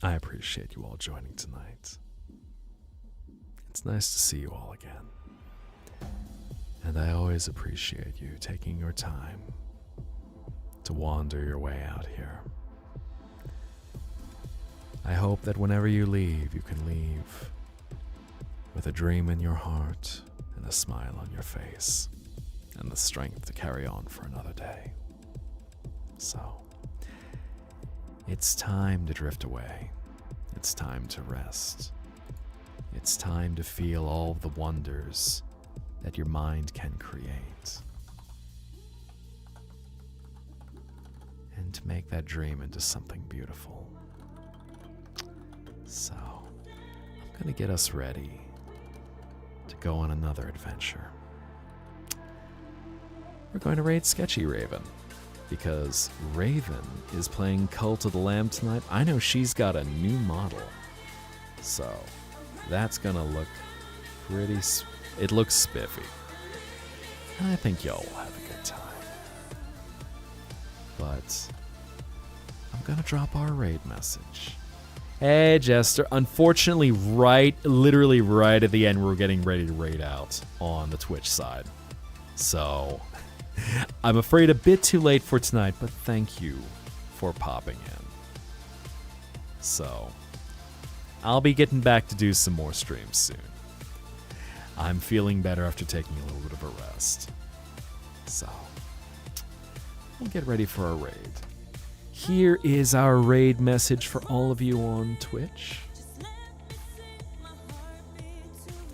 I appreciate you all joining tonight. It's nice to see you all again. And I always appreciate you taking your time to wander your way out here. I hope that whenever you leave, you can leave with a dream in your heart and a smile on your face and the strength to carry on for another day. So, It's time to drift away. It's time to rest. It's time to feel all the wonders that your mind can create. And to make that dream into something beautiful. So, I'm going to get us ready to go on another adventure. We're going to raid Sketchy Raven, because Raven is playing Cult of the Lamb tonight. I know she's got a new model, so that's gonna look pretty, it looks spiffy. And I think y'all will have a good time. But I'm gonna drop our raid message. Hey, Jester. Unfortunately, literally right at the end, we're getting ready to raid out on the Twitch side. So, I'm afraid a bit too late for tonight, but thank you for popping in. So, I'll be getting back to do some more streams soon. I'm feeling better after taking a little bit of a rest. So, we'll get ready for our raid. Here is our raid message for all of you on Twitch.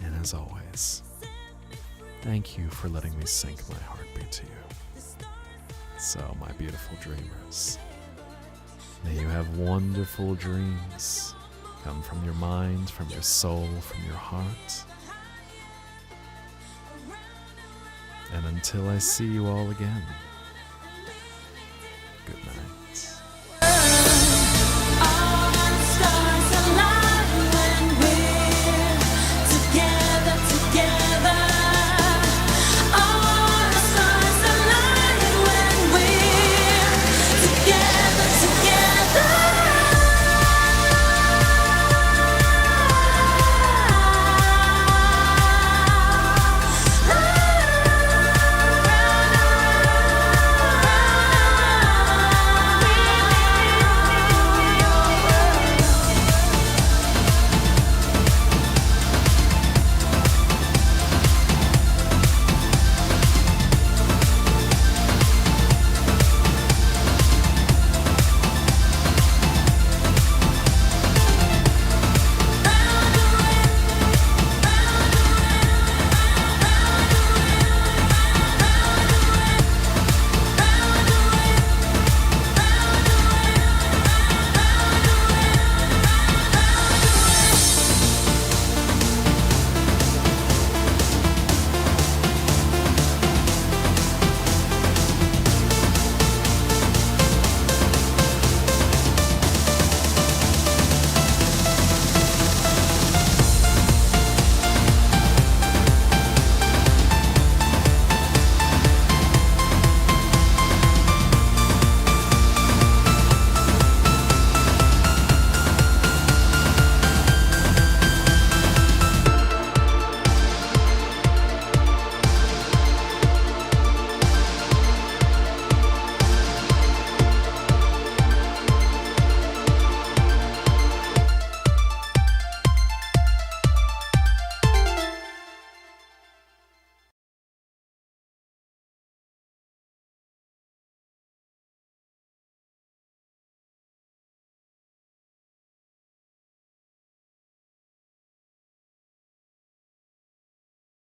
And as always, thank you for letting me sink my heartbeat to you. So, my beautiful dreamers, may you have wonderful dreams come from your mind, from your soul, from your heart. And until I see you all again,